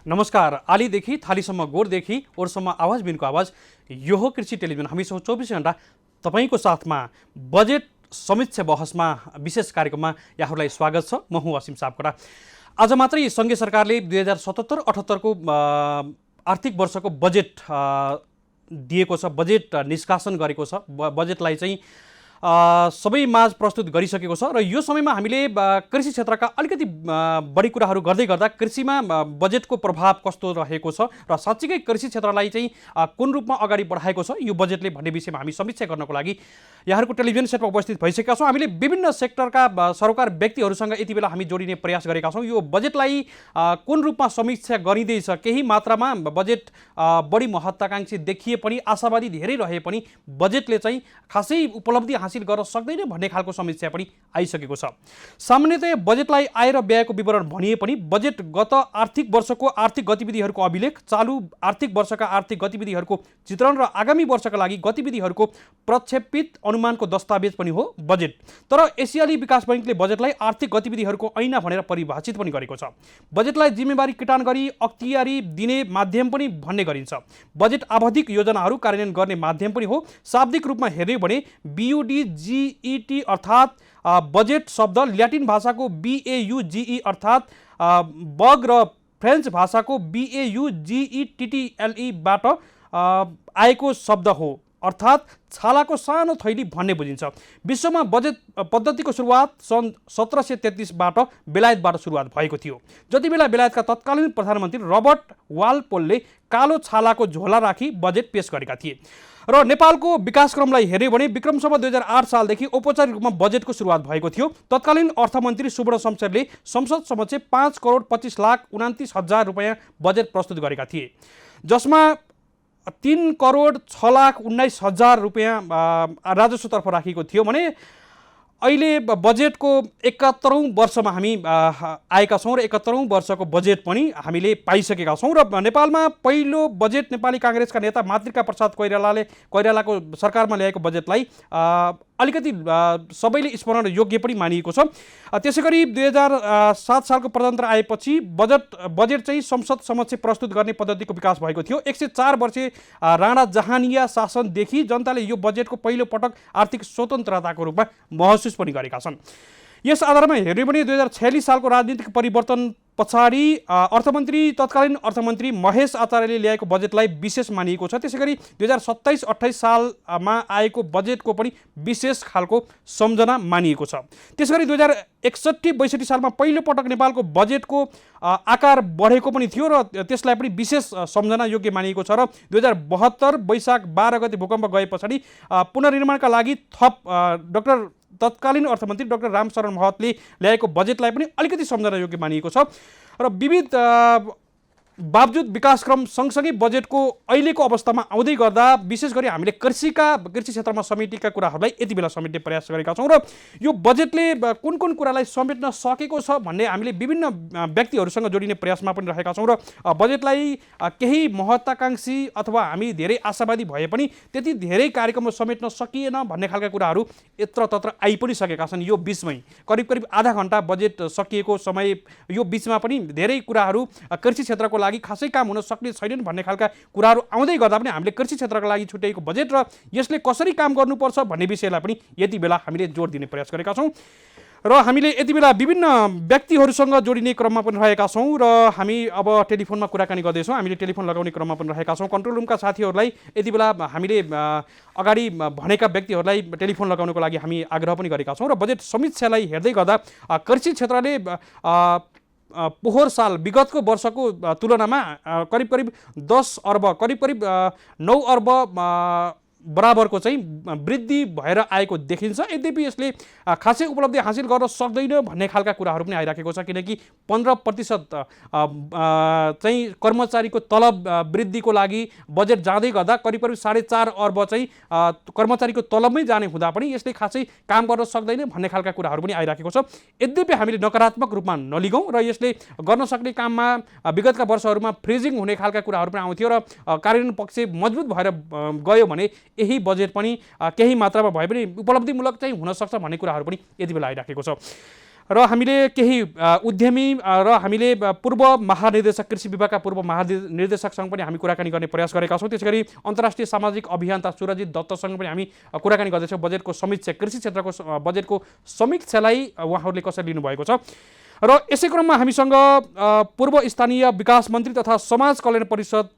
नमस्कार। आलीदेखि थालीसम्म गोरदेखि ओरसम्म आवाज बिनको आवाज यो हो कृषि टेलिभिजन। हामी 24 घण्टा तपाईँको साथमा बजेट समीक्षा बहसमा विशेष कार्यक्रममा यहाँहरूलाई स्वागत छ। म हुँ असीम सापकोटा। आज मात्रै सङ्घीय सरकारले 2077-78 को आर्थिक वर्षको बजेट दिएको छ, बजेट निष्कासन गरेको छ। बजेटलाई चाहिँ सबै माझ प्रस्तुत गरिसकेको छ र यो समयमा हामीले कृषि क्षेत्रका अलिकति बढी कुराहरू गर्दै गर्दा कृषिमा बजेटको प्रभाव कस्तो रहेको छ र साँच्चीकै कृषि क्षेत्रलाई चाहिँ कुन रूपमा अगाडि बढाएको छ यो बजेटले भन्ने विषयमा हामी समीक्षा गर्नको लागि यहाँहरूको टेलिभिजन सेटमा उपस्थित भइसकेका छौँ। हामीले विभिन्न सेक्टरका सरोकार व्यक्तिहरूसँग यति बेला हामी जोडिने प्रयास गरेका छौँ। यो बजेटलाई कुन रूपमा समीक्षा गरिँदैछ, केही मात्रामा बजेट बढी महत्त्वाकांक्षी देखिए पनि, आशावादी धेरै रहे पनि बजेटले चाहिँ खासै उपलब्धि हासिल गर्न सक्दैन भन्ने खालको समीक्षा पनि आइसकेको छ। सामान्यतया बजेटलाई आय र व्ययको विवरण भनिए पनि बजेट गत आर्थिक वर्षको आर्थिक गतिविधिहरूको अभिलेख, चालु आर्थिक वर्षका आर्थिक गतिविधिहरूको चित्रण र आगामी वर्षका लागि गतिविधिहरूको प्रक्षेपित अनुमानको दस्तावेज पनि हो बजेट। तर एसियाली विकास बैङ्कले बजेटलाई आर्थिक गतिविधिहरूको ऐना भनेर परिभाषित पनि गरेको छ। बजेटलाई जिम्मेवारी किटान गरी अख्तियारी दिने माध्यम पनि भन्ने गरिन्छ। बजेट आवधिक योजनाहरू कार्यान्वयन गर्ने माध्यम पनि हो। शाब्दिक रूपमा हेर्ने भने BUDGET अर्थात् बजेट शब्द ल्याटिन भाषाको BAUGE अर्थात् बग र फ्रेन्च भाषाको BAUGETTLE बाट आएको शब्द हो, अर्थात् छालाको सानो थैली भन्ने बुझिन्छ। विश्वमा बजेट पद्धतिको सुरुवात सन् 1733 बाट बेलायतबाट सुरुवात भएको थियो। जति बेला बेलायतका तत्कालीन प्रधानमन्त्री रबर्ट वालपोलले कालो छालाको झोला राखी बजेट पेश गरेका थिए। र नेपालको विकासक्रमलाई हेर्यो भने विक्रमसम्म 2008 सालदेखि औपचारिक रूपमा बजेटको सुरुवात भएको थियो। तत्कालीन अर्थमन्त्री सुवर्ण शमशेरले संसद समक्ष 5,25,29,000 रुपैयाँ बजेट प्रस्तुत गरेका थिए, जसमा 3,06,19,000 रुपैयाँ राजस्वतर्फ राखिएको थियो भने अहिले बजेटको 71औं वर्षमा हामी आएका छौँ र 71औं वर्षको बजेट पनि हामीले पाइसकेका छौँ। र नेपालमा पहिलो बजेट नेपाली काङ्ग्रेसका नेता मातृका प्रसाद कोइरालाको सरकारमा ल्याएको बजेटलाई अलिकति सबैले स्मरण योग्य पनि मानिएको छ। त्यसै गरी 2007 सालको प्रजातन्त्र आएपछि बजेट चाहिँ संसद समक्ष प्रस्तुत गर्ने पद्धतिको विकास भएको थियो। 104 वर्षे राणा जहानिया शासनदेखि जनताले यो बजेटको पहिलो पटक आर्थिक स्वतन्त्रताको रूपमा महसुस पनि गरेका छन्। यस आधारमा हेर्यो भने 2046 सालको राजनीतिक परिवर्तन पछाडि तत्कालीन अर्थमन्त्री महेश आचार्यले ल्याएको बजेटलाई विशेष मानिएको छ। त्यसै गरी 2027-28 सालमा आएको बजेटको पनि विशेष खालको सम्झना मानिएको छ। त्यसै गरी 2061-62 सालमा पहिलो पटक नेपालको बजेटको आकार बढेको पनि थियो र त्यसलाई पनि विशेष सम्झना योग्य मानिएको छ। र 2072 वैशाख 12 गते भूकम्प गए पछाडि पुनर्निर्माणका लागि तत्कालीन अर्थमन्त्री डाक्टर रामशरण महतले ल्याएको बजेटलाई पनि अलिकति सम्झना योग्य मानिएको छ। र विविध बावजुद विकासक्रम सँगसँगै बजेटको अहिलेको अवस्थामा आउँदै गर्दा विशेष गरी हामीले कृषि क्षेत्रमा समेटेका कुराहरूलाई यति बेला समेट्ने प्रयास गरेका छौँ। र यो बजेटले कुन कुन कुरालाई समेट्न सकेको छ भन्ने हामीले विभिन्न व्यक्तिहरूसँग जोडिने प्रयासमा पनि रहेका छौँ। र बजेटलाई केही महत्त्वाकांक्षी अथवा हामी धेरै आशावादी भए पनि त्यति धेरै कार्यक्रममा समेट्न सकिएन भन्ने खालका कुराहरू यत्रतत्र आइ पनि सकेका छन्। यो बिचमै करिब आधा घण्टा बजेट सकिएको समय यो बिचमा पनि धेरै कुराहरू कृषि क्षेत्रको लागि खासै काम हुन सक्ने छैनन् भन्ने खालका कुराहरू आउँदै गर्दा पनि हामीले कृषि क्षेत्रका लागि छुट्याएको बजेट र यसले कसरी काम गर्नुपर्छ भन्ने विषयलाई पनि यति बेला हामीले जोड दिने प्रयास गरेका छौँ। र हामीले यति बेला विभिन्न व्यक्तिहरूसँग जोडिने क्रममा पनि रहेका छौँ र हामी अब टेलिफोनमा कुराकानी गर्दैछौँ। हामीले टेलिफोन लगाउने क्रममा पनि रहेका छौँ। कन्ट्रोल रुमका साथीहरूलाई यति बेला हामीले अगाडि भनेका व्यक्तिहरूलाई टेलिफोन लगाउनको लागि हामी आग्रह पनि गरेका छौँ। र बजेट समीक्षालाई हेर्दै गर्दा कृषि क्षेत्रले पोहोर साल विगतको वर्षको तुलनामा करिब 10 अर्ब करिब 9 अर्ब बराबरको चाहिँ वृद्धि भएर आएको देखिन्छ। यद्यपि यसले खासै उपलब्धि हासिल गर्न सक्दैन भन्ने खालका कुराहरू पनि आइराखेको छ, किनकि 15% चाहिँ कर्मचारीको तलब वृद्धिको लागि बजेट जाँदै गर्दा करिब 4.5 अर्ब चाहिँ कर्मचारीको तलबमै जाने हुँदा पनि यसले खासै काम गर्न सक्दैन भन्ने खालका कुराहरू पनि आइराखेको छ। यद्यपि हामीले नकारात्मक रूपमा नलिगौँ र यसले गर्न सक्ने काममा विगतका वर्षहरूमा फ्रिजिङ हुने खालका कुराहरू पनि आउँथ्यो र कार्यान्वयन पक्ष मजबुत भएर गयो भने यही बजेट पनि केही मात्रामा भए पनि उपलब्धिमूलक चाहिँ हुन सक्छ भन्ने कुराहरू पनि यति बेला आइराखेको छ। र हामीले केही उद्यमी र हामीले पूर्व महानिर्देशक कृषि विभागका पूर्व महानिर्देशकसँग पनि हामी कुराकानी गर्ने प्रयास गरेका छौँ। त्यसै गरी अन्तर्राष्ट्रिय सामाजिक अभियन्ता सुरजित दत्तसँग पनि हामी कुराकानी गर्दैछौँ बजेटको समीक्षा, कृषि क्षेत्रको बजेटको समीक्षालाई उहाँहरूले कसरी लिनुभएको छ। र यसै क्रममा हामीसँग पूर्व स्थानीय विकास मन्त्री तथा समाज कल्याण परिषद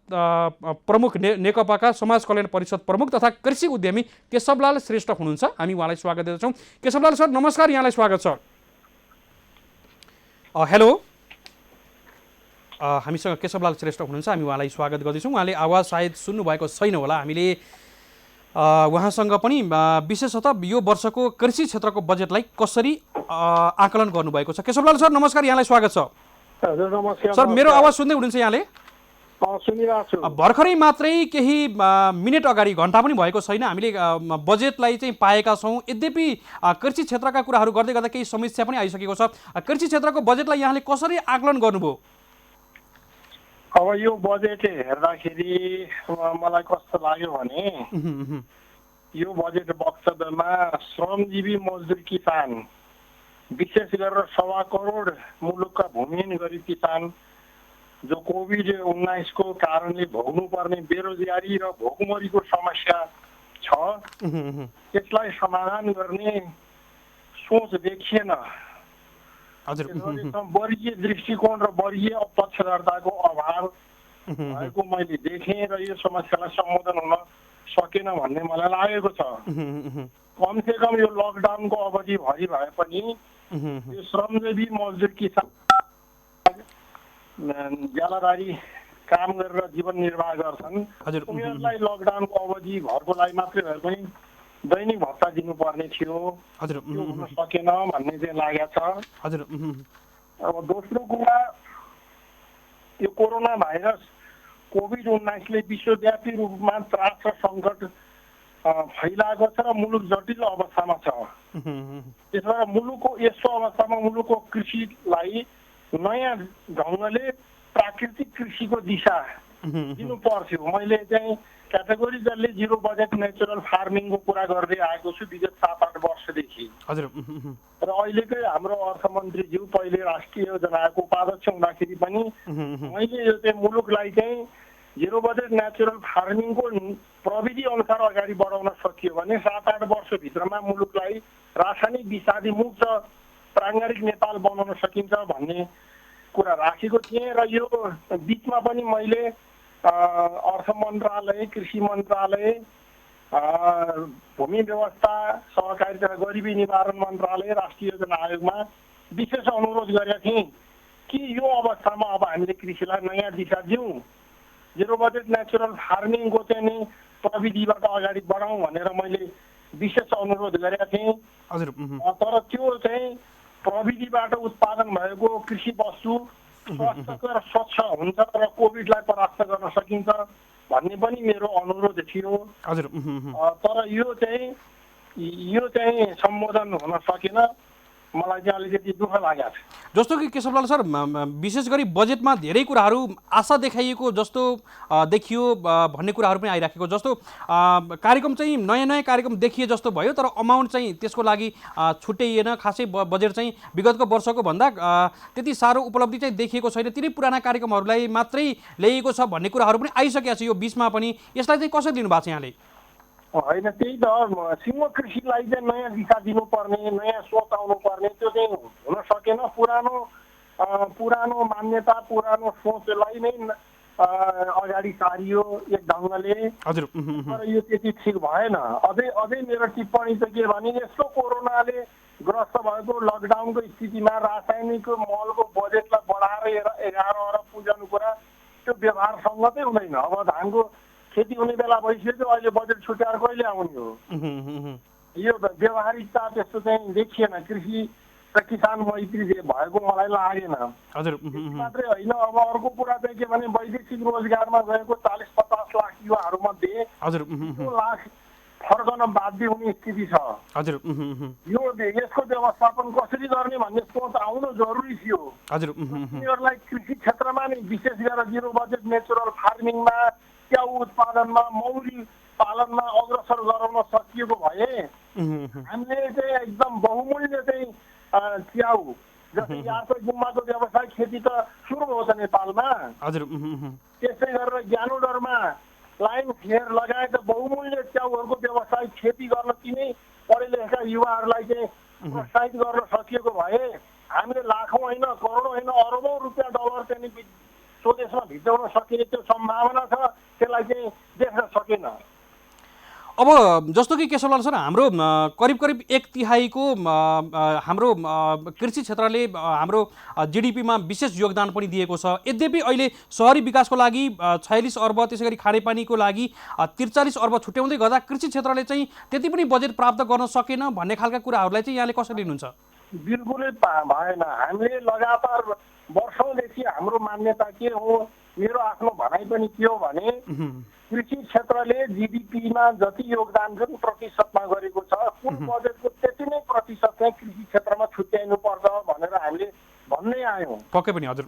प्रमुख नेकपाका समाज कल्याण परिषद प्रमुख तथा कृषि उद्यमी केशवलाल श्रेष्ठ हुनुहुन्छ। हामी उहाँलाई स्वागत गर्दछौँ। केशवलाल सर नमस्कार, यहाँलाई स्वागत छ। हेलो, हामीसँग केशवलाल श्रेष्ठ हुनुहुन्छ, हामी उहाँलाई स्वागत गर्दैछौँ। उहाँले आवाज सायद सुन्नुभएको छैन होला। हामीले उहाँसँग पनि विशेषतः यो वर्षको कृषि क्षेत्रको बजेटलाई कसरी आकलन गर्नुभएको छ। केशवलाल सर नमस्कार, यहाँलाई स्वागत छ। हजुर नमस्कार सर, मेरो आवाज सुन्दै हुनुहुन्छ यहाँले? सुनिरहेको छु। भर्खरै मात्रै केही मिनट अगाडि, घन्टा पनि भएको छैन, हामीले बजेटलाई चाहिँ पाएका छौँ। यद्यपि कृषि क्षेत्रका कुराहरू गर्दै गर्दा केही समस्या पनि आइसकेको छ। कृषि क्षेत्रको बजेटलाई यहाँले कसरी आकलन गर्नुभयो? अब यो बजेट हेर्दाखेरि मलाई कस्तो लाग्यो भने यो बजेट वक्तव्यमा श्रमजीवी मजदुर किसान, विशेष गरेर 1.25 करोड मुलुकका भूमिहीन गरिब किसान जो कोभिड-19 को कारणले भोग्नु पर्ने बेरोजगारी र भोकमरीको समस्या छ, त्यसलाई समाधान गर्ने सोच देखिएन। वर्गीय दृष्टिकोण र वर्गीय पक्षधरताको अभाव भएको मैले देखेँ र यो समस्यालाई सम्बोधन हुन सकेन भन्ने मलाई लागेको छ। कमसे कम यो लकडाउनको अवधिभरि भए पनि यो श्रमजीवी मजदुर किसान ज्यालादारी काम गरेर जीवन निर्वाह गर्छन्, उनीहरूलाई लकडाउनको अवधि घरको लागि मात्रै भए पनि दैनिक भत्ता दिनुपर्ने थियो, त्यो हुन सकेन भन्ने चाहिँ लागेको छ। अब दोस्रो कुरा, यो कोरोना भाइरस कोभिड-19ले विश्वव्यापी रूपमा त्रास र सङ्कट फैलाएको छ र मुलुक जटिल अवस्थामा छ। त्यसबाट मुलुकको यस्तो अवस्थामा मुलुकको कृषिलाई नयाँ ढङ्गले प्राकृतिक कृषिको दिशा दिनु पर्थ्यो। मैले चाहिँ क्याटेगोरिकल्ली जिरो बजेट नेचुरल फार्मिङको कुरा गर्दै आएको छु विगत 7-8 वर्षदेखि। र अहिलेकै हाम्रो अर्थमन्त्रीज्यू पहिले राष्ट्रिय योजनाको उपाध्यक्ष हुँदाखेरि पनि मैले यो चाहिँ मुलुकलाई चाहिँ जिरो बजेट नेचुरल फार्मिङको प्रविधि अनुसार अगाडि बढाउन सकियो भने 7-8 वर्षभित्रमा मुलुकलाई रासायनिक विषादी मुक्त प्राङ्गारिक नेपाल बनाउन सकिन्छ भन्ने कुरा राखेको थिएँ। र यो बिचमा पनि मैले अर्थ मन्त्रालय, कृषि मन्त्रालय, भूमि व्यवस्था, सहकारिता र गरिबी निवारण मन्त्रालय, राष्ट्रिय योजना आयोगमा विशेष अनुरोध गरेका थिएँ कि यो अवस्थामा अब हामीले कृषिलाई नयाँ दिशा दिउँ, जिरो बजेट नेचुरल फार्मिङको चाहिँ नि प्रविधिबाट अगाडि बढाउँ भनेर मैले विशेष अनुरोध गरेका थिएँ। तर त्यो चाहिँ प्रविधिबाट उत्पादन भएको कृषि वस्तु स्वास्थ्यकर स्वच्छ हुन्छ र कोभिडलाई परास्त गर्न सकिन्छ भन्ने पनि मेरो अनुरोध थियो। तर यो चाहिँ सम्बोधन हुन सकेन, मलाई चाहिँ अलिकति दुःख लागेको छ। जस्तो कि केशवलाल सर, विशेष गरी बजेटमा धेरै कुराहरू आशा देखाइएको जस्तो देखियो भन्ने कुराहरू पनि आइराखेको, जस्तो कार्यक्रम चाहिँ नयाँ नयाँ कार्यक्रम देखिए जस्तो भयो, तर अमाउन्ट चाहिँ त्यसको लागि छुट्याइएन। खासै बजेट चाहिँ विगतको वर्षको भन्दा त्यति साह्रो उपलब्धि चाहिँ देखिएको छैन, तिनै पुराना कार्यक्रमहरूलाई मात्रै ल्याइएको छ भन्ने कुराहरू पनि आइसकेको छ यो बिचमा पनि। यसलाई चाहिँ कसरी लिनुभएको छ यहाँले? होइन, त्यही त सिंह कृषिलाई चाहिँ नयाँ दिशा दिनुपर्ने, नयाँ सोच आउनुपर्ने, त्यो चाहिँ हुन सकेन। पुरानो मान्यता, पुरानो सोचलाई नै अगाडि सारियो एक ढङ्गले, तर यो त्यति ठिक भएन। अझै मेरो टिप्पणी चाहिँ के भने, यस्तो कोरोनाले ग्रस्त भएको लकडाउनको स्थितिमा रासायनिक मलको बजेटलाई बढाएर 11 अरब पुर्याउनु कुरा त्यो व्यवहारसँगै हुँदैन। अब धानको खेती हुने बेला भइसक्यो, अहिले बजेट छुट्याएर कहिले आउने हो? यो व्यवहारिकता त्यस्तो चाहिँ देखिएन, कृषि र किसान मैत्री भएको मलाई लागेन। मात्रै होइन, अब अर्को कुरा चाहिँ के भने वैदेशिक रोजगारमा गएको 40-50 लाख युवाहरूमध्ये 2 लाख फर्कन बाध्य हुने स्थिति छ। यसको व्यवस्थापन कसरी गर्ने भन्ने सोच आउनु जरुरी थियो। उनीहरूलाई कृषि क्षेत्रमा नै विशेष गरेर जिरो बजेट नेचुरल फार्मिङमा, च्याउ उत्पादनमा, मौरी पालनमा अग्रसर गराउन सकिएको भए हामीले चाहिँ एकदम बहुमूल्य चाहिँ च्याउ जस्तै यार्को गुम्बाको व्यवसाय खेती त सुरु हो त नेपालमा। हजुर त्यसै गरेर ज्ञानोडरमा लाइन फेयर लगायत बहुमूल्य च्याउहरूको व्यवसाय खेती गर्न तिनै पढे लेखेका युवाहरूलाई चाहिँ प्रोत्साहित गर्न सकिएको भए हामीले लाखौँ होइन करोडौँ होइन अरबौँ रुपियाँ डलर चाहिँ स्वदेशमा भित्राउन सकिने त्यो सम्भावना छ, त्यसलाई चाहिँ देख्न सकेन। अब जस्तो कि केशवलाल सर, हाम्रो करिब करिब 1/3 हाम्रो कृषि क्षेत्रले हाम्रो जिडिपीमा विशेष योगदान पनि दिएको छ। यद्यपि अहिले सहरी विकासको लागि 46 अर्ब, त्यसै गरी खानेपानीको लागि 43 अर्ब छुट्याउँदै गर्दा कृषि क्षेत्रले चाहिँ त्यति पनि बजेट प्राप्त गर्न सकेन भन्ने खालका कुराहरूलाई चाहिँ यहाँले कसरी लिनुहुन्छ? बिल्कुलै भएन। हामीले लगातार वर्षौँदेखि हाम्रो मान्यता के हो, मेरो आफ्नो भनाइ पनि के हो भने कृषि क्षेत्रले जिडिपीमा जति योगदान जुन प्रतिशतमा गरेको छ, कुल बजेटको त्यति नै प्रतिशत चाहिँ कृषि क्षेत्रमा छुट्याइनु पर्छ भनेर हामीले भन्दै आयौँ। पक्कै पनि हजुर।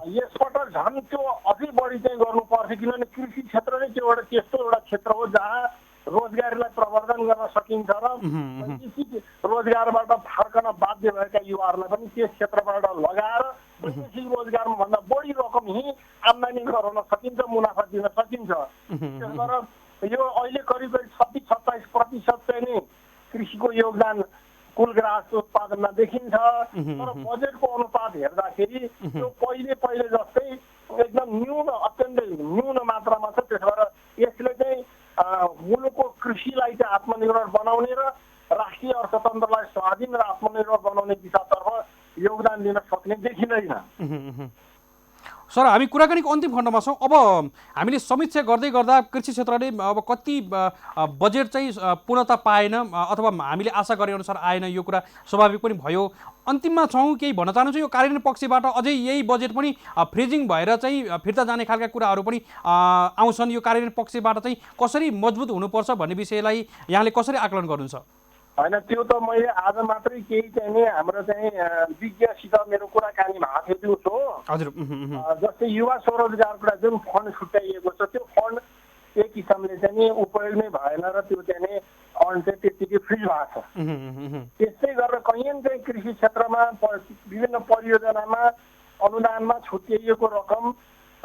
यसपटक झन् त्यो अझै बढी चाहिँ गर्नुपर्छ, किनभने कृषि क्षेत्र नै त्यो एउटा त्यस्तो एउटा क्षेत्र हो जहाँ रोजगारीलाई प्रवर्धन गर्न सकिन्छ र वैदेशिक रोजगारबाट फर्कन बाध्य भएका युवाहरूलाई पनि त्यस क्षेत्रबाट लगाएर वैदेशिक रोजगारमा भन्दा बढी रकम यहीँ आम्दानी गराउन सकिन्छ, मुनाफा दिन सकिन्छ। त्यसबाट यो अहिले करिब 26-27% चाहिँ नै कृषिको योगदान कुल ग्राहक उत्पादनमा देखिन्छ। तर बजेटको अनुपात हेर्दाखेरि त्यो पहिले जस्तै एकदम न्यून, अत्यन्तै न्यून मात्रामा छ। त्यसबाट यसले चाहिँ मुलुकको कृषिलाई चाहिँ आत्मनिर्भर बनाउने र राष्ट्रिय अर्थतन्त्रलाई स्वाधीन र आत्मनिर्भर बनाउने दिशातर्फ योगदान दिन सक्ने देखिँदैन। सर, हामी कुराकानीको अन्तिम खण्डमा छौँ। अब हामीले समीक्षा गर्दै गर्दा कृषि क्षेत्रले अब कति बजेट चाहिँ पूर्णता पाएन अथवा हामीले आशा गरे अनुसार आएन, यो कुरा स्वाभाविक पनि भयो। अन्तिममा छौँ, केही भन्न चाहनुहुन्छ? यो कार्यान्वयन पक्षबाट अझै यही बजेट पनि फ्रिजिङ भएर चाहिँ फिर्ता जाने खालका कुराहरू पनि आउँछन्। यो कार्यान्वयन पक्षबाट चाहिँ कसरी मजबुत हुनुपर्छ भन्ने विषयलाई यहाँले कसरी आकलन गर्नुहुन्छ? होइन, त्यो त मैले आज मात्रै केही चाहिँ नि हाम्रो चाहिँ विज्ञसित मेरो कुराकानी भएको थियो दिउँसो। हजुर। जस्तै युवा स्वरोजगारको लागि जुन फन्ड छुट्याइएको छ, त्यो फन्ड एक किसिमले चाहिँ नि उपयोग नै भएन र त्यो चाहिँ नि फन्ड चाहिँ त्यत्तिकै फ्रिज भएको छ। त्यस्तै गरेर कहीँ चाहिँ कृषि क्षेत्रमा विभिन्न परियोजनामा अनुदानमा छुट्याइएको रकम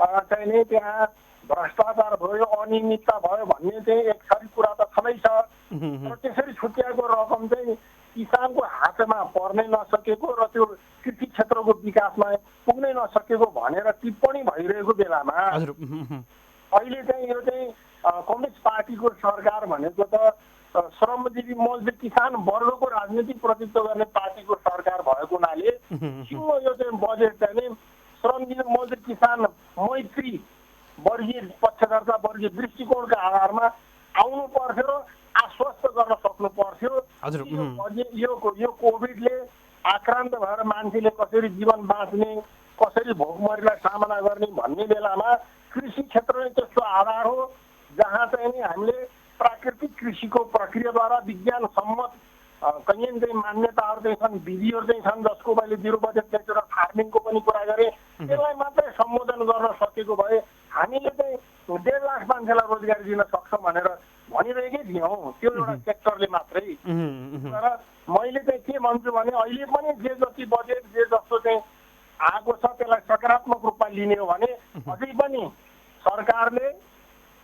चाहिँ नि त्यहाँ भ्रष्टाचार भयो, अनियमितता भयो भन्ने चाहिँ एक थरी कुरा त छँदै छ। र त्यसरी छुट्याएको रकम चाहिँ किसानको हातमा पर्नै नसकेको र त्यो कृषि क्षेत्रको विकासमा पुग्नै नसकेको भनेर टिप्पणी भइरहेको बेलामा अहिले चाहिँ यो चाहिँ कम्युनिस्ट पार्टीको सरकार भनेको त श्रमजीवी मजदुर किसान वर्गको राजनीतिक प्रतिनिधित्व गर्ने पार्टीको सरकार भएको हुनाले यो चाहिँ बजेट चाहिँ श्रमजीवी मजदुर किसान मैत्री वर्गीय पक्षधरता वर्गीय दृष्टिकोणका आधारमा आउनु पर्थ्यो र आश्वस्त गर्न सक्नु पर्थ्यो। यो कोभिडले आक्रान्त भएर मान्छेले कसरी जीवन बाँच्ने, कसरी भोकमरीलाई सामना गर्ने भन्ने बेलामा कृषि क्षेत्र नै त्यस्तो आधार हो जहाँ चाहिँ नि हामीले प्राकृतिक कृषिको प्रक्रियाद्वारा विज्ञान सम्मत कहीँ चाहिँ मान्यताहरू चाहिँ छन्, विधिहरू चाहिँ छन्, जसको मैले जिरो बजेट सेक्टर फार्मिङको पनि कुरा गरेँ। त्यसलाई मात्रै सम्बोधन गर्न सकेको भए हामीले चाहिँ 1.5 लाख मान्छेलाई रोजगारी दिन सक्छौँ भनेर भनिरहेकै थियौँ, त्यो एउटा सेक्टरले मात्रै। तर मैले चाहिँ के भन्छु भने अहिले पनि जे जति बजेट जे जस्तो चाहिँ आएको छ त्यसलाई सकारात्मक रूपमा लिने हो भने अझै पनि सरकारले,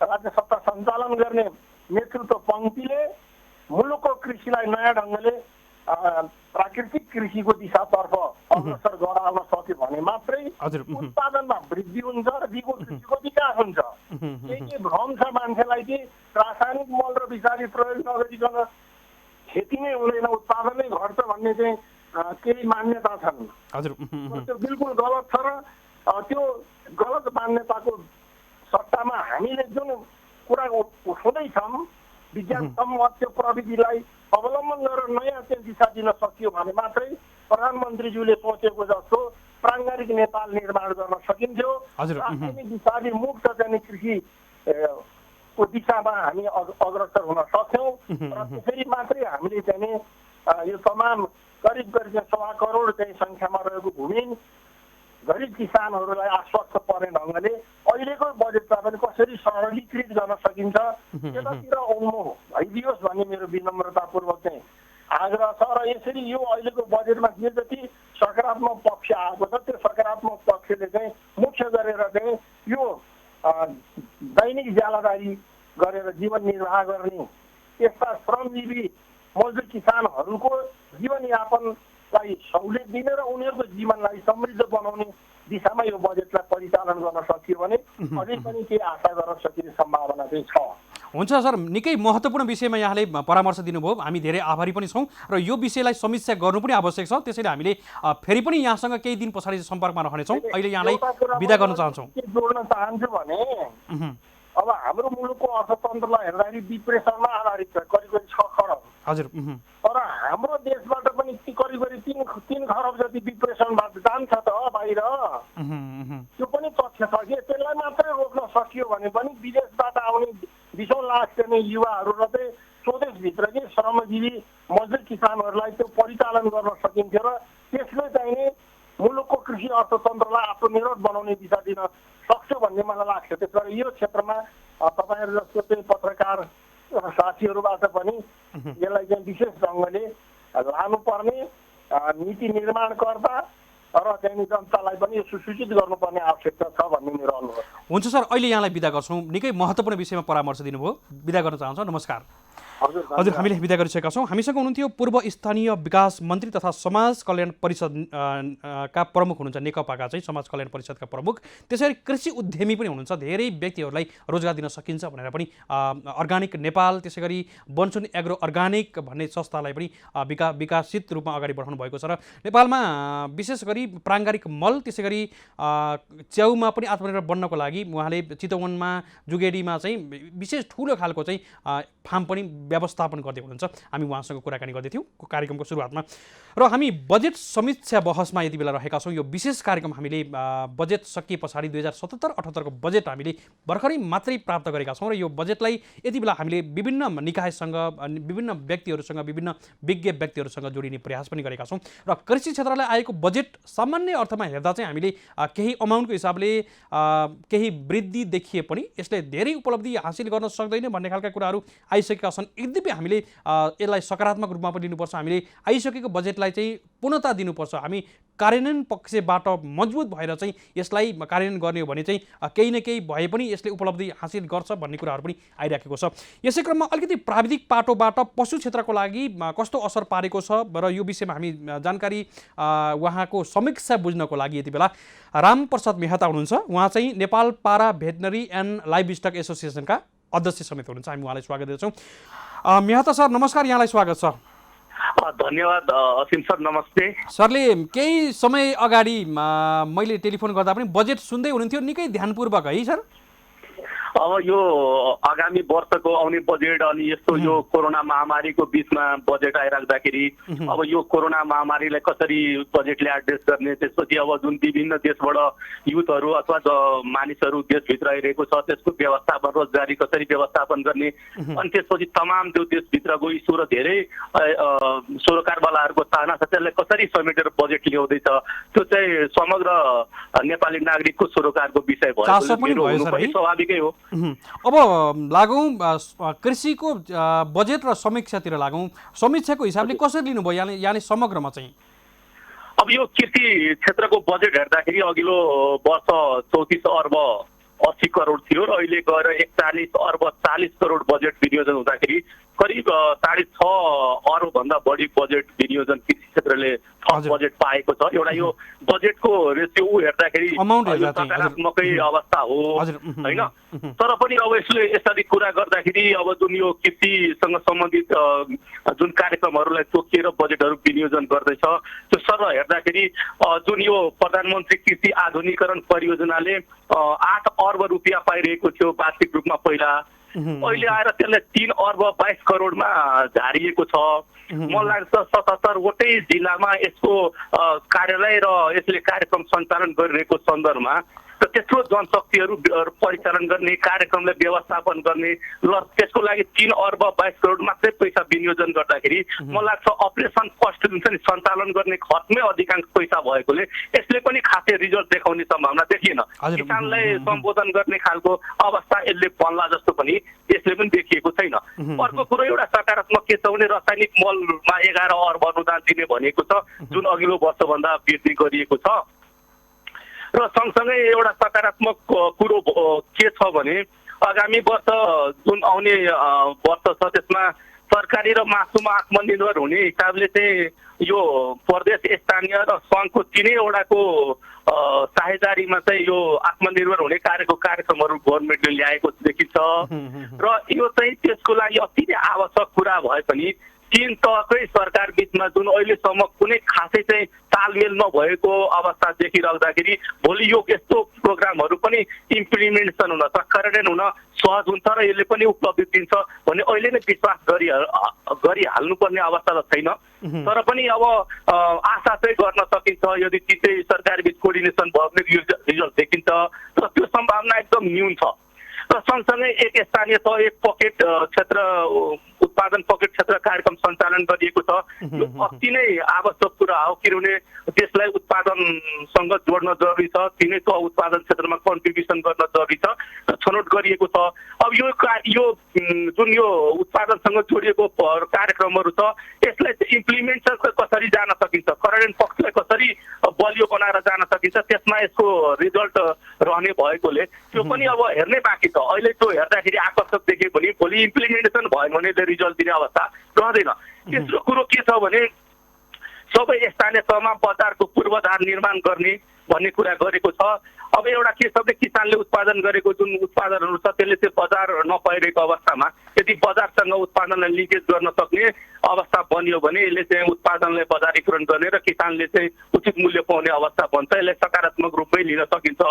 राज्य सत्ता सञ्चालन गर्ने नेतृत्व पङ्क्तिले मुलुकको कृषिलाई नयाँ ढङ्गले प्राकृतिक कृषिको दिशातर्फ अग्रसर गराउन सक्यो भने मात्रै उत्पादनमा वृद्धि हुन्छ र कृषिको विकास हुन्छ। के भ्रम छ मान्छेलाई कि रासायनिक मल र विषादी प्रयोग नगरिकन खेती नै हुँदैन, उत्पादन नै घट्छ भन्ने चाहिँ केही मान्यता छन्। त्यो बिल्कुल गलत छ र त्यो गलत मान्यताको सट्टामा हामीले जुन कुरा उठाउँदैछौँ विज्ञान सम्मत त्यो प्रविधिलाई अवलम्बन गरेर नयाँ चाहिँ दिशा दिन सकियो भने मात्रै प्रधानमन्त्रीज्यूले सोचेको जस्तो प्राङ्गारिक नेपाल निर्माण गर्न सकिन्थ्यो। रासायनिक विषादी मुक्त चाहिँ कृषि को दिशामा हामी अग्रसर हुन सक्छौँ र त्यसरी मात्रै हामीले चाहिँ यो तमाम करिब 1.25 करोड चाहिँ सङ्ख्यामा रहेको भूमिहीन गरिब किसानहरूलाई आश्वस्त पर्ने ढङ्गले अहिलेको बजेटलाई पनि कसरी सरलीकृत गर्न सकिन्छ त्यतातिर उन्मुख भइदियोस् भन्ने मेरो विनम्रतापूर्वक चाहिँ आग्रह छ र यसरी यो अहिलेको बजेटमा जे जति सकारात्मक पक्ष आएको छ त्यो सकारात्मक पक्षले चाहिँ मुख्य गरेर चाहिँ यो दैनिक ज्यालादारी गरेर जीवन निर्वाह गर्ने यस्ता श्रमजीवी मजदुर किसानहरूको जीवनयापनलाई सहुलियत दिने र उनीहरूको जीवनलाई समृद्ध बनाउने दिशामा यो बजेटलाई परिचालन गर्न सकियो भने अझै पनि केही आशा गर्न सकिने सम्भावना चाहिँ छ। हुन्छ सर, निकै महत्त्वपूर्ण विषयमा यहाँले परामर्श दिनुभयो, हामी धेरै आभारी पनि छौँ र यो विषयलाई समीक्षा गर्नु पनि आवश्यक छ। त्यसैले हामीले फेरि पनि यहाँसँग केही दिन पछाडि सम्पर्कमा रहनेछौँ। अहिले यहाँलाई बिदा गर्न चाहन्छौँ। के जोड्न चाहन्छु भने अब हाम्रो मुलुकको अर्थतन्त्रलाई हेर्दाखेरि डिप्रेसनमा आधारित छ, करिब 6 खरब। हजुर। तर हाम्रो देशबाट पनि करिब 3 खरब जति डिप्रेसनबाट जान्छ त बाहिर। त्यो पनि तथ्य छ कि त्यसलाई मात्रै रोक्न सकियो भने पनि विदेशबाट आउने 20 लाख चाहिँ युवाहरू र चाहिँ स्वदेशभित्र चाहिँ श्रमजीवी मजदुर किसानहरूलाई त्यो परिचालन गर्न सकिन्थ्यो र त्यसले चाहिँ मुलुकको कृषि अर्थतन्त्रलाई आत्मनिर्भर बनाउने दिशा दिन सक्छ भन्ने मलाई लाग्छ। त्यसबाट यो क्षेत्रमा तपाईँहरू जस्तो चाहिँ पत्रकार साथीहरूबाट पनि यसलाई चाहिँ विशेष ढङ्गले लानुपर्ने, नीति निर्माणकर्ता र चाहिँ जनतालाई पनि सुसूचित गर्नुपर्ने आवश्यकता छ भन्ने मेरो अनुरोध। हुन्छ सर, अहिले यहाँलाई बिदा गर्छौँ। निकै महत्त्वपूर्ण विषयमा परामर्श दिनुभयो, बिदा गर्न चाहन्छु। नमस्कार। हजुर, हामीले बिदा गरिसकेका छौँ। हामीसँग हुनुहुन्थ्यो पूर्व स्थानीय विकास मन्त्री तथा समाज कल्याण परिषद का प्रमुख हुनुहुन्छ, नेकपाका चाहिँ समाज कल्याण परिषदका प्रमुख। त्यसरी कृषि उद्यमी पनि हुनुहुन्छ, धेरै व्यक्तिहरूलाई रोजगार दिन सकिन्छ भनेर पनि अर्गानिक नेपाल, त्यसै गरी बनसुन एग्रो अर्गानिक भन्ने संस्थालाई पनि विकासित रूपमा अगाडि बढाउनु भएको छ र नेपालमा विशेष गरी प्राङ्गारिक मल, त्यसै गरी च्याउमा पनि आत्मनिर्भर बन्नको लागि उहाँले चितवनमा जुगेडीमा चाहिँ विशेष ठुलो खालको चाहिँ फार्म पनि व्यवस्थापन गर्दै हुनुहुन्छ। हामी उहाँसँग कुराकानी गर्दै थियौँ कार्यक्रमको सुरुवातमा। र हामी बजेट समीक्षा बहसमा यति बेला रहेका छौँ। यो विशेष कार्यक्रम हामीले बजेट सकिए पछाडि 2077-78 को बजेट हामीले भर्खरै मात्रै प्राप्त गरेका छौँ र यो बजेटलाई यति बेला हामीले विभिन्न निकायसँग, विभिन्न व्यक्तिहरूसँग, विभिन्न विज्ञ व्यक्तिहरूसँग जोडिने प्रयास पनि गरेका छौँ र कृषि क्षेत्रलाई आएको बजेट सामान्य अर्थमा हेर्दा चाहिँ हामीले केही अमाउन्टको हिसाबले केही वृद्धि देखिए पनि यसले धेरै उपलब्धि हासिल गर्न सक्दैन भन्ने खालका कुराहरू आइसकेका छन्। यद्यपि हामीले यसलाई सकारात्मक रूपमा पनि लिनुपर्छ। हामीले आइसकेको बजेटलाई चाहिँ पूर्णता दिनुपर्छ। हामी कार्यान्वयन पक्षबाट मजबुत भएर चाहिँ यसलाई कार्यान्वयन गर्ने हो भने चाहिँ केही न केही भए पनि यसले उपलब्धि हासिल गर्छ भन्ने कुराहरू पनि आइराखेको छ। यसै क्रममा अलिकति प्राविधिक पाटोबाट पशु क्षेत्रको लागि कस्तो असर पारेको छ र यो विषयमा हामी जानकारी उहाँको समीक्षा बुझ्नको लागि यति बेला रामप्रसाद मेहता हुनुहुन्छ। उहाँ चाहिँ नेपाल पारा भेटनरी एन्ड लाइभस्टक एसोसिएसनका अध्यक्ष समेत हुनुहुन्छ। हामी उहाँलाई स्वागत गर्छौँ। मेहता सर, नमस्कार, यहाँलाई स्वागत छ। धन्यवाद असीम सर, नमस्ते। सरले केही समय अगाडि मैले टेलिफोन गर्दा पनि बजेट सुन्दै हुनुहुन्थ्यो, निकै ध्यानपूर्वक है सर? अब यो आगामी वर्षको आउने बजेट अनि यस्तो यो कोरोना महामारीको बीचमा बजेट आइराख्दाखेरि अब यो कोरोना महामारीलाई कसरी बजेटले एड्रेस गर्ने, त्यसपछि अब जुन विभिन्न देशबाट युथहरू अथवा मानिसहरू देशभित्र आइरहेको छ त्यसको व्यवस्थापन, रोजगारी कसरी व्यवस्थापन गर्ने, अनि त्यसपछि तमाम त्यो देशभित्रको इस्यु र धेरै सरोकारवालाहरूको चाहना छ त्यसलाई कसरी समेटेर बजेट ल्याउँदैछ, त्यो चाहिँ समग्र नेपाली नागरिकको सरोकारको विषय भयो, स्वाभाविकै हो। अब लागौँ कृषिको बजेट र समीक्षातिर लागौँ। समीक्षाको हिसाबले कसरी लिनुभयो यानी समग्रमा चाहिँ? अब यो कृषि क्षेत्रको बजेट हेर्दाखेरि अघिल्लो वर्ष 34 अर्ब 80 करोड थियो र अहिले गएर 41 अर्ब 40 करोड बजेट विनियोजन हुँदाखेरि करिब 6.5 अर्ब भन्दा बढी बजेट विनियोजन कृषि क्षेत्रले बजेट पाएको छ। एउटा यो बजेटको रेसियो हेर्दाखेरि सकारात्मकै अवस्था हो होइन, तर पनि अब यसरी कुरा गर्दाखेरि अब जुन यो कृषिसँग सम्बन्धित जुन कार्यक्रमहरूलाई तोकिएर बजेटहरू विनियोजन गर्दैछ त्यो सर्व हेर्दाखेरि जुन यो प्रधानमन्त्री कृषि आधुनिकीकरण परियोजनाले 8 अर्ब रुपियाँ पाइरहेको थियो वार्षिक रूपमा पहिला, अहिले आएर त्यसले 3 अर्ब 22 करोडमा झारिएको छ। मलाई लाग्छ 77 वटै जिल्लामा यसको कार्यालय र यसले कार्यक्रम सञ्चालन गरिरहेको सन्दर्भमा र त्यत्रो जनशक्तिहरू परिचालन गर्ने, कार्यक्रमलाई व्यवस्थापन गर्ने, ल त्यसको लागि 3 अर्ब 22 करोड मात्रै पैसा विनियोजन गर्दाखेरि मलाई लाग्छ अपरेसन कस्ट जुन छ नि सञ्चालन गर्ने खर्चमै अधिकांश पैसा भएकोले यसले पनि खासै रिजल्ट देखाउने सम्भावना देखिएन। किसानलाई सम्बोधन गर्ने खालको अवस्था यसले बन्ला जस्तो पनि यसले पनि देखिएको छैन। अर्को कुरो एउटा सकारात्मक के छ भने रासायनिक मलमा 11 अर्ब अनुदान दिने भनेको छ, जुन अघिल्लो वर्षभन्दा वृद्धि गरिएको छ। र सँगसँगै एउटा सकारात्मक कुरो के छ भने आगामी वर्ष जुन आउने वर्ष छ त्यसमा सरकारी र मासुमा आत्मनिर्भर हुने हिसाबले चाहिँ यो प्रदेश स्थानीय र सङ्घको 3 वटाको साझेदारीमा चाहिँ यो आत्मनिर्भर हुने कार्यक्रमहरू गभर्मेन्टले ल्याएको देखिन्छ र यो चाहिँ त्यसको लागि अति नै आवश्यक कुरा भए पनि 3 तहकै सरकार बिचमा जुन अहिलेसम्म कुनै खासै चाहिँ तालमेल नभएको अवस्था देखिराख्दाखेरि भोलि यो यस्तो प्रोग्रामहरू पनि इम्प्लिमेन्टेसन हुन कार्यान्वयन हुन सहज हुन्छ र यसले पनि उपलब्धि दिन्छ भन्ने अहिले नै विश्वास गरिहाल्नुपर्ने अवस्था त छैन। तर पनि अब आशा चाहिँ गर्न सकिन्छ यदि ती चाहिँ सरकार बिच कोअर्डिनेसन भयो भने रिजल्ट देखिन्छ र त्यो सम्भावना एकदम न्यून छ। र सँगसँगै एक स्थानीय तह एक पकेट क्षेत्र उत्पादन पकेट क्षेत्र कार्यक्रम सञ्चालन गरिएको छ। यो अति नै आवश्यक कुरा हो किनभने त्यसलाई उत्पादनसँग जोड्न जरुरी छ, तिनै तह उत्पादन क्षेत्रमा कन्ट्रिब्युसन गर्न जरुरी छ र छनौट गरिएको छ। अब यो जुन यो उत्पादनसँग जोडिएको कार्यक्रमहरू छ यसलाई इम्प्लिमेन्टेसन कसरी जान सकिन्छ, कार्यान्वयन पक्षलाई कसरी बलियो बनाएर जान सकिन्छ त्यसमा यसको रिजल्ट रहने भएकोले त्यो पनि अब हेर्नै बाँकी छ। अहिले त्यो हेर्दाखेरि आकर्षक देखे भने भोलि इम्प्लिमेन्टेसन भयो भने रिजल्ट दिने अवस्था रहँदैन। तेस्रो कुरो के छ भने सबै स्थानीय तहमा बजारको पूर्वाधार निर्माण गर्ने भन्ने कुरा गरेको छ। अब एउटा के छ भने किसानले उत्पादन गरेको जुन उत्पादनहरू छ त्यसले चाहिँ बजार नपाइरहेको अवस्थामा यदि बजारसँग उत्पादनलाई लिङ्केज गर्न सक्ने अवस्था बनियो भने यसले चाहिँ उत्पादनलाई बजारीकरण गर्ने र किसानले चाहिँ उचित मूल्य पाउने अवस्था बन्छ। यसलाई सकारात्मक रूपमै लिन सकिन्छ।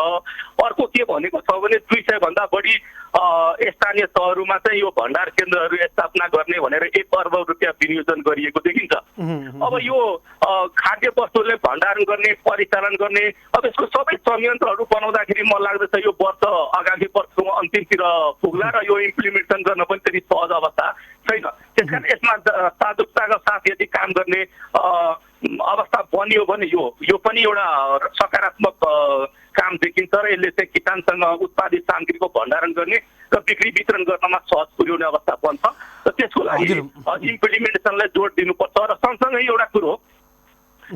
अर्को के भनेको छ भने 200 भन्दा बढी स्थानीय तहहरूमा चाहिँ यो भण्डार केन्द्रहरू स्थापना गर्ने भनेर 1 अर्ब रुपियाँ विनियोजन गरिएको देखिन्छ। अब यो खाद्य वस्तुले भण्डारण गर्ने, परिचालन गर्ने, अब यसको सबै संयन्त्रहरू बनाउँदाखेरि मलाई लाग्दछ यो वर्ष आगामी वर्षको अन्तिमतिर पुग्ला र यो इम्प्लिमेन्टेसन गर्न पनि त्यति सहज अवस्था छैन। त्यसकारण यसमा साधुकताका साथ यदि काम गर्ने अवस्था बनियो भने यो पनि एउटा सकारात्मक काम देखिन्छ र यसले चाहिँ किसानसँग उत्पादित सामग्रीको भण्डारण गर्ने र बिक्री वितरण गर्नमा सहज पुर्याउने अवस्था बन्छ र त्यसको लागि इम्प्लिमेन्टेसनलाई जोड दिनुपर्छ। र सँगसँगै एउटा कुरो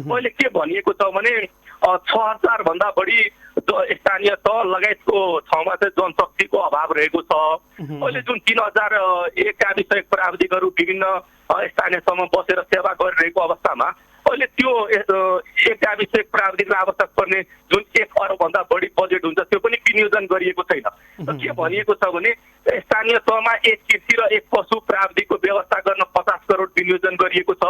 मैले के भनिएको छ भने 6000 भन्दा बढी स्थानीय तह लगायतको ठाउँमा चाहिँ जनशक्तिको अभाव रहेको छ। अहिले जुन 3001 गाविस प्राविधिकहरू विभिन्न स्थानीय तहमा बसेर सेवा गरिरहेको अवस्थामा अहिले त्यो एक गाविस प्राविधिकलाई आवश्यक पर्ने जुन 1 अर्ब भन्दा बढी बजेट हुन्छ त्यो पनि विनियोजन गरिएको छैन। र के भनिएको छ भने स्थानीय तहमा 1 कृषि र 1 पशु प्राविधिकको व्यवस्था गर्न 50 करोड विनियोजन गरिएको छ।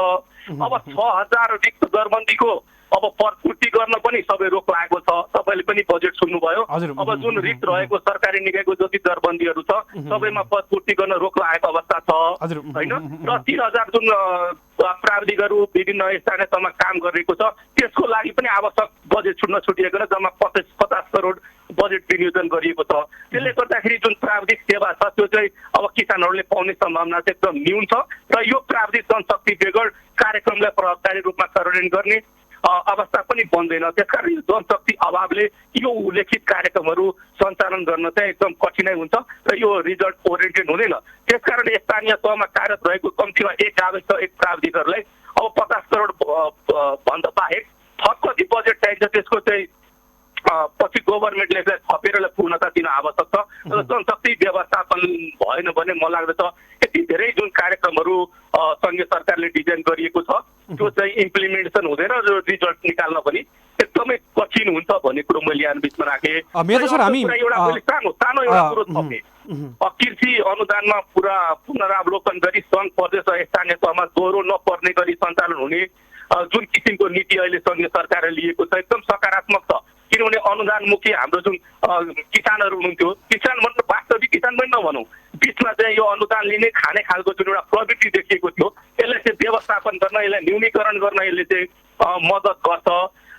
अब 6000 रिक्त दरबन्दीको अब पूर्ति गर्न पनि सबै रोक लागेको छ। तपाईँले पनि बजेट सुन्नुभयो। अब जुन रिक्त रहेको सरकारी निकायको जति दरबन्दीहरू छ सबैमा पूर्ति गर्न रोक लागेको अवस्था छ हैन। र 3000 जुन प्राविधिकहरू विभिन्न स्थानीय तहमा काम गरिरहेको छ त्यसको लागि पनि आवश्यक बजेट छुटिएको र जम्मा 50 करोड बजेट विनियोजन गरिएको छ। त्यसले गर्दाखेरि जुन प्राविधिक सेवा छ त्यो चाहिँ अब किसानहरूले पाउने सम्भावना चाहिँ एकदम न्यून छ र यो प्राविधिक जनशक्ति बेगर कार्यक्रमलाई प्रभावकारी रूपमा कार्यान्वयन गर्ने अवस्था पनि बन्दैन। त्यसकारण यो जनशक्ति अभावले यो उल्लेखित कार्यक्रमहरू सञ्चालन गर्न चाहिँ एकदम कठिनाइ हुन्छ र यो रिजल्ट ओरिएन्टेड हुँदैन। त्यसकारण स्थानीय तहमा कार्यरत रहेको कम्तीमा 1 गाविस 1 प्राविधिकहरूलाई अब 50 करोड भन्दा बाहेक थप कति बजेट चाहिन्छ त्यसको चाहिँ पछि गभर्मेन्टले थपेर पूर्णता दिन आवश्यक छ। र जनशक्ति व्यवस्थापन भएन भने मलाई लाग्दछ यति धेरै जुन कार्यक्रमहरू सङ्घीय सरकारले डिजाइन गरिएको छ त्यो चाहिँ इम्प्लिमेन्टेसन हुँदैन र रिजल्ट निकाल्न पनि एकदमै कठिन हुन्छ भन्ने कुरो मैले यहाँ बिचमा राखेँ। सानो एउटा कुरो थपेँ, कृषि अनुदानमा पुनरावलोकन गरी सङ्घ प्रदेश र स्थानीय तहमा दोहोरो नपर्ने गरी सञ्चालन हुने जुन किसिमको नीति अहिले सङ्घीय सरकारले लिएको छ एकदम सकारात्मक छ। किनभने अनुदानमुखी हाम्रो जुन किसानहरू हुनुहुन्थ्यो, किसान भन्नु वास्तविक किसान पनि नभनौँ, बिचमा चाहिँ यो अनुदान लिने खाने खालको जुन एउटा प्रवृत्ति देखिएको थियो यसलाई चाहिँ व्यवस्थापन गर्न, यसलाई न्यूनीकरण गर्न यसले चाहिँ मद्दत गर्छ।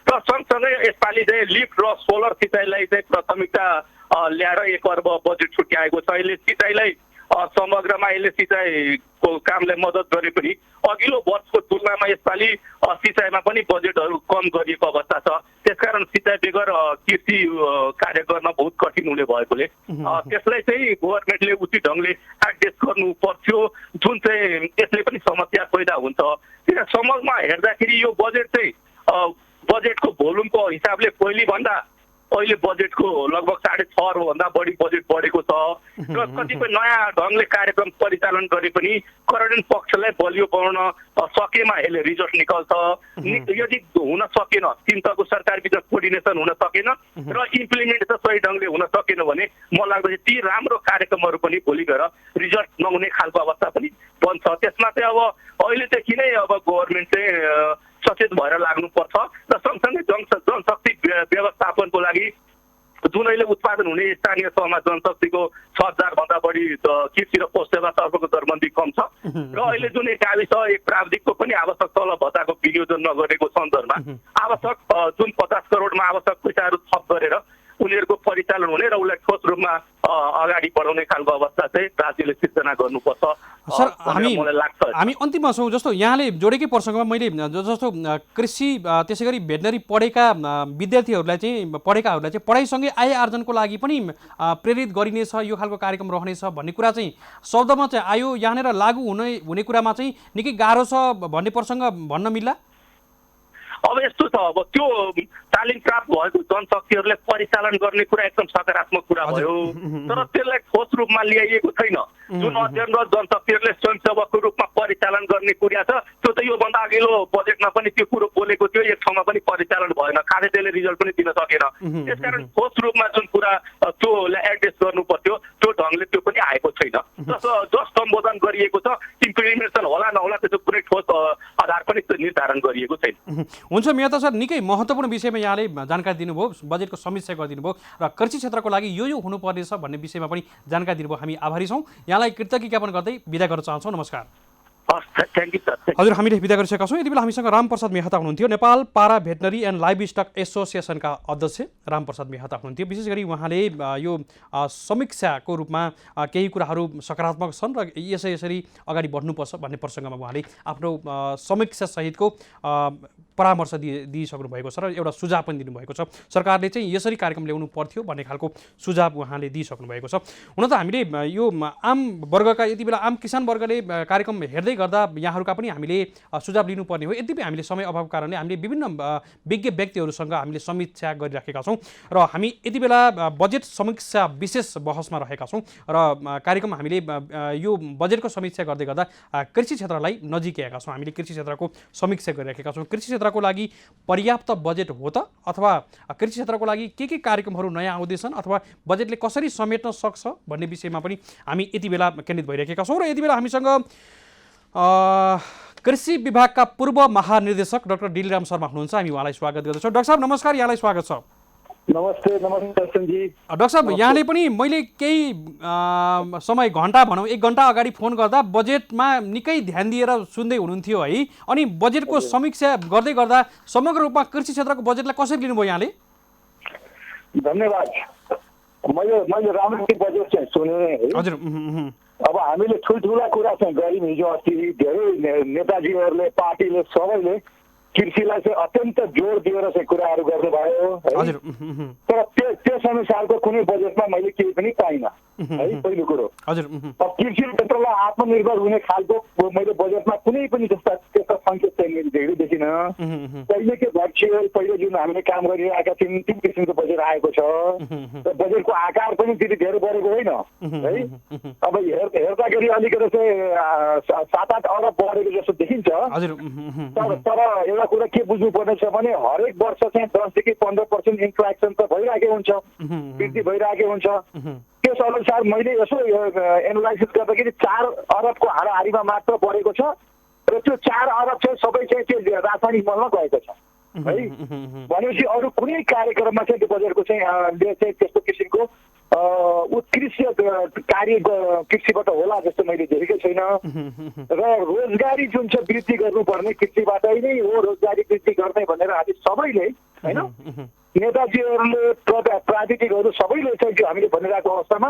र सँगसँगै यसपालि चाहिँ लिफ्ट र सोलर सिँचाइलाई चाहिँ प्राथमिकता ल्याएर 1 अर्ब बजेट छुट्याएको छ। यसले सिँचाइलाई समग्रमा यसले सिँचाइको कामलाई मद्दत गरे पनि अघिल्लो वर्षको तुलनामा यसपालि सिँचाइमा पनि बजेटहरू कम गरिएको अवस्था छ। त्यसकारण सिँचाइ बेगर कृषि कार्य गर्न बहुत कठिन हुने भएकोले त्यसलाई चाहिँ गभर्मेन्टले उचित ढङ्गले एडजस्ट गर्नु पर्थ्यो, जुन चाहिँ यसले पनि समस्या पैदा हुन्छ। किन समग्रमा हेर्दाखेरि यो बजेट चाहिँ बजेटको भोल्युमको हिसाबले पहिलेभन्दा अहिले बजेटको लगभग 6.5 अर्बभन्दा बढी बजेट बढेको छ र कतिपय नयाँ ढङ्गले कार्यक्रम परिचालन गरे पनि कार्यान्वयन पक्षलाई बलियो बनाउन सकेमा यसले रिजल्ट निकाल्छ। यदि हुन सकेन, 3 तहको सरकार बिच कोअर्डिनेसन हुन सकेन र इम्प्लिमेन्ट सही ढङ्गले हुन सकेन भने मलाई लाग्छ ती राम्रो कार्यक्रमहरू पनि भोलि गएर रिजल्ट नहुने खालको अवस्था पनि बन्छ। त्यसमा चाहिँ अब अहिले चाहिँ किनै अब गभर्मेन्ट चाहिँ सचेत भएर लाग्नुपर्छ र सँगसँगै जनशक्ति व्यवस्थापनको लागि जुन अहिले उत्पादन हुने स्थानीय तहमा जनशक्तिको 6000 भन्दा बढी कृषि र पशुसेवा तर्फको दरबन्दी कम छ र अहिले जुन एक गाविस एक प्राविधिकको पनि आवश्यक तलब भत्ताको विनियोजन नगरेको सन्दर्भमा आवश्यक जुन 50 करोडमा आवश्यक पैसाहरू थप गरेर उनीहरूको परिचालन हुने र उसलाई ठोस रूपमा अगाडि बढाउने खालको अवस्था चाहिँ राज्यले सिर्जना गर्नुपर्छ। सर हामी अन्तिममा छौँ। जस्तो यहाँले जोडेकै प्रसङ्गमा मैले जस्तो कृषि त्यसै गरी भेटनरी पढेका विद्यार्थीहरूलाई चाहिँ पढाइसँगै आय आर्जनको लागि पनि प्रेरित गरिनेछ, यो खालको कार्यक्रम रहनेछ भन्ने कुरा चाहिँ शब्दमा चाहिँ आयो। यहाँनिर लागू हुने कुरामा चाहिँ निकै गाह्रो छ भन्ने प्रसङ्ग भन्न मिल्ला? अब यस्तो छ, अब त्यो तालिम प्राप्त भएको जनशक्तिहरूले परिचालन गर्ने कुरा एकदम सकारात्मक कुरा भयो, तर त्यसलाई ठोस रूपमा ल्याइएको छैन। जुन अध्ययनरत जनशक्तिहरूले स्वयंसेवकको रूपमा परिचालन गर्ने कुरा छ, त्यो त योभन्दा अघिल्लो बजेटमा पनि त्यो कुरो बोलेको थियो, एक ठाउँमा पनि परिचालन भएन, खासै त्यसले रिजल्ट पनि दिन सकेन। त्यसकारण ठोस रूपमा जुन कुरा त्योलाई एड्रेस गर्नु पर्थ्यो त्यो ढङ्गले त्यो पनि आएको छैन। जस सम्बोधन गरिएको छ, इम्प्लिमेन्टेसन होला नहोला त्यसको कुनै ठोस आधार पनि निर्धारण गरिएको छैन। हुन्छ मेहता सर, निकै महत्त्वपूर्ण विषयमा यहाँले जानकारी दिनुभयो, बजेटको समीक्षा गरिदिनु भयो र कृषि क्षेत्रको लागि यो हुनुपर्नेछ भन्ने विषयमा पनि जानकारी दिनुभयो। हामी आभारी छौँ। यहाँलाई कृतज्ञ ज्ञापन गर्दै बिदा गर्न चाहन्छौँ। नमस्कार। हजुर, हामीले बिदा गरिसकेका छौँ। यति बेला हामीसँग रामप्रसाद मेहता हुनुहुन्थ्यो, नेपाल पारा भेटनरी एन्ड लाइभ स्टक एसोसिएसनका अध्यक्ष रामप्रसाद मेहता हुनुहुन्थ्यो। विशेष गरी उहाँले यो समीक्षाको रूपमा केही कुराहरू सकारात्मक छन् र यसरी अगाडि बढ्नुपर्छ भन्ने प्रसङ्गमा उहाँले आफ्नो समीक्षासहितको परामर्श दिइसक्नु भएको छ र एउटा सुझाव पनि दिनुभएको छ। सरकारले चाहिँ यसरी कार्यक्रम ल्याउनु पर्थ्यो भन्ने खालको सुझाव उहाँले दिइसक्नु भएको छ। हुन त हामीले यो आम वर्गका यति बेला आम किसान वर्गले कार्यक्रम हेर्दै गर्दा यहाँहरूका पनि हामीले सुझाव लिनुपर्ने हो। यद्यपि हामीले समय अभावको कारणले हामीले विभिन्न विज्ञ व्यक्तिहरूसँग हामीले समीक्षा गरिराखेका छौँ र हामी यति बेला बजेट समीक्षा विशेष बहसमा रहेका छौँ र कार्यक्रम हामीले यो बजेटको समीक्षा गर्दै गर्दा कृषि क्षेत्रलाई नजिक ल्याएका छौँ। हामीले कृषि क्षेत्रको समीक्षा गरिराखेका छौँ। कृषि क्षेत्रको लागि पर्याप्त बजेट हो त, अथवा कृषि क्षेत्रको लागि के कार्यक्रमहरू नयाँ आउँदैछन्, अथवा बजेटले कसरी समेट्न सक्छ भन्ने विषयमा पनि हामी यति बेला केन्द्रित भइरहेका छौँ। र यति बेला हामीसँग कृषि विभागका पूर्व महानिर्देशक डाक्टर डिलराम शर्मा हुनुहुन्छ। हामी उहाँलाई स्वागत गर्दछौँ। डाक्टर साहब नमस्कार, यहाँलाई स्वागत छ। नमस्ते। दर्शनजी। डाक्टर साहब, यहाँले पनि मैले केही समय घन्टा भनौँ 1 घन्टा अगाडि फोन गर्दा बजेटमा निकै ध्यान दिएर सुन्दै हुनुहुन्थ्यो है, अनि बजेटको समीक्षा गर्दै गर्दा समग्र रूपमा कृषि क्षेत्रको बजेटलाई कसरी लिनुभयो यहाँले? धन्यवाद। मैले राम्ररी बजेट चाहिँ सुने है। हजुर। अब हामीले ठुल्ठुला कुरा चाहिँ गऱ्यौँ हिजो अस्ति, धेरै नेताजीहरूले पार्टीले सबैले कृषिलाई चाहिँ अत्यन्त जोड दिएर चाहिँ कुराहरू गर्नुभयो है। तर त्यस अनुसारको कुनै बजेटमा मैले केही पनि पाइनँ है, पहिलो कुरो। अब कृषि क्षेत्रलाई आत्मनिर्भर हुने खालको मैले बजेटमा कुनै पनि त्यस्ता सङ्केत चाहिँ मैले धेरै देखिनँ। पहिले के भएको पहिले जुन हामीले काम गरिरहेका थियौँ त्यो किसिमको बजेट आएको छ र बजेटको आकार पनि त्यति धेरै बढेको होइन है। अब हेर्दाखेरि अलिकति चाहिँ 7-8 अरब बढेको जस्तो देखिन्छ। तर एउटा कुरा के बुझ्नुपर्ने छ भने हरेक वर्ष चाहिँ 10 देखि 15% इन्फ्लेसन त भइरहेकै हुन्छ, वृद्धि भइरहेकै हुन्छ। त्यस अनुसार मैले यसो एनालाइसिस गर्दाखेरि 4 अरबको हाराहारीमा मात्र बढेको छ र त्यो 4 अरब चाहिँ सबै चाहिँ त्यो रासायनिक मलमा गएको छ है। भनेपछि अरू कुनै कार्यक्रममा चाहिँ त्यो बजेटको चाहिँ त्यस्तो किसिमको उत्कृष्ट कार्य कृषिबाट होला जस्तो मैले देखेकै छैन। र रोजगारी जुन छ वृद्धि गर्नुपर्ने कृषिबाटै नै हो, रोजगारी वृद्धि गर्ने भनेर हामी सबैले होइन नेताजीहरूले प्राविधिकहरू सबैले चाहिँ त्यो हामीले भनिरहेको अवस्थामा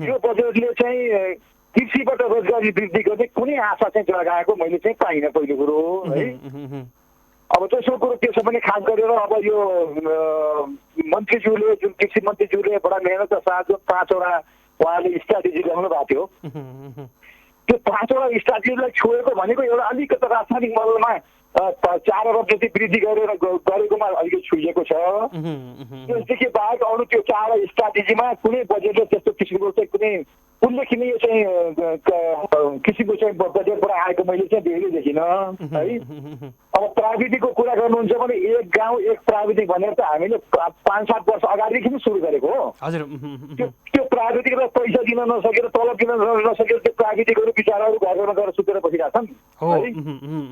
यो बजेटले चाहिँ कृषिबाट रोजगारी वृद्धि गर्ने कुनै आशा चाहिँ जगाएको मैले चाहिँ पाइनँ पहिलो कुरो है। अब दोस्रो कुरो के छ भने खास गरेर अब यो मन्त्रीज्यूले जुन कृषि मन्त्रीज्यूले बडा मेहनतका साथ जुन 5 वटा उहाँले स्ट्राटेजी ल्याउनु भएको थियो त्यो 5 वटा स्ट्राटेजीलाई छोडेको भनेको एउटा अलिकति रासायनिक मलमा 4 अरब जति वृद्धि गरेकोमा अलिकति छुइएको छ। त्यसदेखि बाहेक अरू त्यो 4 स्ट्राटेजीमा कुनै बजेटले त्यस्तो किसिमको चाहिँ कुनै उल्लेखनीय चाहिँ किसिमको चाहिँ बजेटबाट आएको मैले चाहिँ धेरै देखिनँ है। अब प्राविधिकको कुरा गर्नुहुन्छ भने एक गाउँ एक प्राविधिक भनेर त हामीले 5-7 वर्ष अगाडिदेखि नै सुरु गरेको हो। त्यो प्राविधिकलाई पैसा दिन नसकेर तलब दिन नसकेर त्यो प्राविधिकहरू विचारहरू घरमा गएर सुतेर बसिरहेछन् है।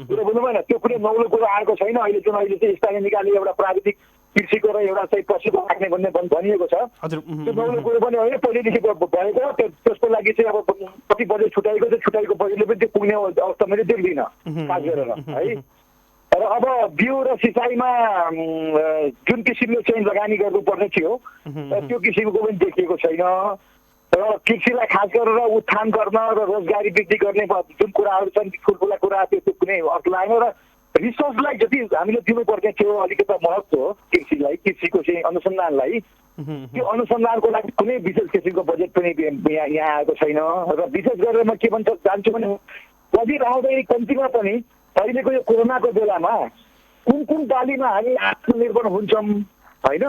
कुरो बुझ्नु भएन, त्यो कुनै नौलो कुरो आएको छैन। अहिले चाहिँ स्थानीय निकायले एउटा प्राविधिक कृषिको र एउटा चाहिँ पशुको राख्ने भन्ने भनिएको छ। त्यो नौलो कुरो पनि होइन, पहिलेदेखि भएको। त्यसको लागि चाहिँ अब कति बजेट छुट्याएको बजेटले पनि त्यो पुग्ने अवस्था मैले देख्दिनँ खास गरेर है। र अब बिउ र सिँचाइमा जुन किसिमले चाहिँ लगानी गर्नुपर्ने थियो त्यो किसिमको पनि देखिएको छैन। र कृषिलाई खास गरेर उत्थान गर्न र रोजगारी वृद्धि गर्ने जुन कुराहरू छन् ठुल्ठुला कुरा त्यो कुनै अर्थ लागेन। र रिसर्चलाई जति हामीले दिनुपर्ने थियो अलिकति महत्त्व कृषिलाई, कृषिको चाहिँ अनुसन्धानलाई, त्यो अनुसन्धानको लागि कुनै विशेष किसिमको बजेट पनि यहाँ आएको छैन। र विशेष गरेर म के भन्छ जान्छु भने बजेट आउँदै कम्तीमा पनि अहिलेको यो कोरोनाको बेलामा कुन बालीमा हामी आत्मनिर्भर हुन्छौँ होइन,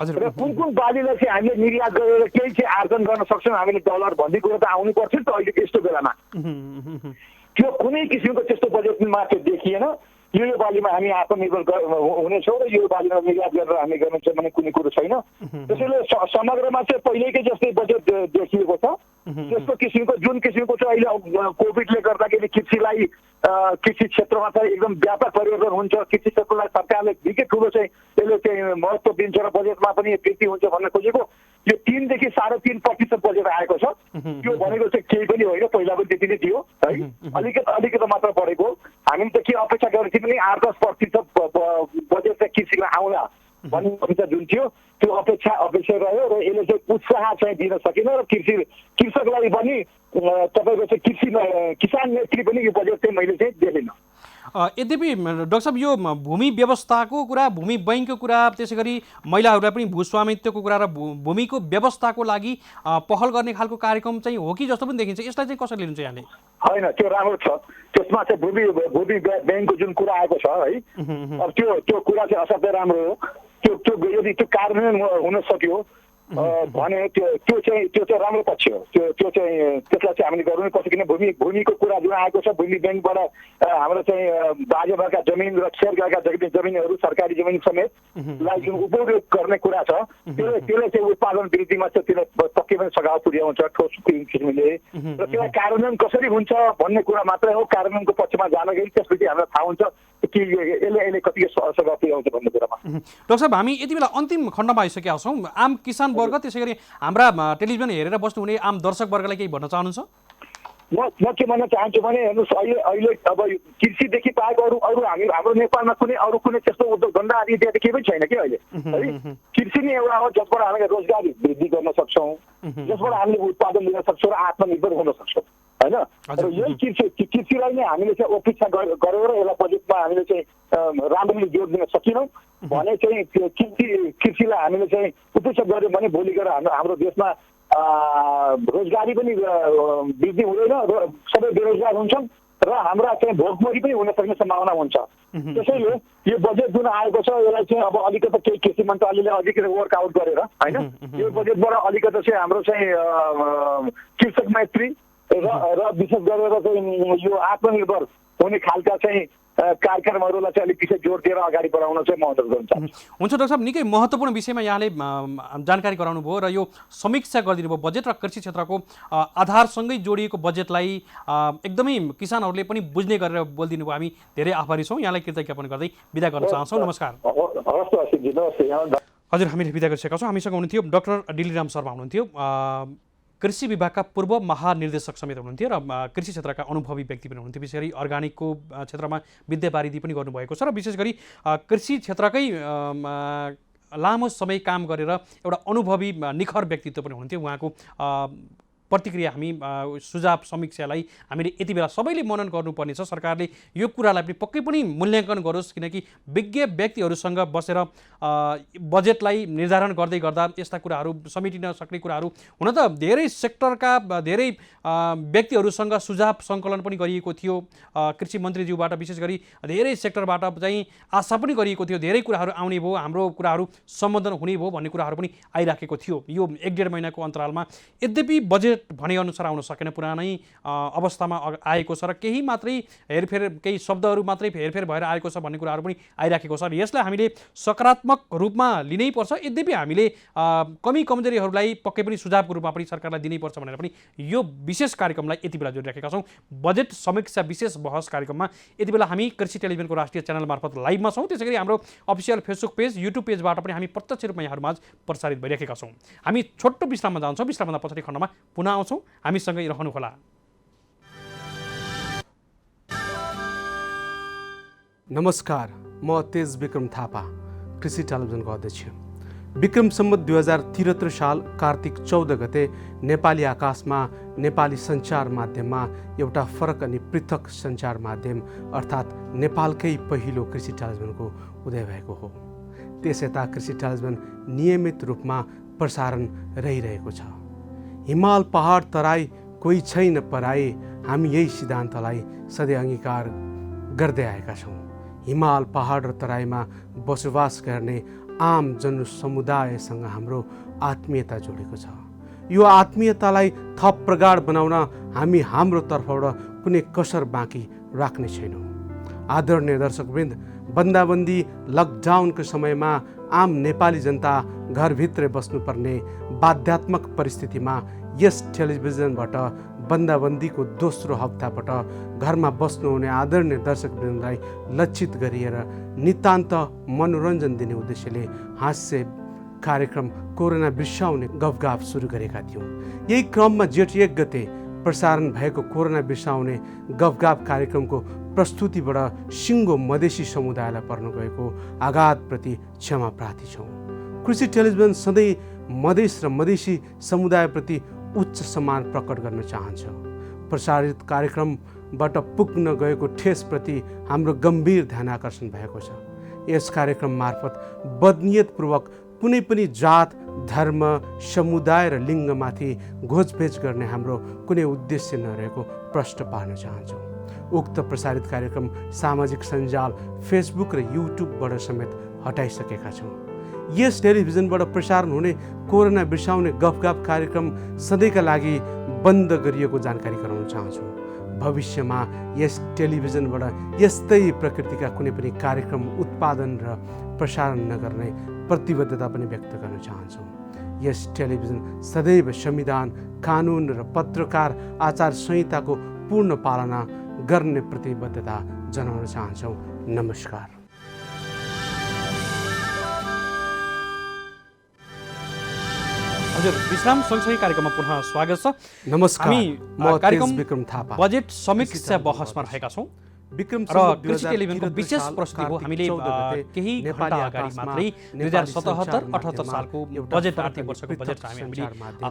र कुन बालीलाई चाहिँ हामीले निर्यात गरेर केही चाहिँ आर्जन गर्न सक्छौँ हामीले डलर भन्ने कुरो त आउनु पर्थ्यो नि त अहिले यस्तो बेलामा। त्यो कुनै किसिमको त्यस्तो बजेटमा त्यो देखिएन। यो बालीमा हामी आत्मनिर्भर हुनेछौँ र यो बालीमा निर्यात गरेर हामी गर्नेछौँ भन्ने कुनै कुरो छैन। त्यसैले समग्रमा चाहिँ पहिलेकै जस्तै बजेट देखिएको छ। त्यस्तो किसिमको जुन किसिमको चाहिँ अहिले कोभिडले गर्दाखेरि कृषिलाई कृषि क्षेत्रमा चाहिँ एकदम व्यापक परिवर्तन हुन्छ, कृषि क्षेत्रलाई सरकारले निकै ठुलो चाहिँ त्यसले चाहिँ महत्त्व दिन्छ र बजेटमा पनि वृद्धि हुन्छ भन्न खोजेको यो 3 देखि 3.5% बजेट आएको छ। त्यो भनेको चाहिँ केही पनि होइन, पहिला पनि त्यति नै थियो है, अलिकति मात्र बढेको। हामीले त के अपेक्षा गरेको थियौँ भने 8-10% बजेट चाहिँ कृषिमा आउला भन्ने अपेक्षा जुन थियो त्यो अपेक्षा रह्यो र यसले चाहिँ उत्साह चाहिँ दिन सकेन। र कृषकलाई पनि तपाईँको चाहिँ किसान नेत्री पनि यो बजेट चाहिँ मैले चाहिँ देखेन। यद्यपि डाक्टर साहब यो भूमि व्यवस्थाको कुरा, भूमि बैंकको कुरा, त्यसै गरी महिलाहरूलाई पनि भूस्वामित्वको कुरा र भूमिको व्यवस्थाको लागि पहल गर्ने खालको कार्यक्रम चाहिँ हो कि जस्तो पनि देखिन्छ। यसलाई चाहिँ कसरी लिनुहुन्छ यहाँले? होइन, त्यो राम्रो छ। त्यसमा चाहिँ भूमि बैंकको जुन कुरा आएको छ है, अब त्यो कुरा चाहिँ असाध्यै राम्रो हो। त्यो यदि त्यो कार्यान्वयन हुन सक्यो भने त्यो चाहिँ राम्रो पक्ष हो। त्यो चाहिँ त्यसलाई चाहिँ हामीले गर्नु पर्छ। किन भूमिको कुरा जुन आएको छ, भूमि बैंकबाट हाम्रो चाहिँ बाजेबाका जमिन र खेर गएका जमिनहरू सरकारी जमिन समेतलाई जुन उपयोग गर्ने कुरा छ त्यसले चाहिँ उत्पादन वृद्धिमा चाहिँ त्यसले पक्कै पनि सघाउ पुर्याउँछ ठोस किसिमले। र त्यसलाई कार्यान्वयन कसरी हुन्छ भन्ने कुरा मात्रै हो। कार्यान्वयनको पक्षमा जानखेरि त्यसपछि हामीलाई थाहा हुन्छ कि यसले कति सघाउ पुर्याउँछ भन्ने कुरामा। डाक्टर साहब, हामी यति बेला अन्तिम खण्डमा आइसकेका छौँ। आम किसान वर्ग, त्यसै गरी हाम्रा टेलिभिजन हेरेर बस्नुहुने आम दर्शक वर्गलाई केही भन्न चाहनुहुन्छ? म के भन्न चाहन्छु भने हेर्नुहोस्, अहिले अब कृषिदेखि बाहेक हाम्रो नेपालमा कुनै त्यस्तो उद्योग धन्दा आदि इत्यादि केही पनि छैन कि अहिले है। कृषि नै एउटा हो जसबाट हामीले रोजगारी वृद्धि गर्न सक्छौँ, जसबाट हामीले उत्पादन लिन सक्छौँ र आत्मनिर्भर हुन सक्छौँ होइन। र यही कृषिलाई नै हामीले चाहिँ अपेक्षा गरेर यसलाई बजेटमा हामीले चाहिँ राम्ररी जोड दिन सकेनौँ भने चाहिँ कृषिलाई हामीले चाहिँ उपेक्षा गऱ्यौँ भने भोलि गएर हाम्रो देशमा रोजगारी पनि वृद्धि हुँदैन, सबै बेरोजगार हुन्छन् र हाम्रा चाहिँ भोकमरी पनि हुन सक्ने सम्भावना हुन्छ। त्यसैले यो बजेट जुन आएको छ यसलाई चाहिँ अब अलिकति केही कृषि मन्त्रालयले अलिकति वर्कआउट गरेर होइन, यो बजेटबाट अलिकति चाहिँ हाम्रो चाहिँ कृषक मैत्री र विशेष गरेर चाहिँ यो आत्मनिर्भर हुने खालका चाहिँ कार्यक्रमहरूलाई चाहिँ अलिक विशेष जोड दिएर अगाडि बढाउन चाहिँ म अनुरोध गर्न चाहन्छु। हुन्छ डाक्टर साहब, निकै महत्त्वपूर्ण विषयमा यहाँले जानकारी गराउनु भयो र यो समीक्षा गरिदिनु भयो। बजेट र कृषि क्षेत्रको आधारसँगै जोडिएको बजेटलाई एकदमै किसानहरूले पनि बुझ्ने गरेर बोलिदिनु भयो। हामी धेरै आभारी छौँ। यहाँलाई कृतज्ञ ज्ञापन गर्दै बिदा गर्न चाहन्छौँ। नमस्कार। हजुर, हामीले बिदा गरिसकेका छौँ। हामीसँग हुनुहुन्थ्यो डाक्टर डिलिराम शर्मा हुनुहुन्थ्यो, कृषि विभागका पूर्व महानिर्देशक समेत हुनुहुन्थ्यो र कृषि क्षेत्रका अनुभवी व्यक्ति पनि हुनुहुन्थ्यो। विशेष गरी अर्गानिकको क्षेत्रमा विद्यावारिधि पनि गर्नुभएको छ र विशेष गरी कृषि क्षेत्रकै लामो समय काम गरेर एउटा अनुभवी निखर व्यक्तित्व पनि हुनुहुन्थ्यो। उहाँको प्रतिक्रिया हामी सुझाव समीक्षालाई हामीले यति बेला सबैले मनन गर्नुपर्नेछ। सरकारले यो कुरालाई पनि पक्कै पनि मूल्याङ्कन गरोस्, किनकि विज्ञ व्यक्तिहरूसँग बसेर बजेटलाई निर्धारण गर्दै गर्दा यस्ता कुराहरू समेटिन सक्ने कुराहरू हुन त धेरै सेक्टरका धेरै व्यक्तिहरूसँग सुझाव सङ्कलन पनि गरिएको थियो। कृषि मन्त्रीज्यूबाट विशेष गरी धेरै सेक्टरबाट चाहिँ आशा पनि गरिएको थियो, धेरै कुराहरू आउने भयो, हाम्रो कुराहरू सम्बोधन हुने भयो भन्ने कुराहरू पनि आइराखेको थियो यो 1-1.5 महिनाको अन्तरालमा। यद्यपि बजेट भनेअनुसार आउन सकेन, पुरानै अवस्थामा आएको छ र केही मात्रै हेरफेर, केही शब्दहरू मात्रै हेरफेर भएर आएको छ भन्ने कुराहरू पनि आइराखेको छ। यसलाई हामीले सकारात्मक रूपमा लिनै पर्छ। यद्यपि हामीले कमी कमजोरीहरूलाई पक्कै पनि सुझावको रूपमा पनि सरकारलाई दिनैपर्छ भनेर पनि यो विशेष कार्यक्रमलाई यति बेला जोडिराखेका छौँ। बजेट समीक्षा विशेष बहस कार्यक्रममा यति बेला हामी कृषि टेलिभिजनको राष्ट्रिय च्यानल मार्फत लाइभमा छौँ। त्यसै गरी हाम्रो अफिसियल फेसबुक पेज, युट्युब पेजबाट पनि हामी प्रत्यक्ष रूपमा यहाँहरूमाझ प्रसारित भइरहेका छौँ। हामी छोटो विश्राममा जान्छौँ। विश्रामभन्दा पछाडि खण्डमा पुनः आउँछौँ। हामीसँगै रहनुहोला। नमस्कार, म तेज विक्रम थापा, कृषि टेलिभिजनको अध्यक्ष। विक्रम सम्वत 2073 साल कार्तिक 14 गते नेपाली आकाशमा नेपाली सञ्चार माध्यममा एउटा फरक अनि पृथक सञ्चार माध्यम अर्थात् नेपालकै पहिलो कृषि टेलिभिजनको उदय भएको हो। त्यस यता कृषि टेलिभिजन नियमित रूपमा प्रसारण रहिरहेको छ। हिमाल पहाड तराई कोही छैन पराई, हामी यही सिद्धान्तलाई सधैँ अङ्गीकार गर्दै आएका छौँ। हिमाल पहाड र तराईमा बसोबास गर्ने आम जनसमुदायसँग हाम्रो आत्मीयता जोडेको छ। यो आत्मीयतालाई थप प्रगाढ बनाउन हामी हाम्रो तर्फबाट कुनै कसर बाँकी राख्ने छैनौँ। आदरणीय दर्शकवृन्द, बन्दाबन्दी लकडाउनको समयमा आम नेपाली जनता घरभित्रै बस्नुपर्ने बाध्यात्मक परिस्थितिमा यस टेलिभिजनबाट बन्दाबन्दीको दोस्रो हप्ताबाट घरमा बस्नुहुने आदरणीय दर्शकवृन्दलाई लक्षित गरिएर नितान्त मनोरञ्जन दिने उद्देश्यले हास्य कार्यक्रम कोरोना बिर्साउने गफगाफ सुरु गरेका थियौँ। यही क्रममा जेठ 1 गते प्रसारण भएको कोरोना बिर्साउने गफगाफ कार्यक्रमको प्रस्तुतिबाट सिङ्गो मधेसी समुदायलाई पर्न गएको आघातप्रति क्षमा प्रार्थी छौँ। कृषि टेलिभिजन सधैँ मधेस र मधेसी समुदायप्रति उच्च सम्मान प्रकट गर्न चाहन्छ। प्रसारित कार्यक्रमबाट पुग्न गएको ठेसप्रति हाम्रो गम्भीर ध्यान आकर्षण भएको छ। यस कार्यक्रम मार्फत बदनियतपूर्वक कुनै पनि जात, धर्म, समुदाय र लिङ्गमाथि घोचभेच गर्ने हाम्रो कुनै उद्देश्य नरहेको प्रश्न पार्न चाहन्छौँ। उक्त प्रसारित कार्यक्रम सामाजिक सञ्जाल फेसबुक र युट्युबबाट समेत हटाइसकेका छौँ। यस टेलिभिजनबाट प्रसारण हुने कोरोना बिर्साउने गफगाफ कार्यक्रम सधैँका लागि बन्द गरिएको जानकारी गराउन चाहन्छु। भविष्यमा यस टेलिभिजनबाट यस्तै प्रकृतिका कुनै पनि कार्यक्रम उत्पादन र प्रसारण नगर्ने प्रतिबद्धता पनि व्यक्त गर्न चाहन्छौँ। यस टेलिभिजन सदैव संविधान, कानुन र पत्रकार आचार संहिताको पूर्ण पालना गर्ने प्रतिबद्धता जनाउन चाहन्छौँ। नमस्कार। हजुर, विश्राम सँगसँगै कार्यक्रममा पुनः स्वागत छ। नमस्कार, हामी कार्यक्रम विक्रम थापा बजेट समीक्षा बहसमा रहेका छौँ विक्रम र कृषि टेलिभिजनको विशेष प्रस्तुति हो। हामीले केही घण्टा अगाडि मात्रै 2077-78 सालको बजेट आर्थिक वर्षको बजेट हामीले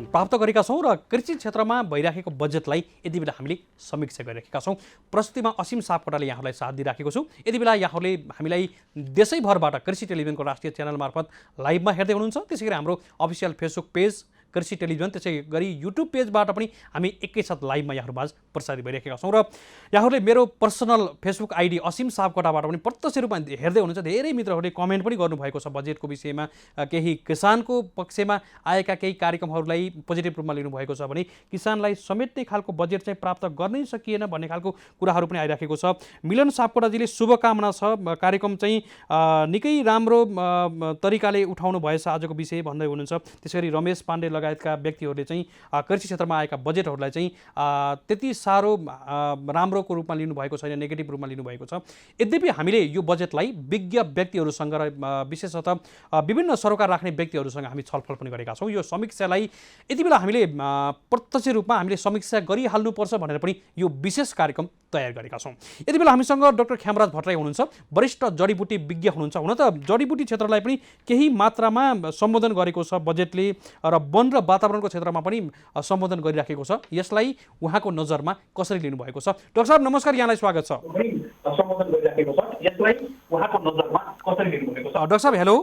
प्राप्त गरेका छौँ र कृषि क्षेत्रमा भइराखेको बजेटलाई यति बेला हामीले समीक्षा गरिराखेका छौँ। प्रस्तुतिमा असीम सापकोटाले यहाँहरूलाई साथ दिइराखेको छु। यति बेला यहाँहरूले हामीलाई देशैभरबाट कृषि टेलिभिजनको राष्ट्रिय च्यानल मार्फत लाइभमा हेर्दै हुनुहुन्छ। त्यसै गरी हाम्रो अफिसियल फेसबुक पेज कृषि टेलिभिजन, त्यसै गरी युट्युब पेजबाट पनि हामी एकैसाथ लाइभमा यहाँहरूमाझ प्रसारित भइरहेका छौँ। र यहाँहरूले मेरो पर्सनल फेसबुक आइडी असीम सापकोटाबाट पनि प्रत्यक्ष रूपमा हेर्दै हुनुहुन्छ। धेरै मित्रहरूले कमेन्ट पनि गर्नुभएको छ बजेटको विषयमा। केही किसानको पक्षमा आएका केही कार्यक्रमहरूलाई पोजिटिभ रूपमा लिनुभएको छ भने किसानलाई समेट्ने खालको बजेट चाहिँ प्राप्त गर्नै सकिएन भन्ने खालको कुराहरू पनि आइराखेको छ। मिलन सापकोटाजीले शुभकामना छ, कार्यक्रम चाहिँ निकै राम्रो तरिकाले उठाउनु भएछ आजको विषय भन्दै हुनुहुन्छ। त्यसै गरी रमेश पाण्डे लगायतका व्यक्तिहरूले चाहिँ कृषि क्षेत्रमा आएका बजेटहरूलाई चाहिँ त्यति साह्रो राम्रोको रूपमा लिनुभएको छैन, नेगेटिभ रूपमा लिनुभएको छ। यद्यपि हामीले यो बजेटलाई विज्ञ व्यक्तिहरूसँग र विशेषतः विभिन्न सरोकार राख्ने व्यक्तिहरूसँग हामी छलफल पनि गरेका छौँ। यो समीक्षालाई यति बेला हामीले प्रत्यक्ष रूपमा हामीले समीक्षा गरिहाल्नुपर्छ भनेर पनि यो विशेष कार्यक्रम तयार गरेका छौँ। यति बेला हामीसँग डाक्टर ख्यामराज भट्टराई हुनुहुन्छ, वरिष्ठ जडीबुटी विज्ञ हुनुहुन्छ। हुन त जडीबुटी क्षेत्रलाई पनि केही मात्रामा सम्बोधन गरेको छ बजेटले र वन र वातावरणको क्षेत्रमा पनि सम्बोधन गरिराखेको छ। यसलाई उहाँको नजरमा कसरी लिनुभएको छ? डाक्टर साहब नमस्कार, यहाँलाई स्वागत छ। डाक्टर साहब हेलो।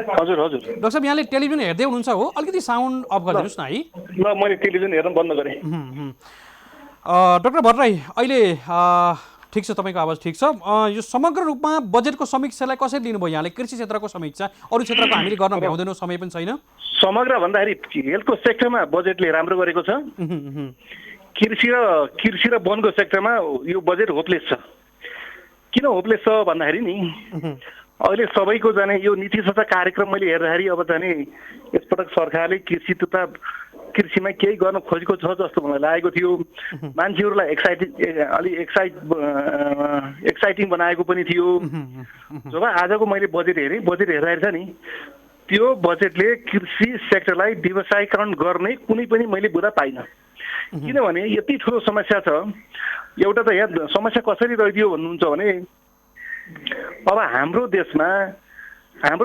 हजुर हजुर डाक्टर साहब यहाँले टेलिभिजन हेर्दै हुनुहुन्छ हो? अलिकति साउन्ड अफ गरिदिनुहोस् न है। ल मैले टेलिभिजन हेर्न बन्द गरेँ। डाक्टर भट्टराई अहिले ठिक छ, तपाईँको आवाज ठिक छ। यो समग्र रूपमा बजेटको समीक्षालाई कसरी लिनुभयो यहाँले? कृषि क्षेत्रको समीक्षा, अरू क्षेत्रको हामीले गर्न भ्याउँदैनौँ, समय पनि छैन। समग्र भन्दाखेरि हेल्थको सेक्टरमा बजेटले राम्रो गरेको छ। कृषि र वनको सेक्टरमा यो बजेट होपलेस छ। किन होपलेस छ भन्दाखेरि नि अहिले सबैको जाने यो नीति संस्था कार्यक्रम मैले हेर्दाखेरि अब जाने यसपटक सरकारले कृषिमा केही गर्न खोजेको छ जस्तो मलाई लागेको थियो। मान्छेहरूलाई एक्साइटिङ बनाएको पनि थियो। जब आजको मैले बजेट हेर्दाखेरि छ नि, त्यो बजेटले कृषि सेक्टरलाई व्यवसायीकरण गर्ने कुनै पनि मैले बुझा पाइनँ। किनभने यति ठुलो समस्या छ। एउटा त यहाँ समस्या कसरी रहिदियो भन्नुहुन्छ भने अब हाम्रो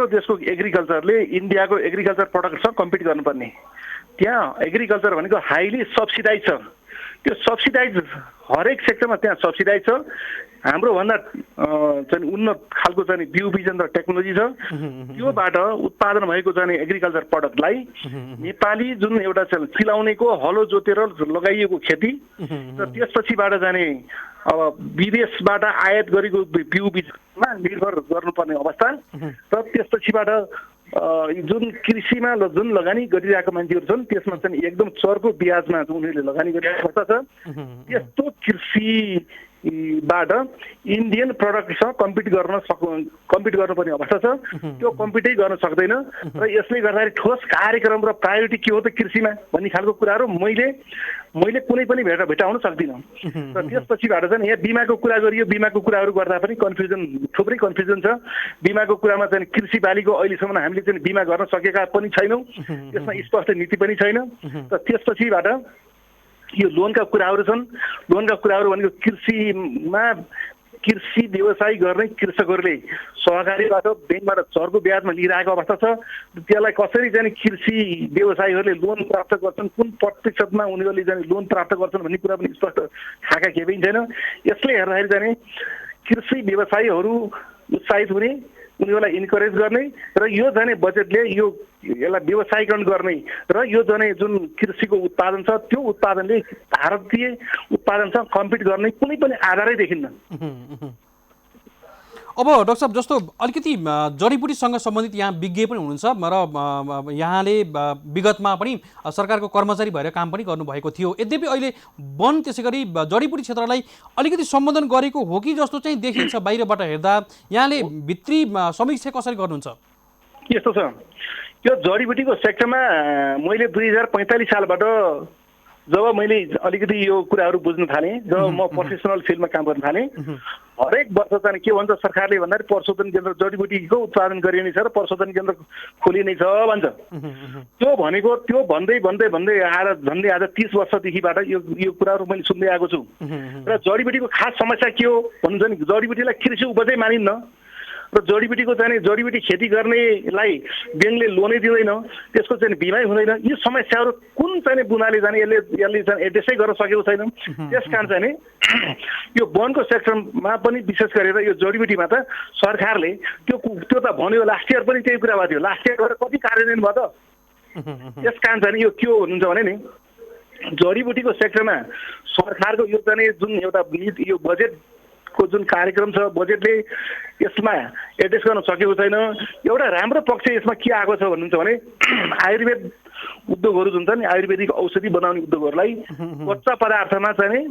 देशको एग्रिकल्चरले इन्डियाको एग्रिकल्चर प्रडक्टसँग कम्पिट गर्नुपर्ने। त्यहाँ एग्रिकल्चर भनेको हाइली सब्सिडाइज छ। त्यो सब्सिडाइज हरेक सेक्टरमा त्यहाँ सब्सिडाइज छ। हाम्रोभन्दा चाहिँ उन्नत खालको चाहिँ बिउ बिजन र टेक्नोलोजी छ। त्योबाट उत्पादन भएको चाहिँ एग्रिकल्चर प्रडक्टलाई नेपाली जुन एउटा चिलाउनेको हलो जोतेर लगाइएको खेती र त्यसपछिबाट जाने अब विदेशबाट आयात गरेको बिउ बिजनमा निर्भर गर्नुपर्ने अवस्था र त्यसपछिबाट जुन कृषिमा जुन लगानी गरिरहेका मान्छेहरू छन् त्यसमा चाहिँ एकदम चर्को ब्याजमा उनीहरूले लगानी गरिरहेको अवस्था छ। त्यस्तो कृषिबाट इन्डियन प्रडक्टसँग कम्पिट गर्नुपर्ने अवस्था छ। त्यो कम्पिटै गर्न सक्दैन र यसले गर्दाखेरि ठोस कार्यक्रम र प्रायोरिटी के हो त कृषिमा भन्ने खालको कुराहरू मैले कुनै पनि भेटाउन सक्दिनँ। र त्यसपछिबाट चाहिँ यहाँ बिमाको कुरा गरियो। बिमाको कुराहरू गर्दा पनि थुप्रै कन्फ्युजन छ। बिमाको कुरामा चाहिँ कृषि बालीको अहिलेसम्म हामीले चाहिँ बिमा गर्न सकेका पनि छैनौँ। त्यसमा स्पष्ट नीति पनि छैन। र त्यसपछिबाट यो लोनका कुराहरू छन्। लोनका कुराहरू भनेको कृषि व्यवसाय गर्ने कृषकहरूले सहकारीबाट ब्याङ्कबाट चर्को ब्याजमा लिइरहेको अवस्था छ। त्यसलाई कसरी चाहिँ कृषि व्यवसायीहरूले लोन प्राप्त गर्छन्, कुन प्रतिशतमा उनीहरूले चाहिँ लोन प्राप्त गर्छन् भन्ने कुरा पनि स्पष्ट थाहा केही पनि छैन। यसले हेर्दाखेरि चाहिँ कृषि व्यवसायीहरू उत्साहित हुने, उनीहरूलाई इन्करेज गर्ने र यो जाने बजेटले यसलाई व्यवसायीकरण गर्ने र यो जाने जुन कृषिको उत्पादन छ त्यो उत्पादनले भारतीय उत्पादनसँग कम्पिट गर्ने कुनै पनि आधारै देखिन्न। अब डाक्टर साहब जस्तो अलिकति जडीबुटीसँग सम्बन्धित यहाँ विज्ञ पनि हुनुहुन्छ र यहाँले विगतमा पनि सरकारको कर्मचारी भएर काम पनि गर्नुभएको थियो। यद्यपि अहिले वन त्यसै गरी जडीबुटी क्षेत्रलाई अलिकति सम्बोधन गरेको हो कि जस्तो चाहिँ देखिन्छ बाहिरबाट हेर्दा। यहाँले भित्री समीक्षा कसरी गर्नुहुन्छ? यस्तो छ, यो जडीबुटीको सेक्टरमा मैले 2045 सालबाट जब मैले अलिकति यो कुराहरू बुझ्न थालेँ, जब म प्रोफेसनल फिल्डमा काम गर्न थालेँ, हरेक वर्ष चाहिँ के भन्छ सरकारले भन्दाखेरि प्रशोधन केन्द्र जडीबुटीको उत्पादन गरिने छ र प्रशोधन केन्द्र खोलिने छ भन्छ। त्यो भन्दै आएर झन्डै आज 30 वर्षदेखिबाट यो कुराहरू मैले सुन्दै आएको छु। र जडीबुटीको खास समस्या के हो भन्नुहुन्छ नि, जडीबुटीलाई कृषि उपजै मानिन्न र जडीबुटीको चाहिँ जडीबुटी खेती गर्नेलाई ब्याङ्कले लोनै दिँदैन, त्यसको चाहिँ बिमै हुँदैन। यी समस्याहरू कुन चाहिँ बुनाले जाने यसले चाहिँ एड्रेसै गर्न सकेको छैन। त्यस कारण चाहिँ यो वनको सेक्टरमा पनि विशेष गरेर यो जडीबुटीमा त सरकारले त्यो त भन्यो। लास्ट इयर पनि त्यही कुरा भएको थियो। लास्ट इयरबाट कति कार्यान्वयन भयो त? त्यस कारण चाहिँ यो के हुनुहुन्छ भने नि जडीबुटीको सेक्टरमा सरकारको यो चाहिँ जुन एउटा यो बजेट को जुन कार्यक्रम छ बजेटले यसमा एड्रेस गर्न सकेको छैन। एउटा राम्रो पक्ष यसमा के आएको छ भन्नुहुन्छ भने आयुर्वेद उद्योगहरू जुन छ नि, आयुर्वेदिक औषधि बनाउने उद्योगहरूलाई कच्चा पदार्थमा चाहिँ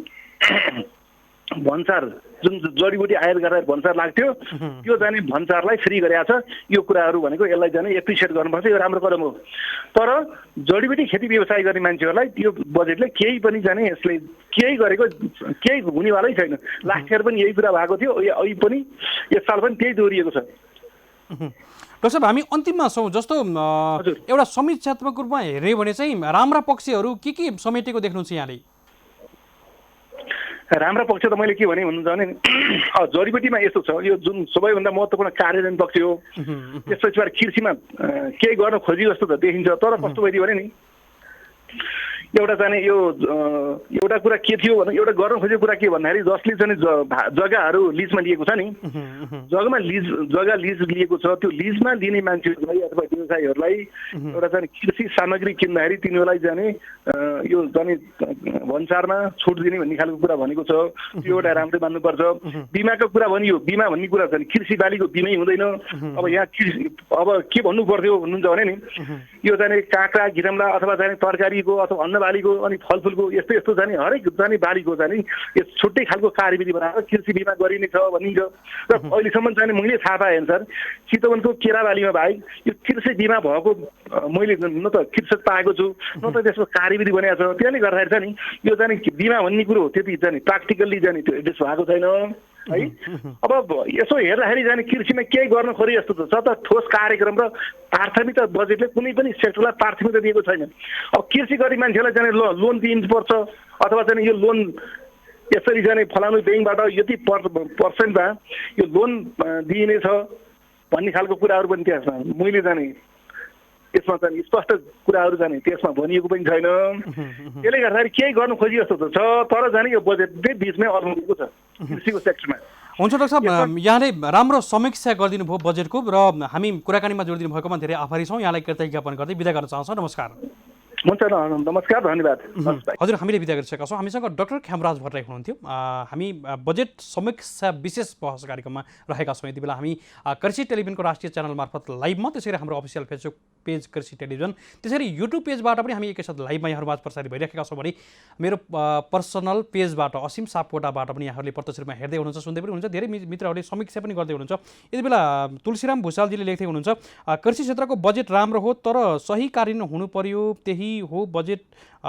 भन्सार जुन जडीबुटी आयात गरेर भन्सार लाग्थ्यो त्यो चाहिँ भन्सारलाई फ्री गरेको छ। यो कुराहरू भनेको यसलाई चाहिँ एप्रिसिएट गर्नुपर्छ, यो राम्रो कदम हो। तर जडीबुटी खेती व्यवसाय गर्ने मान्छेहरूलाई त्यो बजेटले केही पनि जाने यसले केही गरेको केही हुनेवालै छैन। लास्ट इयर पनि यही कुरा भएको थियो, अहिले पनि यस साल पनि त्यही दोहोरिएको छ। डाक्टर साहब हामी अन्तिममा छौँ। जस्तो एउटा समीक्षात्मक रूपमा हेर्ने भने चाहिँ राम्रा पक्षहरू के समेटेको देख्नुहुन्छ यहाँले? राम्रा पक्ष त मैले के भने भन्नुहुन्छ भने जडीबुटीमा यस्तो छ, यो जुन सबैभन्दा महत्त्वपूर्ण कार्यान्वयन पक्ष हो। त्यसपछि कृषिमा केही गर्न खोजी जस्तो त देखिन्छ। तर कस्तो भइदियो भने नि एउटा चाहिँ यो एउटा कुरा के थियो भने एउटा गर्न खोजेको कुरा के भन्दाखेरि जसले चाहिँ जग्गाहरू लिजमा लिएको छ नि, जग्गा लिज लिएको छ, त्यो लिजमा लिने मान्छेहरूलाई अथवा व्यवसायीहरूलाई एउटा चाहिँ कृषि सामग्री किन्दाखेरि तिनीहरूलाई जाने यो जाने भन्सारमा छुट दिने भन्ने खालको कुरा भनेको छ। त्यो एउटा राम्रै मान्नुपर्छ। बिमाको कुरा भनियो, बिमा भन्ने कुरा चाहिँ कृषि बालीको बिमै हुँदैन। अब यहाँ अब के भन्नु पर्थ्यो भन्नुहुन्छ भने नि यो चाहिँ काँक्रा घिरम्ला अथवा चाहिँ तरकारीको अथवा अन्न बालीको अनि फलफुलको यस्तो यस्तो जाने हरेक जाने बालीको जाने यो छुट्टै खालको कार्यविधि बनाएर कृषि बिमा गरिने छ भनिन्छ। र अहिलेसम्म चाहिँ मैले थाहा पाएँ अनुसार चितवनको केरा बालीमा बाहेक यो कृषि बिमा भएको मैले न त कृषक पाएको छु न त त्यसको कार्यविधि बनाएको छ। त्यसले गर्दाखेरि चाहिँ नि यो जाने बिमा भन्ने कुरो त्यति जाने प्र्याक्टिकल्ली जाने त्यो एड्रेस भएको छैन है। अब यसो हेर्दाखेरि जाने कृषिमा केही गर्न खोजे जस्तो छ त ठोस कार्यक्रम र प्राथमिकता बजेटले कुनै पनि सेक्टरलाई प्राथमिकता दिएको छैन। अब कृषि गर्ने मान्छेलाई जाने लोन दिनुपर्छ अथवा चाहिँ यो लोन यसरी जाने फलानु ब्याङ्कबाट यति पर्सेन्टमा यो लोन दिइनेछ भन्ने खालको कुराहरू पनि त्यसमा मैले जाने त्यसमा चाहिँ स्पष्ट कुराहरू जाने त्यसमा भनिएको पनि छैन। त्यसले गर्दाखेरि केही गर्नु खोजी जस्तो त छ, तर जाने यो बजेटले बिचमै अल्झिएको छ कृषिको सेक्टरमा। हुन्छ डाक्टर साहब, यहाँले राम्रो समीक्षा गरिदिनु भयो बजेटको र हामी कुराकानीमा जोडिदिनु भएकोमा धेरै आभारी छौँ। यहाँलाई कृतज्ञता ज्ञापन गर्दै बिदा गर्न चाहन्छौँ। नमस्कार। हुन्छ, नमस्कार, धन्यवाद। हजुर, हामीले बिदा गरिसकेका छौँ। हामीसँग डाक्टर खेमराज भट्टराई हुनुहुन्थ्यो। हामी बजेट समीक्षा विशेष बहस कार्यक्रममा रहेका छौँ। यति बेला हामी कृषि टेलिभिजनको राष्ट्रिय च्यानल मार्फत लाइभमा, त्यसरी हाम्रो अफिसियल फेसबुक पेज कृषि टेलिभिजन, त्यसरी युट्युब पेजबाट पनि हामी एकैसाथ लाइभमा यहाँहरूमाझ प्रसारित भइरहेका छौँ भने मेरो पर्सनल पेजबाट असीम सापकोटाबाट पनि यहाँहरूले प्रत्यक्ष रूपमा हेर्दै हुनुहुन्छ, सुन्दै पनि हुनुहुन्छ। धेरै मित्रहरूले समीक्षा पनि गर्दै हुनुहुन्छ। यति बेला तुलसीराम भुषालजीले लेख्दै हुनुहुन्छ कृषि क्षेत्रको बजेट राम्रो हो तर सही कार्यान्वयन हुनु पर्यो, त्यही हो बजेट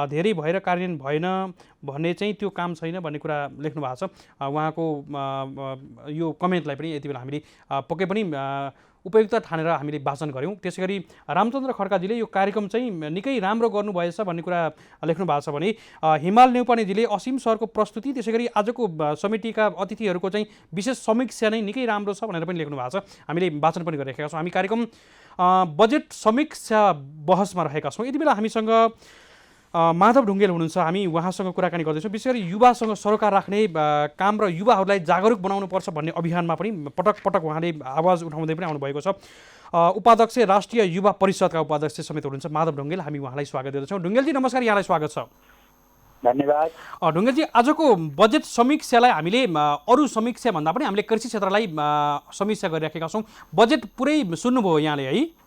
धेरै भएर कार्यान्वयन भएन भन्ने चाहिँ त्यो काम छैन भन्ने कुरा लेख्नु भएको छ। उहाँको यो कमेन्टलाई पनि यति बेला हामीले पक्कै पनि उपयुक्त ठानेर हामीले वाचन गऱ्यौँ। त्यसै गरी रामचन्द्र खड्काजीले यो कार्यक्रम चाहिँ निकै राम्रो गर्नुभएछ भन्ने कुरा लेख्नु भएको छ भने हिमाल नेउपानेजीले असीम सरको प्रस्तुति त्यसै गरी आजको समितिका अतिथिहरूको चाहिँ विशेष समीक्षा नै निकै राम्रो छ भनेर पनि लेख्नु भएको छ। हामीले वाचन पनि गरिरहेका छौँ। हामी कार्यक्रम बजेट समीक्षा बहसमा रहेका छौँ। यति बेला हामीसँग माधव ढुङ्गेल हुनुहुन्छ। हामी उहाँसँग कुराकानी गर्दैछौँ। विशेष गरी युवासँग सरोकार राख्ने काम र युवाहरूलाई जागरुक बनाउनुपर्छ भन्ने अभियानमा पनि पटक पटक उहाँले आवाज उठाउँदै पनि आउनुभएको छ। उपाध्यक्ष राष्ट्रिय युवा परिषदका उपाध्यक्ष समेत हुनुहुन्छ माधव ढुङ्गेल। हामी उहाँलाई स्वागत गर्दछौँ। ढुङ्गेलजी नमस्कार, यहाँलाई स्वागत छ। धन्यवाद। ढुङ्गेलजी, आजको बजेट समीक्षालाई हामीले अरू समीक्षा भन्दा पनि हामीले कृषि क्षेत्रलाई समीक्षा गरिराखेका छौँ। बजेट पुरै सुन्नुभयो यहाँले है?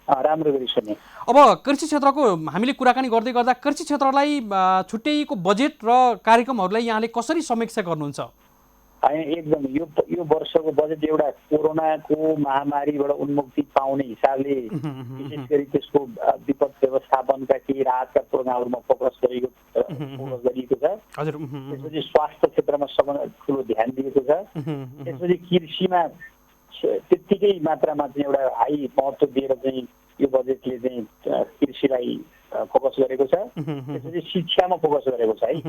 राम्रो गरी सुने। अब कृषि क्षेत्रको हामीले कुराकानी गर्दै गर्दा कृषि क्षेत्रलाई छुट्याइएको बजेट र कार्यक्रमहरूलाई यहाँले कसरी समीक्षा गर्नुहुन्छ? एकदम यो वर्षको बजेट एउटा कोरोनाको महामारीबाट उन्मुक्ति पाउने हिसाबले विशेष गरी त्यसको विपद व्यवस्थापनका केही राहतका प्रोग्रामहरूमा फोकस गरिएको छ। त्यसपछि स्वास्थ्य क्षेत्रमा सबभन्दा ठुलो ध्यान दिएको छ। त्यसपछि कृषिमा त्यत्तिकै मात्रामा चाहिँ एउटा हाई महत्त्व दिएर चाहिँ यो बजेटले चाहिँ कृषिलाई फोकस गरेको छ। त्यसपछि शिक्षामा फोकस गरेको छ है।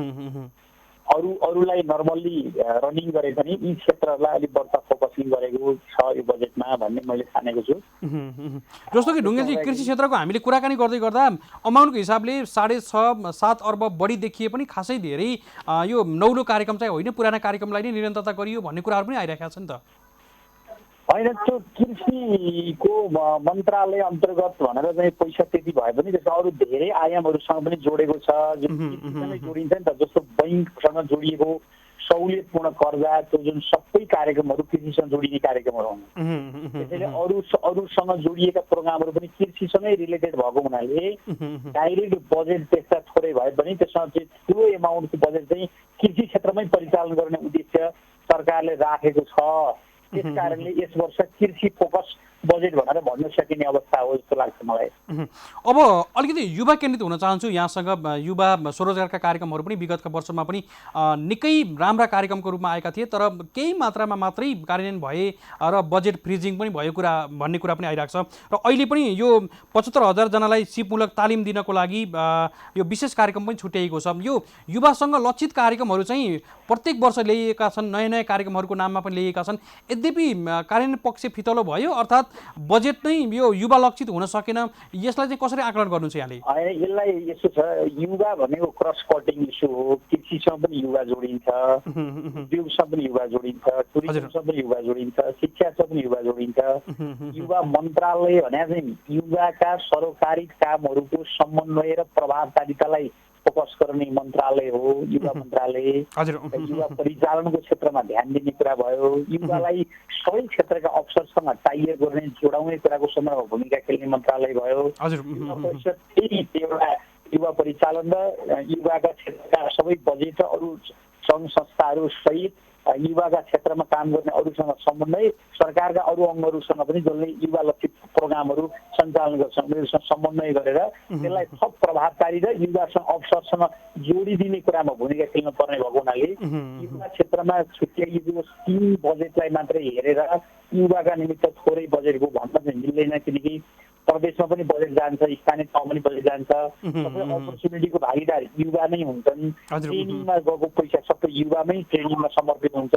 अरूलाई नर्मल्ली रनिङ गरे पनि यी क्षेत्रहरूलाई अलिक बढ्ता फोकसिङ गरेको छ यो बजेटमा भन्ने मैले ठानेको छु। जस्तो कि ढुङ्गेलजी, कृषि क्षेत्रको हामीले कुराकानी गर्दै गर्दा अमाउन्टको हिसाबले 6.5-7 अर्ब बढी देखिए पनि खासै धेरै यो नौलो कार्यक्रम चाहिँ होइन, पुराना कार्यक्रमलाई नै निरन्तरता गरियो भन्ने कुराहरू पनि आइरहेका छन् त। होइन, त्यो कृषिको मन्त्रालय अन्तर्गत भनेर चाहिँ पैसा त्यति भए पनि त्यसमा अरू धेरै आयामहरूसँग पनि जोडेको छ जुन कृषिसँगै जोडिन्छ नि त। जस्तो बैङ्कसँग जोडिएको सहुलियतपूर्ण कर्जा, त्यो जुन सबै कार्यक्रमहरू कृषिसँग जोडिने कार्यक्रमहरू हुन्। त्यसैले अरूसँग जोडिएका प्रोग्रामहरू पनि कृषिसँगै रिलेटेड भएको हुनाले डाइरेक्ट बजेट त्यसमा थोरै भए पनि त्यसमा चाहिँ ठुलो एमाउन्टको बजेट चाहिँ कृषि क्षेत्रमै परिचालन गर्ने उद्देश्य सरकारले राखेको छ। त्यस कारणले यस वर्ष कृषि फोकस बजेट भनेर भन्न सकिने अवस्था हो जस्तो लाग्छ मलाई। अब अलिकति युवा केन्द्रित हुन चाहन्छु यहाँसँग। युवा स्वरोजगारका कार्यक्रमहरू पनि विगतका वर्षमा पनि निकै राम्रा कार्यक्रमको रूपमा आएका थिए, तर केही मात्रामा मात्रै कार्यान्वयन भए र बजेट फ्रिजिङ पनि भएको भन्ने कुरा पनि आइरहेको छ। र अहिले पनि यो 75,000 जनालाई सिपमूलक तालिम दिनको लागि यो विशेष कार्यक्रम पनि छुट्याइएको छ। यो युवासँग लक्षित कार्यक्रमहरू चाहिँ प्रत्येक वर्ष ल्याइएका छन्, नयाँ नयाँ कार्यक्रमहरूको नाममा पनि ल्याइएका छन्। यद्यपि कार्यान्वयन पक्ष फितलो भयो, अर्थात् बजेट नै यो युवा लक्षित हुन सकेन। यसलाई चाहिँ कसरी आकलन गर्नु छ यहाँले? यसलाई यस्तो छ, युवा भनेको क्रस कटिङ इस्यु हो। कृषिसँग पनि युवा जोडिन्छ, उद्योगसँग पनि युवा जोडिन्छ, टुरिज्मसँग पनि युवा जोडिन्छ, शिक्षासँग पनि युवा जोडिन्छ। युवा मन्त्रालय भने चाहिँ युवाका सरकारी कामहरूको समन्वय र प्रभावकारितालाई फोकस गर्ने मन्त्रालय हो युवा मन्त्रालय। युवा परिचालनको क्षेत्रमा ध्यान दिने कुरा भयो। युवालाई सबै क्षेत्रका अफसरसँग टाइअप गर्ने जोडाउने कुराको सन्दर्भमा भूमिका खेल्ने मन्त्रालय भयो। एउटा युवा परिचालन र युवाका क्षेत्रका सबै बजेट र अरू सङ्घ संस्थाहरू सहित युवाका क्षेत्रमा काम गर्ने अरूसँग समन्वय, सरकारका अरू अङ्गहरूसँग पनि जसले युवा लक्षित प्रोग्रामहरू सञ्चालन गर्छन् उनीहरूसँग समन्वय गरेर त्यसलाई थप प्रभावकारी र युवासँग अवसरसँग जोडिदिने कुरामा भूमिका खेल्न पर्ने भएको हुनाले युवा क्षेत्रमा छुट्याइएको 3 बजेटलाई मात्रै हेरेर युवाका निमित्त थोरै बजेटको भन्न चाहिँ मिल्दैन, किनकि प्रदेशमा पनि बजेट जान्छ, स्थानीय तहमा पनि बजेट जान्छ। सबै अपर्च्युनिटीको भागीदार युवा नै हुन्छन्। ट्रेनिङमा गएको पैसा सबै युवामै ट्रेनिङमा समर्पित हुन्छ।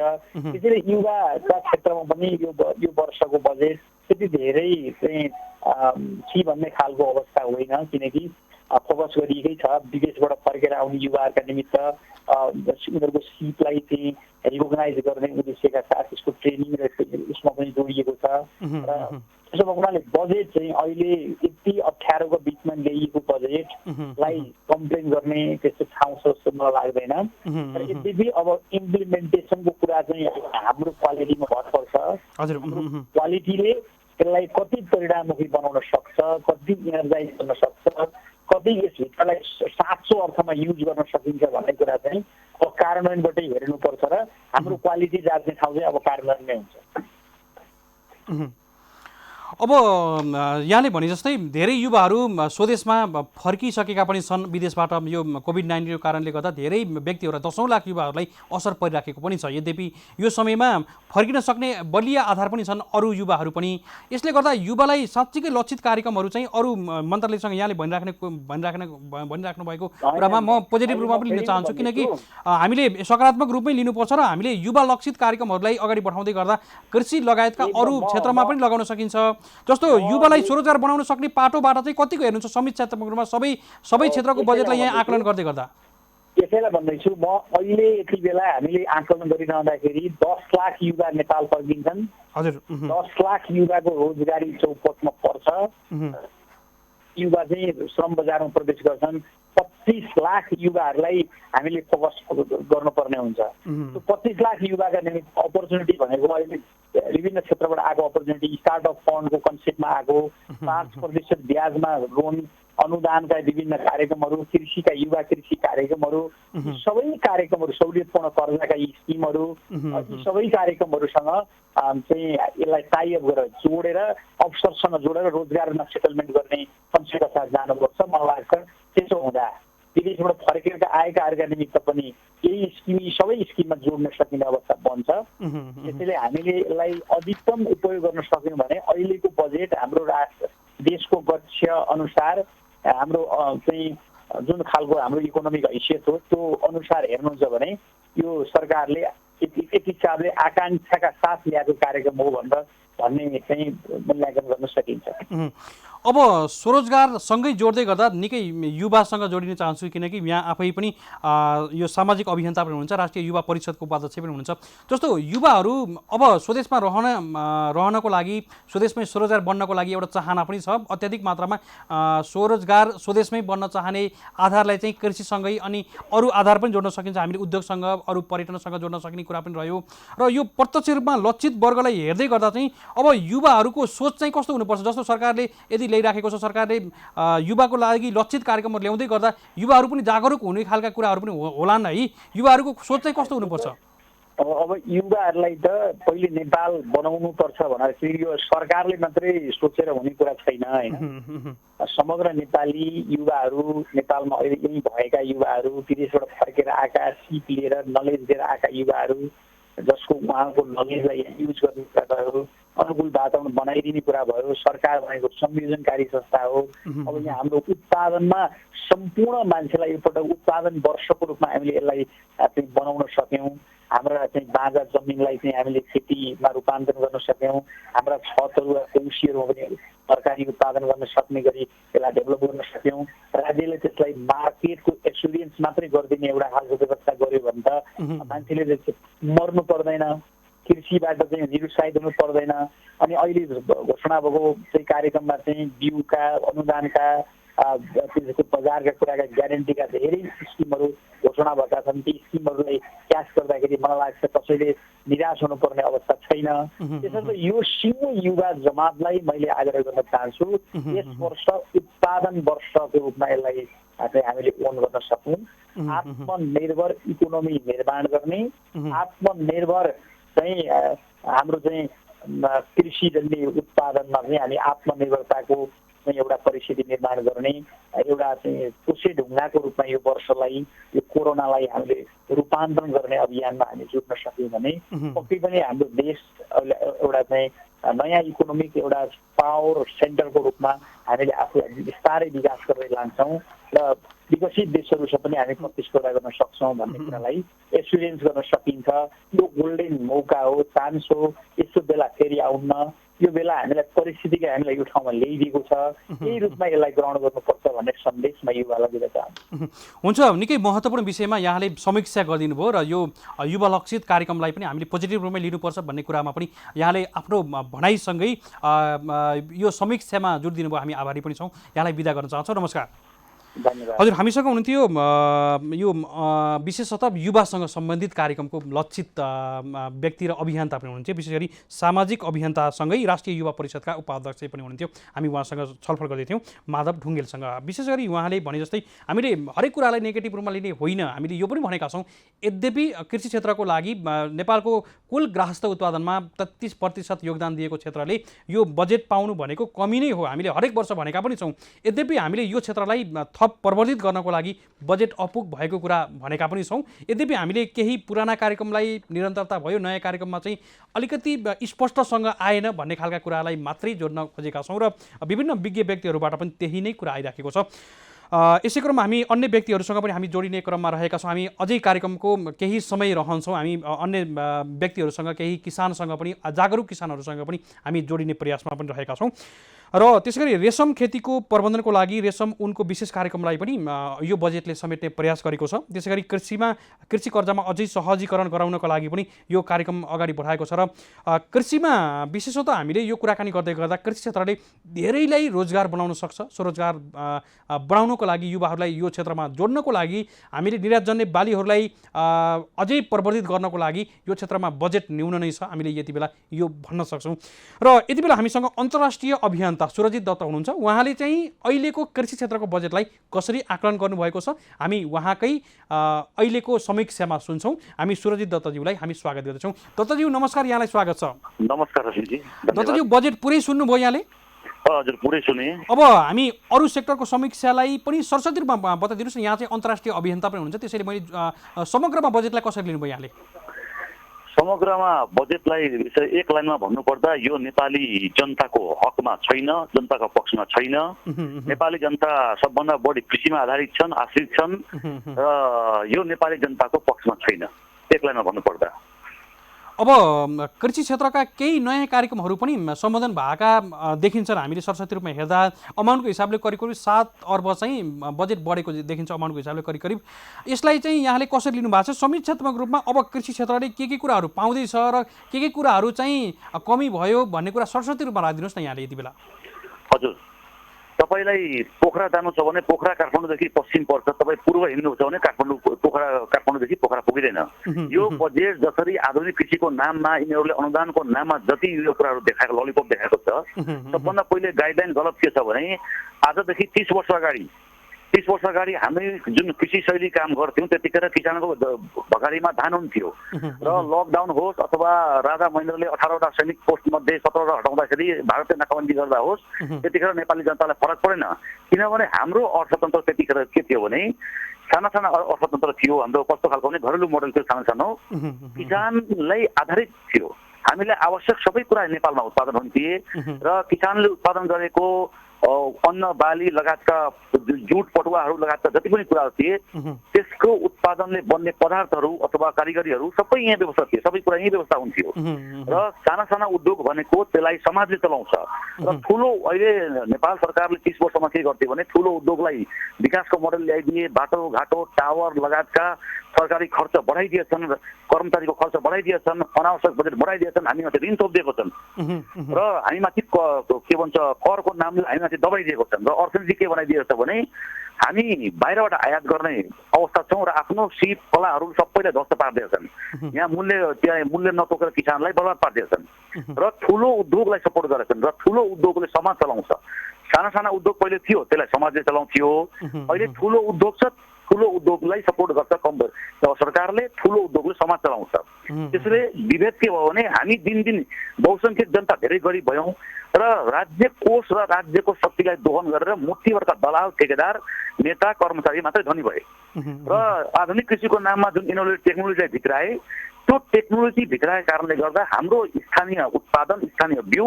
त्यसैले युवाका क्षेत्रमा पनि यो वर्षको बजेट त्यति धेरै चाहिँ के भन्ने खालको अवस्था होइन, किनकि फोकस गरिएकै छ विदेशबाट फर्केर आउने युवाहरूका निमित्त उनीहरूको सिपलाई चाहिँ रिकगनाइज गर्ने उद्देश्यका साथ यसको ट्रेनिङ र उसमा पनि जोडिएको छ। र त्यसो भएको हुनाले बजेट चाहिँ अहिले यति अप्ठ्यारोको बिचमा ल्याइएको बजेटलाई कम्प्लेन गर्ने त्यस्तो ठाउँ छ जस्तो मलाई लाग्दैन। र यद्यपि अब इम्प्लिमेन्टेसनको कुरा चाहिँ हाम्रो क्वालिटीमा भर पर्छ। क्वालिटीले त्यसलाई कति परिणाममुखी बनाउन सक्छ, कति इनर्जाइज गर्न सक्छ, कति यसभित्रलाई साँचो अर्थमा युज गर्न सकिन्छ भन्ने कुरा चाहिँ अब कार्यान्वयनबाटै हेर्नुपर्छ र हाम्रो क्वालिटी जाँच्ने ठाउँ चाहिँ अब कार्यान्वयनमै हुन्छ। अब यहाँले भने जस्तै धेरै युवाहरू स्वदेशमा फर्किसकेका पनि छन् विदेशबाट। यो कोभिड-19 को कारणले गर्दा धेरै व्यक्तिहरू 10औं लाख युवाहरूलाई असर परिराखेको पनि छ। यद्यपि यो समयमा फर्किन सक्ने बलिया आधार पनि छन् अरू युवाहरू पनि। यसले गर्दा युवालाई साँच्चीकै लक्षित कार्यक्रमहरू चाहिँ अरू मन्त्रालयसँग यहाँले भनिराख्नु भएको कुरामा म पोजिटिभ रूपमा पनि लिन चाहन्छु, किनकि हामीले सकारात्मक रूपमै लिनुपर्छ र हामीले युवा लक्षित कार्यक्रमहरूलाई अगाडि बढाउँदै गर्दा कृषि लगायतका अरू क्षेत्रमा पनि लगाउन सकिन्छ। जस्तो युवालाई स्वरोजगार बनाउन सक्ने पाटोबाट चाहिँ कतिको हेर्नुहुन्छ समीक्षात्मक रूपमा सबै क्षेत्रको बजेटलाई यहाँ आकलन गर्दै गर्दा? यसैलाई भन्दैछु म, अहिले यति बेला हामीले आकलन गरिरहँदाखेरि 10 लाख युवा नेपाल फर्किन्छन्। 10 लाख युवाको रोजगारी चौपटमा पर्छ। युवा चाहिँ श्रम बजारमा प्रवेश गर्छन्। 25 लाख युवाहरूलाई हामीले फोकस गर्नुपर्ने हुन्छ। 25 लाख युवाका निमित्त अपर्च्युनिटी भनेको अहिले विभिन्न क्षेत्रबाट आएको अपर्च्युनिटी, स्टार्टअप फन्डको कन्सेप्टमा आएको 5% ब्याजमा लोन अनुदानका विभिन्न कार्यक्रमहरू, कृषिका युवा कृषि कार्यक्रमहरू, सबै कार्यक्रमहरू, सहुलियतपूर्ण कर्जाका यी स्किमहरू, यी सबै कार्यक्रमहरूसँग चाहिँ यसलाई टाइअप गरेर जोडेर अफसरसँग जोडेर रोजगारमा सेटलमेन्ट गर्ने कन्सेप्टका साथ जानुपर्छ। मलाई लाग्छ त्यसो हुँदा विदेशबाट फर्केर आएकाहरूका निमित्त पनि यही स्किम, सबै स्किममा जोड्न सकिने अवस्था बन्छ। त्यसैले हामीले यसलाई अधिकतम उपयोग गर्न सक्यौँ भने अहिलेको बजेट हाम्रो देशको गच्छ अनुसार हाम्रो चाहिँ जुन खालको हाम्रो इकोनोमिक हैसियत हो त्यो अनुसार हेर्नुहुन्छ भने यो सरकारले एक हिसाबले आकाङ्क्षाका साथ ल्याएको कार्यक्रम हो भन्ने चाहिँ मूल्याङ्कन गर्न सकिन्छ। अब स्वरोजगार सँगै जोड्दै गर्दा निकै युवासँग जोडिन चाहन्छु, किनकि यहाँ आफै पनि यो सामाजिक अभियन्ता पनि हुनुहुन्छ, राष्ट्रिय युवा परिषदको उपाध्यक्ष पनि हुनुहुन्छ। जस्तो युवाहरू अब स्वदेशमा रहनको लागि, स्वदेशमै स्वरोजगार बन्नको लागि एउटा चाहना पनि छ। अत्याधिक मात्रामा स्वरोजगार स्वदेशमै बन्न चाहने आधारलाई चाहिँ कृषिसँगै अनि अरू आधार पनि जोड्न सकिन्छ। हामीले उद्योगसँग, अरू पर्यटनसँग जोड्न सक्ने कुरा पनि रह्यो। र यो प्रत्यक्ष रूपमा लक्षित वर्गलाई हेर्दै गर्दा चाहिँ अब युवाहरूको सोच चाहिँ कस्तो हुनुपर्छ? जस्तो सरकारले यदि ल्याइराखेको छ सरकारले, युवाको लागि लक्षित कार्यक्रमहरू ल्याउँदै गर्दा युवाहरू पनि जागरुक हुने खालका कुराहरू पनि होलान् है। युवाहरूको सोच चाहिँ कस्तो हुनुपर्छ? अब युवाहरूलाई त पहिले नेपाल बनाउनु पर्छ भनेर चाहिँ यो सरकारले मात्रै सोचेर हुने कुरा छैन होइन। समग्र नेपाली युवाहरू, नेपालमा अहिले यही भएका युवाहरू, विदेशबाट फर्केर आएका, सिप लिएर नलेज लिएर आएका युवाहरू, जसको उहाँको नलेजलाई युज गर्ने कुरा भयो, अनुकूल वातावरण बनाइदिने कुरा भयो, सरकार भनेको संयोजनकारी संस्था हो। अब यहाँ हाम्रो उत्पादनमा सम्पूर्ण मान्छेलाई एकपल्ट उत्पादन वर्षको रूपमा हामीले यसलाई चाहिँ बनाउन सक्यौँ। हाम्रा चाहिँ बाँझा जमिनलाई चाहिँ हामीले खेतीमा रूपान्तरण गर्न सक्यौँ। हाम्रा छतहरू कोसीहरूमा पनि तरकारी उत्पादन गर्न सक्ने गरी यसलाई डेभलप गर्न सक्यौँ। राज्यले त्यसलाई मार्केटको एक्सपिरियन्स मात्रै गरिदिने एउटा खालको व्यवस्था गर्यो भने त मान्छेले मर्नु पर्दैन, कृषिबाट चाहिँ निरुत्साहित हुनु पर्दैन। अनि अहिले घोषणा भएको चाहिँ कार्यक्रममा चाहिँ बिउका, अनुदानका, त्यसको बजारका कुराका ग्यारेन्टीका धेरै स्किमहरू घोषणा भएका छन्। ती स्किमहरूलाई क्यास गर्दाखेरि मलाई लाग्छ कसैले निराश हुनुपर्ने अवस्था छैन। त्यसर्थ यो सिङ्गो युवा जमातलाई मैले आग्रह गर्न चाहन्छु, यस वर्ष उत्पादन वर्षको रूपमा यसलाई चाहिँ हामीले ओन गर्न सकौँ। आत्मनिर्भर इकोनोमी निर्माण गर्ने, आत्मनिर्भर चाहिँ हाम्रो चाहिँ कृषिजन्य उत्पादनमा चाहिँ हामी आत्मनिर्भरताको एउटा परिस्थिति निर्माण गर्ने, एउटा चाहिँ कोसे ढुङ्गाको रूपमा यो वर्षलाई, यो कोरोनालाई हामीले रूपान्तरण गर्ने अभियानमा हामी जुट्न सक्यौँ भने पक्कै पनि हाम्रो देश एउटा चाहिँ नयाँ इकोनोमिक एउटा पावर सेन्टरको रूपमा हामीले आफूलाई बिस्तारै विकास गरेर लान्छौँ र विकसित देशहरूसँग पनि हामी प्रतिस्पर्धा गर्न सक्छौँ भन्ने कुरालाई एक्सपिरियन्स गर्न सकिन्छ। यो गोल्डन मौका हो, चान्स हो। यस्तो बेला फेरि आउन्न। यो बेला हामीलाई परिस्थितिले हामीलाई यो ठाउँमा ल्याइदिएको छ, यही रूपमा यसलाई ग्रहण गर्नुपर्छ भन्ने सन्देश म युवालाई दिन चाहन्छु। हुन्छ, निकै महत्त्वपूर्ण विषयमा यहाँले समीक्षा गरिदिनु भयो र यो युवा लक्षित कार्यक्रमलाई पनि हामीले पोजिटिभ रूपमा लिनुपर्छ भन्ने कुरामा पनि यहाँले आफ्नो भनाइसँगै यो समीक्षामा जोड दिनुभयो। हामी आभारी पनि छौँ। यहाँलाई बिदा गर्न चाहन्छौँ। नमस्कार। हजुर, हामीसँग हुनुहुन्थ्यो यो विशेषतः युवासँग सम्बन्धित कार्यक्रमको लक्षित व्यक्ति र अभियन्ता पनि हुनुहुन्थ्यो। विशेष गरी सामाजिक अभियन्तासँगै राष्ट्रिय युवा परिषदका उपाध्यक्ष पनि हुनुहुन्थ्यो। हामी उहाँसँग छलफल गर्दैथ्यौँ, माधव ढुङ्गेलसँग। विशेष गरी उहाँले भने जस्तै हामीले हरेक कुरालाई नेगेटिभ रूपमा लिने होइन। हामीले यो पनि भनेका छौँ, यद्यपि कृषि क्षेत्रको लागि नेपालको कुल गृहस्थ उत्पादनमा 33% योगदान दिएको क्षेत्रले यो बजेट पाउनु भनेको कमी नै हो। हामीले हरेक वर्ष भनेका पनि छौँ। यद्यपि हामीले यो क्षेत्रलाई थप प्रवर्धित गर्नको लागि बजेट अपुग भएको कुरा भनेका पनि छौँ। यद्यपि हामीले केही पुराना कार्यक्रमलाई निरन्तरता भयो, नयाँ कार्यक्रममा चाहिँ अलिकति स्पष्टसँग आएन भन्ने खालका कुरालाई मात्रै जोड्न खोजेका छौँ र विभिन्न विज्ञ व्यक्तिहरूबाट पनि त्यही नै कुरा आइराखेको छ। यसै क्रममा हामी अन्य व्यक्तिहरूसँग पनि हामी जोडिने क्रममा रहेका छौँ। हामी अझै कार्यक्रमको केही समय रहन्छौँ। हामी अन्य व्यक्तिहरूसँग, केही किसानसँग पनि, जागरुक किसानहरूसँग पनि हामी जोडिने प्रयासमा पनि रहेका छौँ। र त्यसै गरी रेशम खेतीको प्रबन्धनको लागि रेशम उनको विशेष कार्यक्रमलाई पनि यो बजेटले समेट्ने प्रयास गरेको छ। त्यसै गरी कृषि कर्जामा अझै सहजीकरण गराउनको लागि पनि यो कार्यक्रम अगाडि बढाएको छ। र कृषिमा विशेषतः हामीले यो कुराकानी गर्दै गर्दा कृषि क्षेत्रले धेरैलाई रोजगार बनाउन सक्छ। स्वरोजगार बढाउनको लागि, युवाहरूलाई यो क्षेत्रमा जोड्नको लागि, हामीले निर्यातजन्य बालीहरूलाई अझै प्रवर्धित गर्नको लागि यो क्षेत्रमा बजेट न्यून नै छ। हामीले यति बेला यो भन्न सक्छौँ। र यति बेला हामीसँग अन्तर्राष्ट्रिय अभियन्ता सुरजित दत्त हुनुहुन्छ। उहाँले चाहिँ अहिलेको कृषि क्षेत्रको बजेटलाई कसरी आकलन गर्नुभएको छ हामी उहाँकै अहिलेको समीक्षामा सुन्छौँ। हामी सुरजित दत्तज्यूलाई हामी स्वागत गर्दछौँ। दत्तज्यू नमस्कार, यहाँलाई स्वागत छ। नमस्कार रसिदजी। दत्तज्यू, बजेट पुरै सुन्नुभयो यहाँले? हजुर, पुरै सुने। अब हामी अरू सेक्टरको समीक्षालाई पनि सरसरी रूपमा बताइदिनुहोस् न। यहाँ चाहिँ अन्तर्राष्ट्रिय अभियन्ता पनि हुनुहुन्छ, त्यसैले मैले समग्रमा बजेटलाई कसरी लिनुभयो यहाँले? समग्रमा बजेटलाई एक लाइनमा भन्नुपर्दा यो नेपाली जनताको हकमा छैन, जनताको पक्षमा छैन। नेपाली जनता सबभन्दा बढी कृषिमा आधारित छन्, आश्रित छन् र यो नेपाली जनताको पक्षमा छैन, एक लाइनमा भन्नुपर्दा। अब कृषि क्षेत्रका केही नयाँ कार्यक्रमहरू पनि सम्बोधन भएका देखिन्छन्। हामीले सरस्वती रूपमा हेर्दा अमाउन्टको हिसाबले करिब 7 अर्ब चाहिँ बजेट बढेको देखिन्छ अमाउन्टको हिसाबले करिब। यसलाई चाहिँ यहाँले कसरी लिनु भएको छ समीक्षात्मक रूपमा? अब कृषि क्षेत्रले के कुराहरू पाउँदैछ र के कुराहरू चाहिँ कमी भयो भन्ने कुरा सरस्वती रूपमा राखिदिनुहोस् न यहाँले यति बेला। हजुर, तपाईँलाई पोखरा जानु छ भने पोखरा काठमाडौँदेखि पश्चिम पर्छ, तपाईँ पूर्व हिँड्नु छ भने काठमाडौँदेखि पोखरा पुगिँदैन। यो बजेट जसरी आधुनिक कृषिको नाममा यिनीहरूले अनुदानको नाममा जति यो कुराहरू देखाएको ललिपप देखाएको छ, सबभन्दा पहिले गाइडलाइन गलत के छ भने आजदेखि 30 वर्ष अगाडि हामी जुन कृषि शैली काम गर्थ्यौँ त्यतिखेर किसानको भगाडीमा धान हुन्थ्यो र लकडाउन होस् अथवा राजा महेन्द्रले 18वटा सैनिक पोस्ट मध्ये 17वटा हटाउँदाखेरि भारतीय नाकाबन्दी गर्दा होस् त्यतिखेर नेपाली जनतालाई फरक परेन, किनभने हाम्रो अर्थतन्त्र त्यतिखेर के थियो भने साना अर्थतन्त्र थियो। हाम्रो कस्तो खालको भने घरेलु मोडल थियो, सानो किसानलाई आधारित थियो। हामीलाई आवश्यक सबै कुरा नेपालमा उत्पादन हुन्थे र किसानले उत्पादन गरेको अन्न बाली लगायतका जुट पटुवाहरू लगायतका जति पनि कुराहरू थिए त्यसको उत्पादनले बन्ने पदार्थहरू अथवा कारिगरीहरू सबै यहाँ व्यवस्था थिए, सबै कुरा यही व्यवस्था हुन्थ्यो र साना उद्योग भनेको त्यसलाई समाजले चलाउँछ र ठुलो अहिले नेपाल सरकारले 30 वर्षमा के गर्थ्यो भने ठुलो उद्योगलाई विकासको मोडल ल्याइदिए, बाटोघाटो टावर लगायतका सरकारी खर्च बढाइदिएछन्, कर्मचारीको खर्च बढाइदिएछन्, अनावश्यक बजेट बढाइदिएछन्, हामीमाथि ऋण थोपिदिएको छन् र हामीमाथि के भन्छ करको नामले हामीमाथि दबाइदिएको छन् र अर्थनीति के बनाइदिएको छ भने हामी बाहिरबाट आयात गर्ने अवस्था छौँ र आफ्नो सिप कलाहरू सबैलाई ध्वस्त पारिदिएछन्। यहाँ मूल्य नतोकेर किसानलाई बर्बाद पारिदिएछन् र ठुलो उद्योगलाई सपोर्ट गरेछन् र ठुलो उद्योगले समाज चलाउँछ। साना उद्योग पहिले थियो त्यसलाई समाजले चलाउँथ्यो, अहिले ठुलो उद्योग छ, ठुलो उद्योगलाई सपोर्ट गर्छ सरकारले, ठुलो उद्योगले समाज चलाउँछ। त्यसैले विभेद के भयो भने हामी दिनदिन बहुसङ्ख्यक जनता धेरै गरिब भयौँ र राज्य कोष र राज्यको शक्तिलाई दोहन गरेर मुठीभरका दलाल ठेकेदार नेता कर्मचारी मात्रै धनी भए र आधुनिक कृषिको नाममा जुन यिनीहरूले टेक्नोलोजीलाई भित्राए त्यो टेक्नोलोजी भित्राएको कारणले गर्दा हाम्रो स्थानीय उत्पादन, स्थानीय बिउ,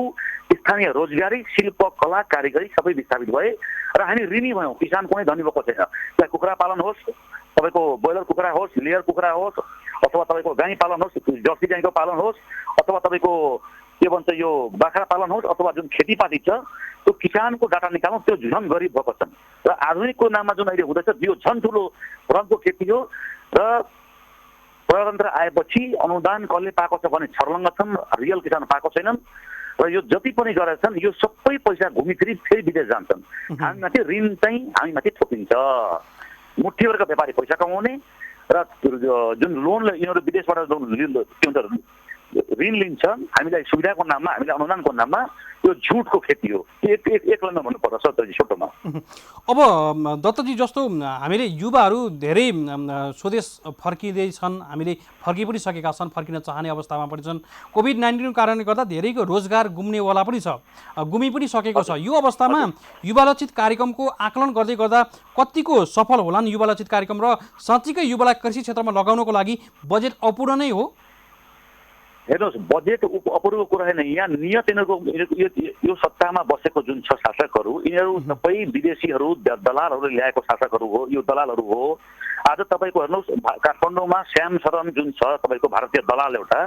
स्थानीय रोजगारी, शिल्प, कला, कारिगरी सबै विस्थापित भए र हामी ऋणी भयौँ। किसान कुनै धनी भएको छैन। चाहे कुखुरा पालन होस्, तपाईँको ब्रोइलर कुखुरा होस्, लेयर कुखुरा होस्, अथवा तपाईँको गाई पालन होस्, जर्सी गाईको पालन होस्, अथवा तपाईँको के भन्छ यो बाख्रा पालन होस्, अथवा जुन खेतीपाती छ त्यो किसानको डाटा निकाल्नु त्यो झन् गरिब भएको छन् र आधुनिकको नाममा जुन अहिले हुँदैछ यो झन् ठुलो रङको खेती हो र प्रजातन्त्र आएपछि अनुदान कसले पाएको छ भने छर्लङ्ग छन्, रियल किसान पाएको छैनन् र यो जति पनि गरेछन् यो सबै पैसा घुमिफिरी फेरि विदेश जान्छन्। हामीमाथि ऋण चाहिँ हामीमाथि थोपिन्छ। मुठीभरका व्यापारी पैसा कमाउने र जुन लोन यिनीहरू विदेशबाट जुन ऋण लिन्छन् हामीलाई सुविधाको नाममा, हामीलाई अनुदानको नाममा, यो झुटको खेती हो। एक लाइनमा भन्नुपर्दा सत्तरी छोटोमा। अब दत्तजी जस्तो हामीले युवाहरू धेरै स्वदेश फर्किँदैछन्, हामीले फर्कि पनि सकेका छन्, फर्किन चाहने अवस्थामा पनि छन्। कोभिड-19 कारणले गर्दा धेरैको रोजगार गुम्नेवाला पनि छ, गुमि पनि सकेको छ। यो अवस्थामा युवालक्षित कार्यक्रमको आकलन गर्दै गर्दा कतिको सफल होलान् युवालक्षित कार्यक्रम र साँच्चीकै युवालाई कृषि क्षेत्रमा लगाउनको लागि बजेट अपूर्ण नै हो? हेर्नुहोस्, बजेट अपूर्व कुरा होइन। यहाँ नियत यिनीहरूको यो सत्तामा बसेको जुन छ शासकहरू, यिनीहरू सबै विदेशीहरू, दलालहरूले ल्याएको शासकहरू हो। यो दलालहरू हो। आज तपाईँको हेर्नुहोस् काठमाडौँमा श्याम शरण जुन छ तपाईँको भारतीय दलाल एउटा,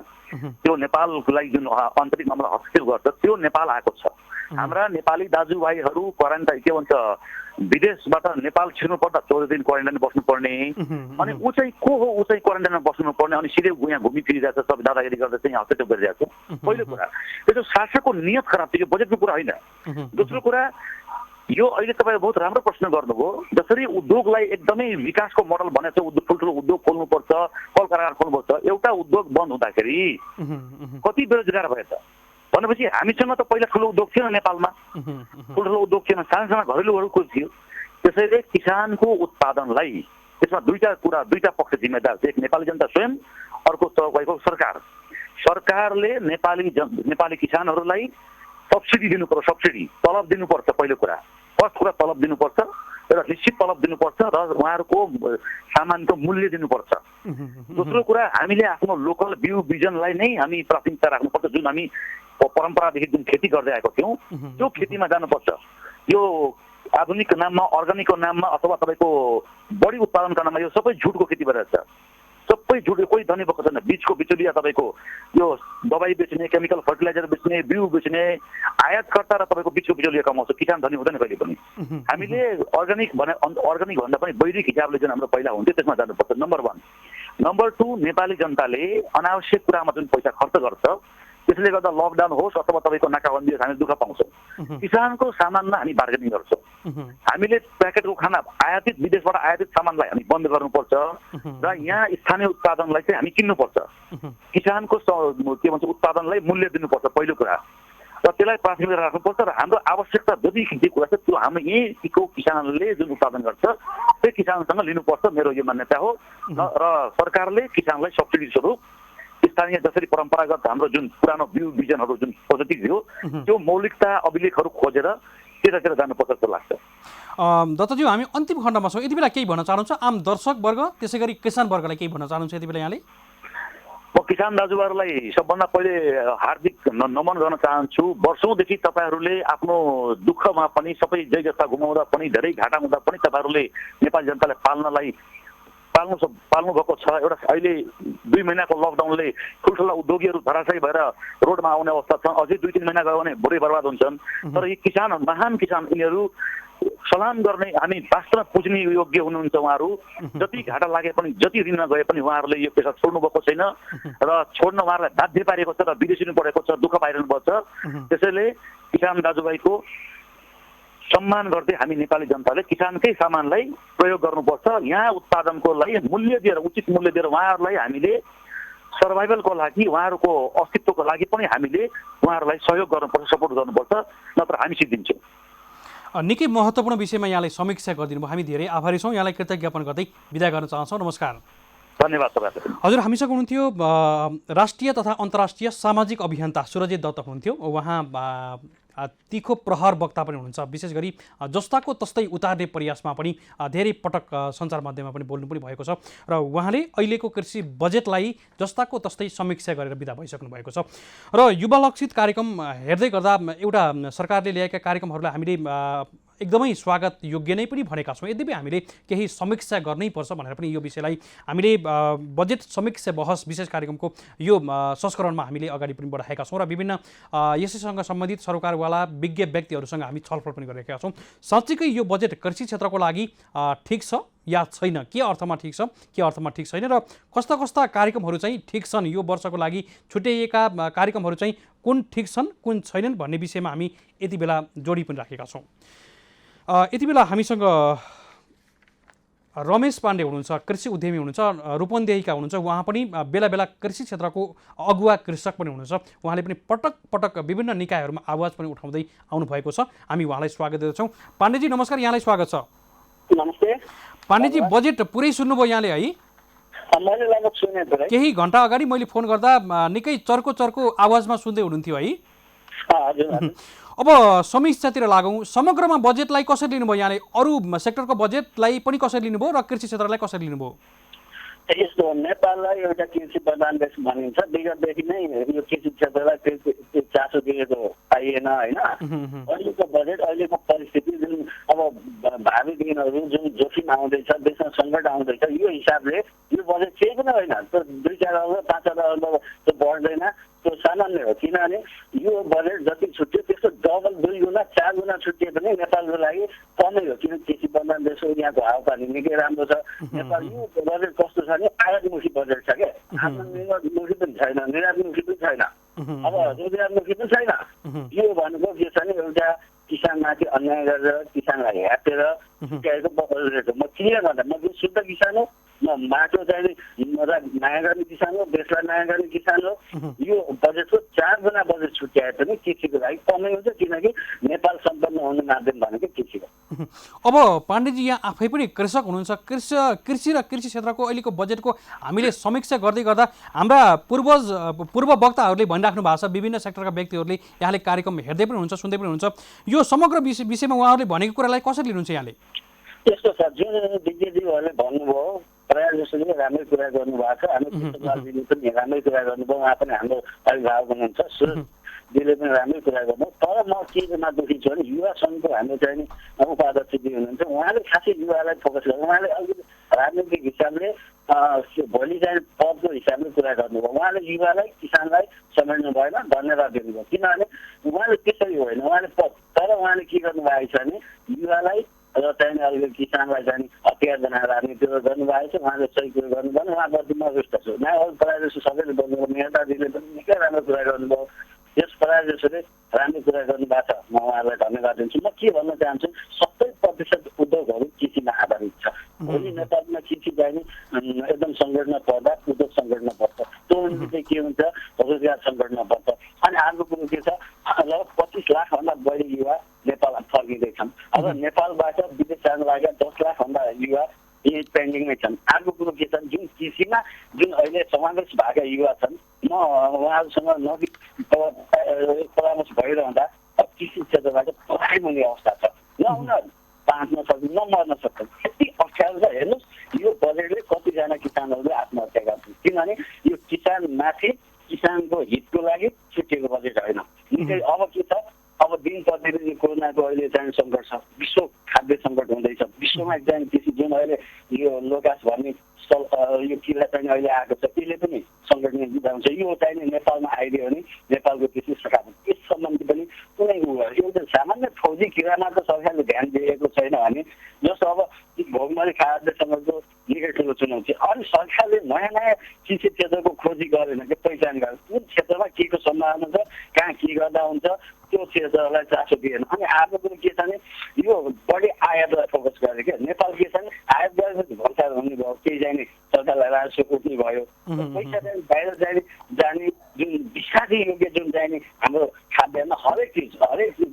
त्यो नेपाललाई जुन आन्तरिक मामला हस्तक्षेप गर्छ त्यो नेपाल आएको छ। हाम्रा नेपाली दाजुभाइहरू क्वारेन्टाइन के भन्छ विदेशबाट नेपाल छिर्नु पर्दा 14 दिन क्वारेन्टाइन बस्नुपर्ने, अनि ऊ चाहिँ को हो, ऊ चाहिँ क्वारेन्टाइनमा बस्नुपर्ने, अनि सिधै यहाँ घुमिफिरिरहेको छ, सब दादागिरी गर्दा चाहिँ हस्तक्षेप गरिरहेको छ। पहिलो कुरा यो शासकको नियत खराब थियो, यो बजेटको कुरा होइन। दोस्रो कुरा यो अहिले तपाईँले बहुत राम्रो प्रश्न गर्नुभयो। जसरी उद्योगलाई एकदमै विकासको मोडल भनेको छ, ठुल्ठुलो उद्योग खोल्नुपर्छ, कल कारखाना खोल्नुपर्छ, एउटा उद्योग बन्द हुँदाखेरि कति बेरोजगार भए त भनेपछि हामीसँग त पहिला ठुलो उद्योग थिएन नेपालमा, ठुल्ठुलो उद्योग थिएन, साना घरेलुहरूको थियो। त्यसैले किसानको उत्पादनलाई त्यसमा दुईटा पक्ष जिम्मेदार छ। एक नेपाली जनता स्वयं, अर्को तपाईँको सरकार। सरकारले नेपाली किसानहरूलाई सब्सिडी दिनु पर्छ, तलब दिनुपर्छ। पहिलो कुरा फर्स्ट कुरा तलब दिनुपर्छ र निश्चित तलब दिनुपर्छ र उहाँहरूको सामानको मूल्य दिनुपर्छ। दोस्रो कुरा हामीले आफ्नो लोकल बिउ बिजनलाई नै हामी प्राथमिकता राख्नुपर्छ। जुन हामी परम्परादेखि जुन खेती गर्दै आएको थियौँ त्यो खेतीमा जानुपर्छ। यो आधुनिक नाममा, अर्ग्यानिकको नाममा अथवा तपाईँको बढी उत्पादनका नाममा यो सबै झुटको खेती भइरहेछ। सबै झुट, कोही धनी भएको छैन। बीजको बिचौलिया तपाईँको यो दबाई बेच्ने, केमिकल फर्टिलाइजर बेच्ने, बिउ बेच्ने आयातकर्ता र तपाईँको बीजको बिचौलिया कमाउँछ। किसान धनी हुँदैन कहिले पनि। हामीले अर्ग्यानिक भन्दा पनि वैदिक हिसाबले जुन हाम्रो पहिला हुन्थ्यो त्यसमा जानुपर्छ, नम्बर 1। नम्बर 2, नेपाली जनताले अनावश्यक कुरामा जुन पैसा खर्च गर्छ त्यसले गर्दा लकडाउन होस् अथवा तपाईँको नाकाबन्दी होस् हामी दुःख पाउँछौँ। किसानको सामानमा हामी बार्गेनिङ गर्छौँ। हामीले प्याकेटको खाना आयातित विदेशबाट आयातित सामानलाई हामी बन्द गर्नुपर्छ र यहाँ स्थानीय उत्पादनलाई चाहिँ हामी किन्नुपर्छ। किसानको के भन्छ उत्पादनलाई मूल्य दिनुपर्छ पहिलो कुरा, र त्यसलाई प्राथमिकता राख्नुपर्छ र हाम्रो आवश्यकता जति जे कुरा छ त्यो हाम्रो यहीँको किसानले जुन उत्पादन गर्छ त्यो किसानसँग लिनुपर्छ, मेरो यो मान्यता हो। र सरकारले किसानलाई सब्सिडी स्वरूप स्थानीय जसरी परम्परागत हाम्रो जुन पुरानो बिउ बिजनहरू जुन पद्धति थियो त्यो मौलिकता अभिलेखहरू खोजेर त्यतातिर जानुपर्छ जस्तो लाग्छ। दत्तज्यू, हामी अन्तिम खण्डमा छौँ। यति बेला केही भन्न चाहनुहुन्छ आम दर्शक वर्ग त्यसै गरी किसान वर्गलाई केही भन्न चाहनुहुन्छ यति बेला यहाँले? म किसान दाजुभाइहरूलाई सबभन्दा पहिले हार्दिक नमन गर्न चाहन्छु। वर्षौँदेखि तपाईँहरूले आफ्नो दुःखमा पनि सबै जय जस्ता गुमाउँदा पनि धेरै घाटा हुँदा पनि तपाईँहरूले नेपाली जनतालाई पाल्नु भएको छ। एउटा अहिले 2 महिनाको लकडाउनले ठुल्ठुला उद्योगीहरू धराशयी भएर रोडमा आउने अवस्था छ। अझै 2-3 महिना गयो भने भोरै बर्बाद हुन्छन्। तर यी किसान महान किसान यिनीहरू सलाम गर्ने, हामी वास्तवमा पुज्ने योग्य हुनुहुन्छ। उहाँहरू जति घाटा लागे पनि जति ऋणमा गए पनि उहाँहरूले यो पेसा छोड्नु भएको छैन र छोड्न उहाँहरूलाई बाध्य पारेको छ र विदेशिनु परेको छ, दुःख पाइरहनु पर्छ। त्यसैले किसान दाजुभाइको सम्मान गर्दै हामी नेपाली जनताले किसानकै सामानलाई प्रयोग गर्नुपर्छ। यहाँ उत्पादनको लागि मूल्य दिएर उचित मूल्य दिएर उहाँहरूलाई हामीले सर्भाइभलको लागि उहाँहरूको अस्तित्वको लागि पनि हामीले उहाँहरूलाई सहयोग गर्नुपर्छ, सपोर्ट गर्नुपर्छ, नत्र हामी सिद्धिन्छौँ। निकै महत्त्वपूर्ण विषयमा यहाँलाई समीक्षा गरिदिनु भयो, हामी धेरै आभारी छौँ। यहाँलाई कृतज्ञ ज्ञापन गर्दै बिदा गर्न चाहन्छौँ। नमस्कार। धन्यवाद तपाईँलाई। हजुर, हामीसँग हुनुहुन्थ्यो राष्ट्रिय तथा अन्तर्राष्ट्रिय सामाजिक अभियन्ता सुरजित दत्त हुनुहुन्थ्यो। उहाँ तीखो प्रहार वक्ता पनि हुनुहुन्छ। विशेष गरी जस्ताको तस्तै उतार्ने प्रयासमा पनि धेरै पटक सञ्चार माध्यममा पनि बोल्नु पनि भएको छ र उहाँले अहिलेको कृषि बजेटलाई जस्ताको तस्तै समीक्षा गरेर बिदा भइसक्नु भएको छ। र युवा लक्षित कार्यक्रम हेर्दै गर्दा एउटा सरकारले ल्याएका कार्यक्रमहरूलाई हामीले एकदमै स्वागत योग्य नै पनि भनेका छौँ। यद्यपि हामीले केही समीक्षा गर्नै पर्छ भनेर पनि यो विषयलाई हामीले बजेट समीक्षा बहस विशेष कार्यक्रमको यो संस्करणमा हामीले अगाडि पनि बढाएका छौँ र विभिन्न यसैसँग सम्बन्धित सरकारवाला विज्ञ व्यक्तिहरूसँग हामी छलफल पनि गरिरहेका छौँ। साँच्चीकै यो बजेट कृषि क्षेत्रको लागि ठिक छ या छैन, के अर्थमा ठिक छ के अर्थमा ठिक छैन र कस्ता कस्ता कार्यक्रमहरू चाहिँ ठिक छन्, यो वर्षको लागि छुट्याइएका कार्यक्रमहरू चाहिँ कुन ठिक छन् कुन छैनन् भन्ने विषयमा हामी यति बेला जोडी पनि राखेका छौँ। यति बेला हामीसँग रमेश पाण्डे हुनुहुन्छ, कृषि उद्यमी हुनुहुन्छ, रूपन्देहीका हुनुहुन्छ। उहाँ पनि बेला बेला कृषि क्षेत्रको अगुवा कृषक पनि हुनुहुन्छ। उहाँले पनि पटक पटक विभिन्न निकायहरूमा आवाज पनि उठाउँदै आउनुभएको छ। हामी उहाँलाई स्वागत गर्दछौँ। पाण्डेजी नमस्कार, यहाँलाई स्वागत छ। नमस्ते पाण्डेजी, बजेट पुरै सुन्नुभयो यहाँले है? मैले लगभग सुने थिएँ। केही घन्टा अगाडि मैले फोन गर्दा निकै चर्को आवाजमा सुन्दै हुनुहुन्थ्यो है? हजुर। अब समीक्षातिर लागौँ। समग्रमा बजेटलाई कसरी लिनुभयो यहाँले? अरू सेक्टरको बजेटलाई पनि कसरी लिनुभयो र कृषि क्षेत्रलाई कसरी लिनुभयो? यस्तो नेपाललाई एउटा कृषि प्रधान देश भनिन्छ। विगतदेखि नै यो कृषि क्षेत्रलाई चासो दिएको पाइएन होइन। अहिलेको बजेट अहिलेको परिस्थिति जुन अब भावी दिनहरू जुन जोखिम आउँदैछ, देशमा सङ्कट आउँदैछ, यो हिसाबले यो बजेट केही पनि होइन। त्यो 2-4 अर्ब 5 अर्ब त्यो बढ्दैन, त्यो सामान्य हो। किनभने यो बजेट जति छुट्यो त्यस्तो डबल 2 गुणा 4 गुणा छुट्टिए पनि नेपालको लागि कमै हो। किन कृषि प्रधान देश हो, यहाँको हावापानी निकै राम्रो छ। नेपाल यो बजेट कस्तो छ भने आयातमुखी बजेट छ क्या, आयातमुखी पनि छैन, निर्यातमुखी पनि छैन। अब निर्यातमुखी पनि छैन। यो भनेको के छ भने एउटा किसानमाथि अन्याय गरेर किसानलाई ह्यापेर छुट्याएको बजेट हो। म क्लियर गर्दा म शुद्ध किसान हो, म माटो चाहिँ माया गर्ने किसान हो, देशलाई माया गर्ने किसान हो। यो बजेटको 4 गुणा बजेट छुट्याए पनि कृषिको लागि कमै हुन्छ, किनकि नेपाल सम्पन्न हुने माध्यम भनेको कृषि हो। अब पाण्डेजी यहाँ आफै पनि कृषक हुनुहुन्छ। कृषि र कृषि क्षेत्रको अहिलेको बजेटको हामीले समीक्षा गर्दै गर्दा हाम्रा पूर्व वक्ताहरूले भनिराख्नु भएको छ, विभिन्न सेक्टरका व्यक्तिहरूले यहाँले कार्यक्रम हेर्दै पनि हुन्छ सुन्दै पनि हुन्छ। यो समग्र विषयमा उहाँहरूले भनेको कुरालाई कसरी लिनुहुन्छ यहाँले? यस्तो छ, जुन विज्ञज्यूहरूले भन्नुभयो प्रायः जसोले राम्रै कुरा गर्नुभएको छ। हामी कृष्णलालजीले पनि राम्रै कुरा गर्नुभयो, उहाँ पनि हाम्रो अभिभावक हुनुहुन्छ। सुरजीले पनि राम्रै कुरा गर्नुभयो। तर म केमा दुखी छु भने युवा सङ्घको हाम्रो चाहिँ उपाध्यक्षजी हुनुहुन्छ, उहाँले खासै युवालाई फोकस गर्नु, उहाँले अलिकति राजनीतिक हिसाबले भोलि चाहिँ पदको हिसाबले कुरा गर्नुभयो। उहाँले युवालाई किसानलाई समेट्नु भएन, धन्यवाद दिनुभयो। किनभने उहाँले त्यसरी होइन, उहाँले तर उहाँले के गर्नुभएको छ भने युवालाई र चाहिँ अलिकति किसानलाई चाहिँ हतियार बनाएर राजनीति गर्नुभएको छ। उहाँले सही कुरो गर्नुभयो, उहाँप्रति म रुष्ट छु। नयाँ प्रायः जस्तो सबैले बोल्नुभयो, नेताजीले पनि निकै राम्रो कुरा गर्नुभयो। प्रायः जसोले राम्रो कुरा गर्नुभएको छ, म उहाँलाई धन्यवाद दिन्छु। म के भन्न चाहन्छु, 70% उद्योगहरू कृषिमा आधारित छ। भोलि नेपालमा कृषि जाने एकदम सङ्कटमा पर्दा उद्योग सङ्कटमा पर्छ, त्यो चाहिँ के हुन्छ, रोजगार सङ्कटमा पर्छ। अनि अर्को कुरो के छ, लगभग 25 लाखभन्दा बढी युवा नेपालमा फर्किँदैछन्। अब नेपालबाट विदेश जान लागेका 10 लाखभन्दा युवा यही पेन्डिङमै छन्। अर्को कुरो के छ, जुन कृषिमा जुन अहिले समावेश भएका युवा छन्, म उहाँहरूसँग नजिक परामर्श भइरहँदा कृषि क्षेत्रबाट पढाइ हुने अवस्था छ। न उनीहरू बाँच्न सक्छन्, न मर्न सक्छन्। यति अप्ठ्यारो छ। हेर्नुहोस्, यो बजेटले कतिजना किसानहरूले आत्महत्या गर्छन्, किनभने यो किसानमाथि किसानको हितको लागि छुट्टिएको बजेट होइन। निकै अब के छ, अब दिन प्रतिदिन कोरोनाको अहिले चाहिँ सङ्कट छ, विश्व खाद्य सङ्कट हुँदैछ। विश्वमा चाहिँ कृषि जुन अहिले यो लोकास भन्ने यो किल्ला चाहिँ अहिले आएको छ, त्यसले पनि सङ्कटमा बुझाउँछ। यो चाहिँ नेपालमा आइदियो भने नेपालको कृषि सकारात्मक, यस सम्बन्धी पनि कुनै एउटा सामान्य फौजी किरामा त सरकारले ध्यान दिएको छैन भने जस्तो अब भोगमरी खाद्य सङ्कटको निकै ठुलो चुनौती। अनि सरकारले नयाँ नयाँ कृषि क्षेत्रको खोजी गरेन कि पहिचान गरेन, कुन क्षेत्रमा के को सम्भावना छ, कहाँ के गर्दा हुन्छ, त्यो क्षेत्रलाई चासो दिएन। अनि अर्को कुरो के छ भने यो बढी आयातलाई फोकस गरे क्या। नेपाल के छ भने आयात गरेपछि भर्खर हुने भयो, केही जाने सरकारलाई राजस्व उठ्ने भयो, पैसा चाहिँ बाहिर जाने जुन विषादी योग्य जुन चाहिने हाम्रो खाद्यान्न हरेक चिज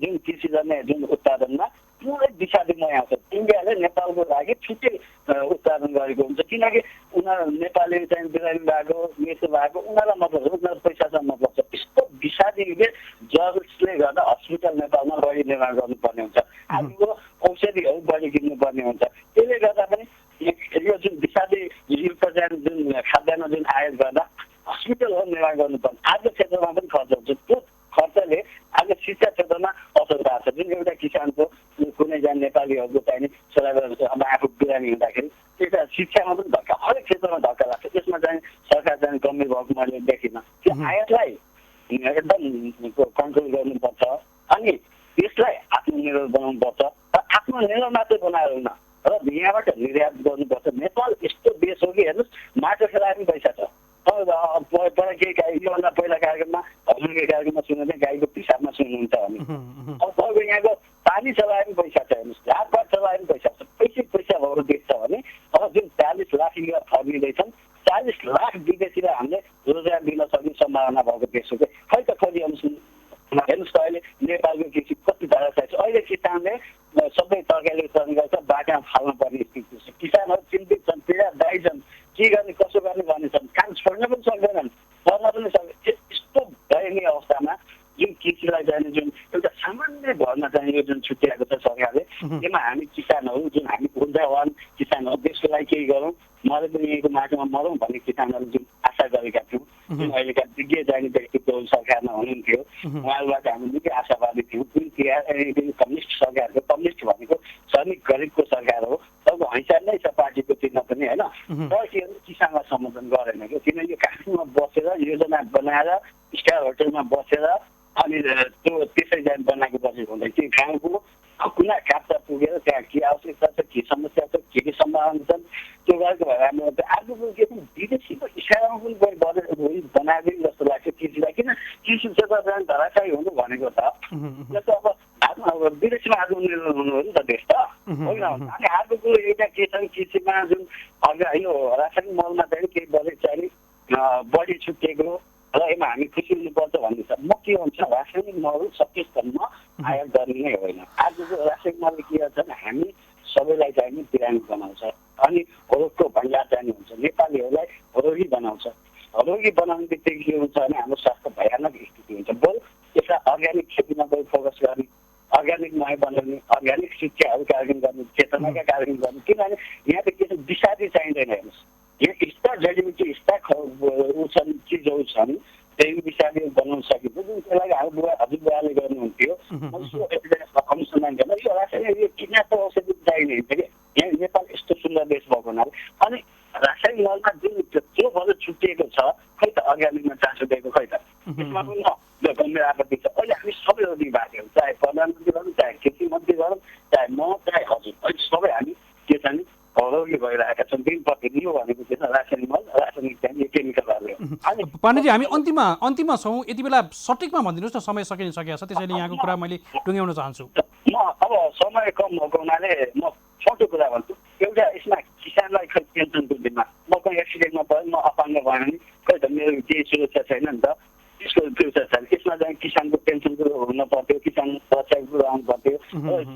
जुन कृषि गर्ने जुन उत्पादनमा पुरै विषादीमय आउँछ। इन्डियाले नेपालको लागि छुट्टै उत्पादन गरेको हुन्छ, किनकि उनीहरू नेपाली चाहिँ बिरामी भएको मेसो भएको उनीहरूलाई मतलब छ, उनीहरू पैसासँग मतलब छ। यस्तो विषादी युगे जसले गर्दा हस्पिटल नेपालमा बढी निर्माण गर्नुपर्ने हुन्छ, आजको औषधिहरू बढी किन्नुपर्ने हुन्छ। त्यसले गर्दा पनि यो जुन विषादी युक्त जुन खाद्यान्न जुन आयात गर्दा हस्पिटलहरू निर्माण गर्नुपर्ने आज क्षेत्रमा पनि खर्च हुन्छ। त्यो खर्चले आज शिक्षा क्षेत्रमा असर पार्छ। जुन एउटा किसानको कुनै जान नेपालीहरूको चाहिने छोराछोरी अब आफू बिरामी हुँदाखेरि त्यता शिक्षामा पनि धक्का, हरेक क्षेत्रमा धक्का लाग्छ। त्यसमा चाहिँ सरकार चाहिँ गम्भीर भएको मैले देखिनँ। त्यो आयातलाई एकदम कन्ट्रोल गर्नुपर्छ अनि त्यसलाई आत्मनिर्भर बनाउनुपर्छ। र आत्मनिर्भर मात्रै बनाएर होइन, र यहाँबाट निर्यात गर्नुपर्छ। नेपाल यस्तो देश हो कि हेर्नुहोस्, माटो खेलाएर पनि पैसा छ। केही गाई योभन्दा पहिला कार्यक्रममा हजुरको कार्यक्रममा सुन्नुहुन्थ्यो, गाईको पिसाबमा सुन्नुहुन्छ भने अब तपाईँको यहाँको पानी चलाएर पनि पैसा छ। हेर्नुहोस्, झारपात चलाएर पनि पैसा छ। पैसा भएको देश छ भने अब जुन 40 लाख युवा फर्किँदैछन्, 40 लाख विदेशीलाई हामीले रोजगार दिन सक्ने सम्भावना भएको देश हो कि खै त खोजी अनुसार हेर्नुहोस् त अहिले नेपालको कृषि कति धराशायी छ। अहिले किसानले सबै तरकारी उत्पादन गर्छ, बाटामा फाल्न पर्ने स्थिति छ। किसानहरू चिन्तित छन्, पीडादायी छन्, के गर्ने कसो गर्ने भन्ने छन्, काम छोड्न पनि सक्दैनन्, पढ्न पनि सक्दैन। यस्तो दयनीय अवस्थामा जुन कृषिलाई चाहिने जुन एउटा सामान्य भरमा चाहिँ यो जुन छुट्याएको छ सरकारले, त्यसमा हामी किसानहरू जुन हामी ऊर्जावान किसानहरू देशको लागि केही गरौँ, मरे पनि यहीँको माटोमा मरौँ भन्ने किसानहरू जुन आशा गरेका थियौँ, जुन अहिलेका विज्ञ जाने व्यक्तित्वहरू सरकारमा हुनुहुन्थ्यो, उहाँहरूबाट हामी निकै आशावादी थियौँ। जुन कम्युनिस्ट सरकारको, कम्युनिस्ट भनेको श्रमिक गरिबको सरकार हो, सबको हैसियत नै छ पार्टीको चिन्ह पनि होइन, तर के किसानलाई सम्बोधन गरेन क्या। किन यो काठमाडौँमा बसेर योजना बनाएर स्टार होटलमा बसेर अनि त्यो त्यसै जान बनाएको बजेट हुँदैन। त्यो गाउँको कुना काप्चा पुगेर त्यहाँ के आवश्यकता छ, के समस्या छ, के सम्भावना छन्, त्यो गरेको भएर हाम्रो अर्को कुरो के छ, विदेशीको इसारामा पनि कोही बजेट बनाएको जस्तो लाग्छ कृषिलाई। किन कृषि क्षेत्र जान धराशायी हुनु भनेको त जस्तो अब विदेशमा आत्मनिर्भर हुनु हो नि त देश त होइन। अनि अर्को कुरो एउटा के छ, कृषिमा जुन यो रासायनिक मलमा चाहिँ केही बजेट चाहिँ बढी छुट्टिएको र यसमा हामी खुसी हुनुपर्छ भन्ने छ। म के भन्छ, रासायनिक मल सकेसम्म आयात गर्ने नै होइन। आजको रासायनिक मलले के गर्छ भने हामी सबैलाई चाहिने बिरामी बनाउँछ अनि रोगको भण्डार चाहिने हुन्छ, नेपालीहरूलाई रोगी बनाउँछ। रोगी बनाउने बित्तिकै के हुन्छ भने हाम्रो स्वास्थ्य भयानक स्थिति हुन्छ। बरु यसलाई अर्ग्यानिक खेतीमा गएर फोकस गर्ने, अर्ग्यानिक मही बनाउने, अर्ग्यानिक शिक्षाहरू कार्यक्रम गर्ने, चेतनाका कार्यक्रम गर्ने। किनभने यहाँ त के छ, विषादी चाहिँदैन। हेर्नुहोस्, यहाँ यस्ता जडीबुटी यस्ता छन् चिजहरू छन् त्यही विषादी बनाउन सकिन्छ, जुन त्यसलाई हाम्रो हजुरबुवाले गर्नुहुन्थ्यो। अनुसन्धान गर्न यो रासायनिक यो कीटनाशक औषधि चाहिने हुन्छ कि यहाँ नेपाल यस्तो सुन्दर देश भएको हुनाले। अनि रासायनिक मलमा जुन त्यो बजेट छुट्टिएको छ, खै त अर्ग्यानिकमा चासो दिएको खै त, यसमा पनि गम्भीर आपत्ति छ। अहिले हामी सबै रोगी भएको छौँ, चाहे प्रधानमन्त्री भनौँ, चाहे कृषि मन्त्री भनौँ, चाहे म, चाहे हजुर, अहिले सबै हामी के छ नि रोगी भइरहेका छन् दिन प्रतिदिन। यो भनेको के छ, रासायनिक मल, रासायनिक चाहिँ केमिकलहरूले। पाण्डेजी हामी अन्तिममा छौँ, यति बेला सटिकमा भनिदिनुहोस् न, समय सकिसकेको छ, त्यसैले यहाँको कुरा मैले टुङ्ग्याउन चाहन्छु। म अब समय कम भएको हुनाले म छोटो कुरा भन्छु। एउटा यसमा किसानलाई खै पेन्सनको दिनमा म कहीँ एक्सिडेन्टमा पऱ्यो, म अपाङ्ग भयो भने खै त मेरो केही सुरक्षा छैन नि त, त्यसको फ्युचर छैन। यसमा चाहिँ किसानको पेन्सनको हुन पर्थ्यो, किसान सुरक्षाको कुरा आउनु पर्थ्यो,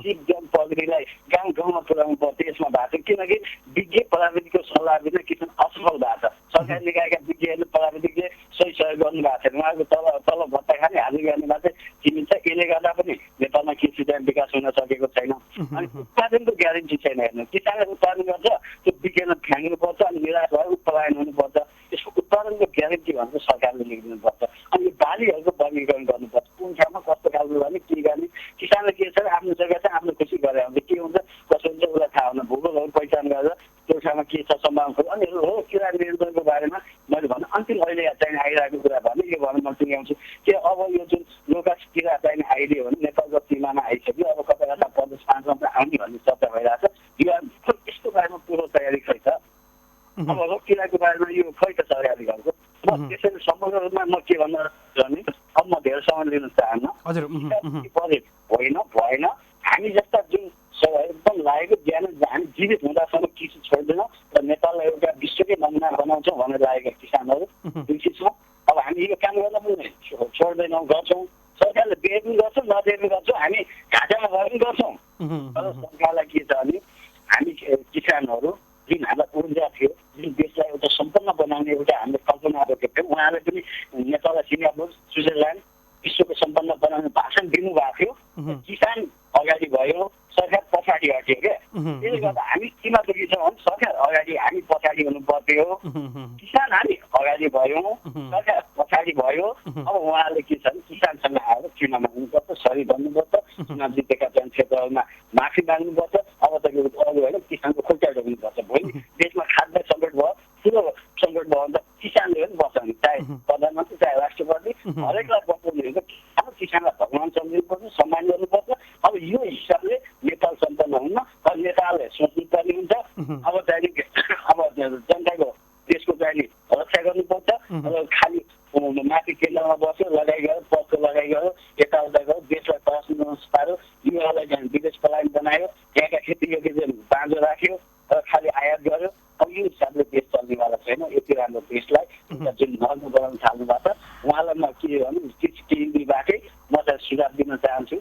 सिप जन पगरीलाई गाउँ गाउँमा पुऱ्याउनु पर्थ्यो। यसमा भएको थियो किनकि विज्ञ प्राविधिकको सल्लाह बिना किसान असफल भएको छ। सरकारी निकायका विज्ञहरूले प्राविधिकले सही सहयोग गर्नु भएको छैन। उहाँको तल भत्ता खाने हाजिर गर्ने मात्रै चिनिन्छ। यसले गर्दा पनि नेपालमा कृषि विकास हुन सकेको छैन। अनि उत्पादनको ग्यारेन्टी छैन। हेर्नु, किसानले उत्पादन गर्छ, त्यो बिकेर फ्याँक्नुपर्छ, अनि निराश भएर पलायन हुनुपर्छ। यसको उत्पादनको ग्यारेन्टी भनेर सरकारले लेखिदिनुपर्छ। अनि यो बालीहरूको वर्गीकरण गर्नुपर्छ, कुन ठाउँमा कस्तो खालको गर्ने, के गर्ने। किसानले के छ, आफ्नो जग्गा चाहिँ आफ्नो खुसी गरे हुन्छ, के हुन्छ कसो हुन्छ उसलाई थाहा हुन, भूगोलहरू पहिचान गरेर त्यो ठाउँमा के छ सम्भावना। अनि हो किरा नियन्त्रणको बारेमा मैले भन्नु अन्तिम अहिले चाहिँ आइरहेको कुरा भने यो भन्न म टुङ्ग्याउँछु कि अब यो जुन लोकस किरा चाहिँ आइदियो भने नेपालको सीमामा आइसक्यो, अब कता कता प्रदेश प्रान्तमा आउने भन्ने चर्चा भइरहेछ। यो यसको बारेमा पूर्व तयारी खै त, अब हो किराको बारेमा यो खै त सरकारले गर्छ। त्यसैले समग्र रूपमा म के भन्न चाहन्छु, अब म धेरै समय लिन चाहन्न। बजेट होइन भएन, हामी जस्ता जुन एकदम लागेको ज्ञान हामी जीवित हुँदासम्म कृषि छोड्दैनौँ र नेपाललाई एउटा विश्वकै नमुना बनाउँछौँ भनेर लागेका किसानहरू दुखी छौँ। अब हामी यो काम गर्न पनि छोड्दैनौँ, गर्छौँ। सरकारले दिए पनि गर्छौँ, नदिए पनि गर्छौँ, हामी घाटामा भए पनि गर्छौँ। तर सरकारलाई के छ भने हामी किसानहरू जुन हामीलाई ऊर्जा थियो, जुन देशलाई एउटा सम्पन्न बनाउने एउटा हामीले कल्पना गरेको थियौँ, उहाँले पनि नेपाललाई सिङ्गापुर, स्विजरल्यान्ड विश्वको सम्पन्न बनाउने भाषण दिनुभएको थियो। किसान अगाडि भयो, सरकार पछाडि हट्यो क्या। त्यसले गर्दा हामी किन दुखी छौँ भने सरकार अगाडि हामी पछाडि हुनु पर्थ्यो, किसान हामी अगाडि भयौँ, सरकार पछाडि भयो। अब उहाँले के छ भने किसानसँग आएर चुनाव माग्नुपर्छ, सरी भन्नुपर्छ, चुनाव जितेका चाहिँ क्षेत्रहरूमा माफी माग्नुपर्छ। अब त यो अरू होइन, किसानको खुट्टा ढोक्नुपर्छ। भोलि देशमा खाद्य सङ्कट भयो, ठुलो सङ्कट भयो भने त किसानले पनि बचाउने, चाहे प्रधानमन्त्री चाहे राष्ट्रपति हरेकलाई बचाउने हुन्छ। अब किसानलाई भगवान सम्झिनुपर्छ, सम्मान गर्नुपर्छ। अब यो हिसाबले नेपाल सम्पन्न हुन्न, तर नेपालले सोच्नुपर्ने हुन्छ। अब चाहिँ अब जनताको देशको चाहिँ रक्षा गर्नुपर्छ। अब खालि माथि केन्द्रमा बस्यो, लगाइ गयो, पदको लगाइ गयो, यताउता गयो, देशलाई तहस पार्यो, युवालाई चाहिँ विदेश पलायन बनायो, त्यहाँका खेतीयोग्य चाहिँ बाँझो राख्यो र खालि आयात गर्यो। अब यो हिसाबले देश चल्नेवाला छैन। यति राम्रो देशलाई जुन धर्म बनाउन थाल्नु भएको छ, उहाँलाई म के भने केन्द्रीबाटै म चाहिँ सुझाव दिन चाहन्छु।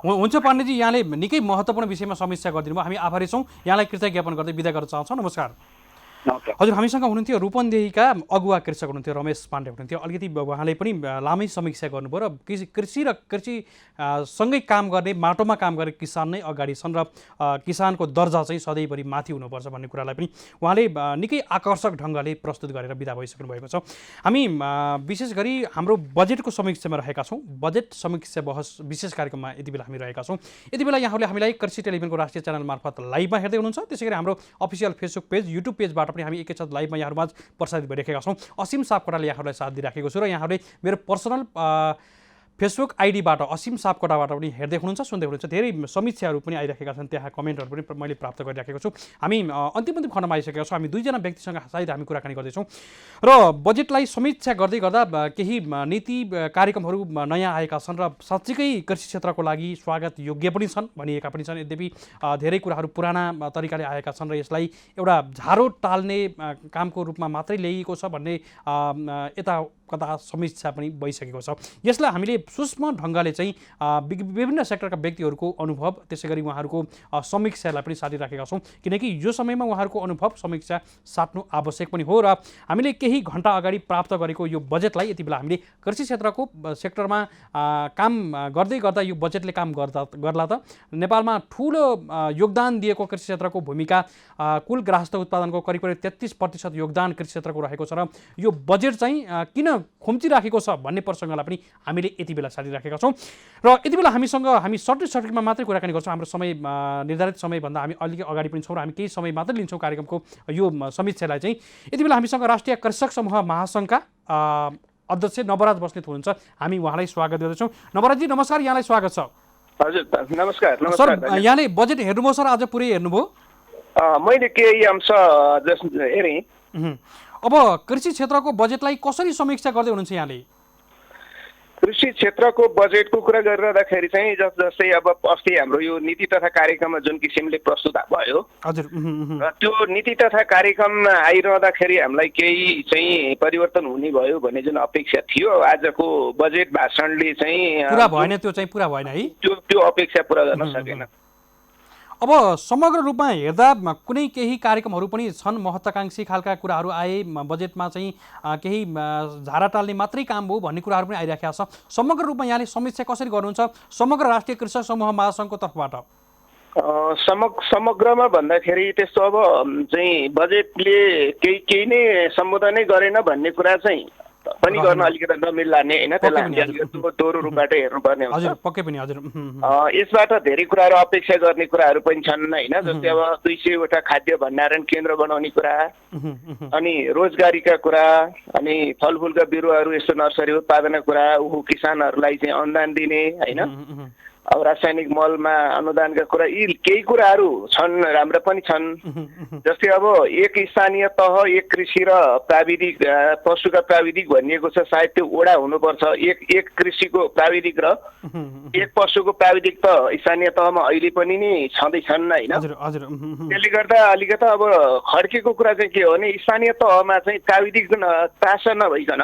हुन्छ पाण्डेजी, यहाँले निकै महत्त्वपूर्ण विषयमा समीक्षा गरिदिनु भयो, हामी आभारी छौँ। यहाँलाई कृतज्ञ ज्ञापन गर्दै बिदा गर्न चाहन्छौँ। नमस्कार। हजुर, हामीसँग हुनुहुन्थ्यो रूपन्देहीका अगुवा कृषक हुनुहुन्थ्यो रमेश पाण्डे हुनुहुन्थ्यो। अलिकति उहाँले पनि लामै समीक्षा गर्नुभयो र कृषि र कृषिसँगै काम गर्ने, माटोमा काम गर्ने किसान नै अगाडि छन् र किसानको दर्जा चाहिँ सधैँभरि माथि हुनुपर्छ भन्ने कुरालाई पनि उहाँले निकै आकर्षक ढङ्गले प्रस्तुत गरेर बिदा भइसक्नु भएको छ। हामी विशेष गरी हाम्रो बजेटको समीक्षामा रहेका छौँ। बजेट समीक्षा बहस विशेष कार्यक्रममा यति बेला हामी रहेका छौँ। यति बेला यहाँहरूले हामीलाई कृषि टेलिभिजनको राष्ट्रिय च्यानल मार्फत लाइभमा हेर्दै हुनुहुन्छ। त्यसै गरी हाम्रो अफिसियल फेसबुक पेज, युट्युब पेजबाट पनि हामी एकैसाथ लाइभमा यहाँहरूमा प्रसारित भइरहेका छौँ। असीम सापकोटाले यहाँहरूलाई साथ दिइराखेको छु र यहाँहरूले मेरो पर्सनल फेसबुक आइडीबाट असीम सापकोटाबाट पनि हेर्दै हुनुहुन्छ, सुन्दै हुनुहुन्छ। धेरै समीक्षाहरू पनि आइरहेका छन्, त्यहाँ कमेन्टहरू पनि मैले प्राप्त गरिराखेको छु। हामी अन्तिम खण्डमा आइसकेका छौँ। हामी दुईजना व्यक्तिसँग सायद हामी कुराकानी गर्दैछौँ र बजेटलाई समीक्षा गर्दै गर्दा केही नीति कार्यक्रमहरू नयाँ आएका छन् र साँच्चीकै कृषि क्षेत्रको लागि स्वागत योग्य पनि छन्, भनिएका पनि छन्। यद्यपि धेरै कुराहरू पुराना तरिकाले आएका छन् र यसलाई एउटा झारो टाल्ने कामको रूपमा मात्रै ल्याइएको छ भन्ने यता कता समीक्षा पनि भइसकेको छ। यसलाई हामीले सूक्ष्म ढङ्गले चाहिँ विभिन्न सेक्टरका व्यक्तिहरूको अनुभव, त्यसै गरी उहाँहरूको समीक्षालाई पनि साटिराखेका छौँ, किनकि यो समयमा उहाँहरूको अनुभव समीक्षा साट्नु आवश्यक पनि हो। र हामीले केही घन्टा अगाडि प्राप्त गरेको यो बजेटलाई यति बेला हामीले कृषि क्षेत्रको सेक्टरमा काम गर्दै गर्दा यो बजेटले काम गर्ला त नेपालमा ठुलो योगदान दिएको कृषि क्षेत्रको भूमिका, कुल ग्राहस्थ उत्पादनको करिब 33% योगदान कृषि क्षेत्रको रहेको छ र यो बजेट चाहिँ किन खुम्चिराखेको छ भन्ने प्रसङ्गलाई पनि हामीले यति बेला साटिराखेका छौँ। र यति बेला हामी सर्टिकमा मात्रै कुराकानी गर्छौँ। हाम्रो समय निर्धारित समयभन्दा हामी अलिकति अगाडि पनि छौँ र हामी केही समय मात्रै लिन्छौँ कार्यक्रमको यो समीक्षालाई चाहिँ। यति बेला हामीसँग राष्ट्रिय कृषक समूह महासङ्घका अध्यक्ष नवराज बस्नेत हुनुहुन्छ। हामी उहाँलाई स्वागत गर्दछौँ। नवराजजी नमस्कार, यहाँलाई स्वागत छ। हजुर नमस्कार। सर, यहाँले बजेट हेर्नुभयो सर? आज पुरै हेर्नुभयो? मैले केही अंश हेरेँ। अब कृषि क्षेत्रको बजेटलाई कसरी समीक्षा गर्दै हुनुहुन्छ यहाँले? कृषि क्षेत्रको बजेटको कुरा गरिरहँदाखेरि चाहिँ जस्तै अब अस्ति हाम्रो यो नीति तथा कार्यक्रममा जुन किसिमले प्रस्तुत भयो हजुर र त्यो नीति तथा कार्यक्रममा आइरहँदाखेरि हामीलाई केही चाहिँ परिवर्तन हुने भयो भन्ने जुन अपेक्षा थियो, आजको बजेट भाषणले चाहिँ पुरा भएन, त्यो चाहिँ पुरा भएन है, त्यो अपेक्षा पुरा गर्न सकेन। अब समग्र रूपमा हेर्दा कुनै केही कार्यक्रमहरू पनि छन्, महत्त्वाकांक्षी खालका कुराहरू आए, बजेटमा चाहिँ केही झारा टाल्ने मात्रै काम हो भन्ने कुराहरू पनि आइराखेका छ। समग्र रूपमा यहाँले समीक्षा कसरी गर्नुहुन्छ समग्र राष्ट्रिय कृषक समूह महासङ्घको तर्फबाट? समग्रमा भन्दाखेरि त्यस्तो अब चाहिँ बजेटले केही नै सम्बोधनै गरेन भन्ने कुरा चाहिँ पनि गर्न अलिकति नमिल्ने होइन, त्यसलाई हामीले दोहोरो रूपबाट हेर्नुपर्ने हुन्छ। यसबाट धेरै कुराहरू अपेक्षा गर्ने कुराहरू पनि छन् होइन, जस्तै अब 200वटा खाद्य भण्डारण केन्द्र बनाउने कुरा, अनि रोजगारीका कुरा, अनि फलफुलका बिरुवाहरू यस्तो नर्सरी उत्पादनका कुरा, किसानहरूलाई चाहिँ अनुदान दिने होइन, अब रासायनिक मलमा अनुदानका कुरा, यी केही कुराहरू छन्, राम्रा पनि छन्। जस्तै अब एक स्थानीय तह एक कृषि र प्राविधिक पशुका प्राविधिक भनिएको छ, सायद त्यो वडा हुनुपर्छ। एक कृषिको प्राविधिक र एक पशुको प्राविधिक त स्थानीय तहमा अहिले पनि नै छँदैछन् होइन। त्यसले गर्दा अलिकति अब खड्केको कुरा चाहिँ के हो भने स्थानीय तहमा चाहिँ प्राविधिक तासा नभइकन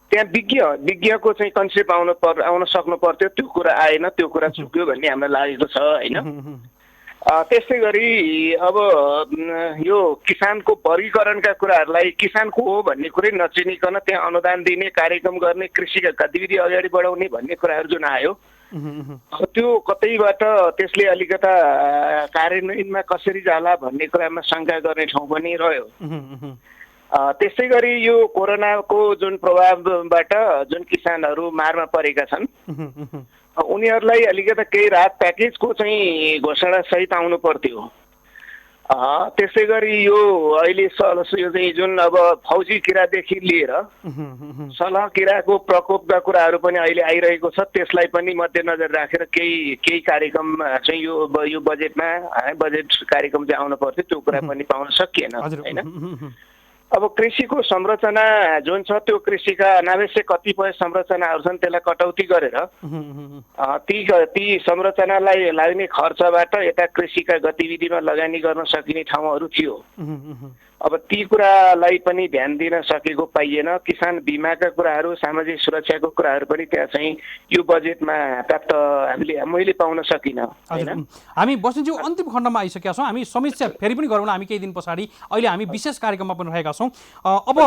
त्यहाँ विज्ञको चाहिँ कन्सेप्ट आउन सक्नु पर्थ्यो, त्यो कुरा आएन, त्यो कुरा चुक्यो भन्ने हामीलाई लागेको छ होइन। त्यस्तै गरी अब यो किसानको वर्गीकरणका कुराहरूलाई किसानको हो भन्ने कुरै नचिनिकन त्यहाँ अनुदान दिने, कार्यक्रम गर्ने, कृषिका गतिविधि अगाडि बढाउने भन्ने कुराहरू जुन आयो, त्यो कतैबाट त्यसले अलिकता कार्यान्वयनमा कसरी जाला भन्ने कुरामा शङ्का गर्ने ठाउँ पनि रह्यो। त्यस्तै गरी यो कोरोनाको जुन प्रभावबाट जुन किसानहरू मारमा परेका छन् उनीहरूलाई अलिकति केही राहत प्याकेजको चाहिँ घोषणा सहित आउनु पर्थ्यो। त्यसै गरी यो अहिले चाहिँ जुन अब फौजी किरादेखि लिएर सलह किराको प्रकोपका कुराहरू पनि अहिले आइरहेको छ, त्यसलाई पनि मध्यनजर राखेर केही कार्यक्रम चाहिँ यो बजेटमा बजेट कार्यक्रम चाहिँ आउनु पर्थ्यो, त्यो कुरा पनि पाउन सकिएन होइन। अब कृषिको संरचना जुन छ त्यो कृषिका अनावश्यक कतिपय संरचनाहरू छन्, त्यसलाई कटौती गरेर ती संरचनालाई लाग्ने खर्चबाट यता कृषिका गतिविधिमा लगानी गर्न सकिने ठाउँहरू थियो। अब ती कुरालाई पनि ध्यान दिन सकेको पाइएन। किसान बिमाका कुराहरू, सामाजिक सुरक्षाको कुराहरू पनि त्यहाँ चाहिँ यो बजेटमा प्राप्त मैले पाउन सकिनँ होइन। हामी बस्नेज्यू अन्तिम खण्डमा आइसकेका छौँ, हामी समीक्षा फेरि पनि गरौँला हामी केही दिन पछाडि। अहिले हामी विशेष कार्यक्रममा पनि रहेका छौँ, अब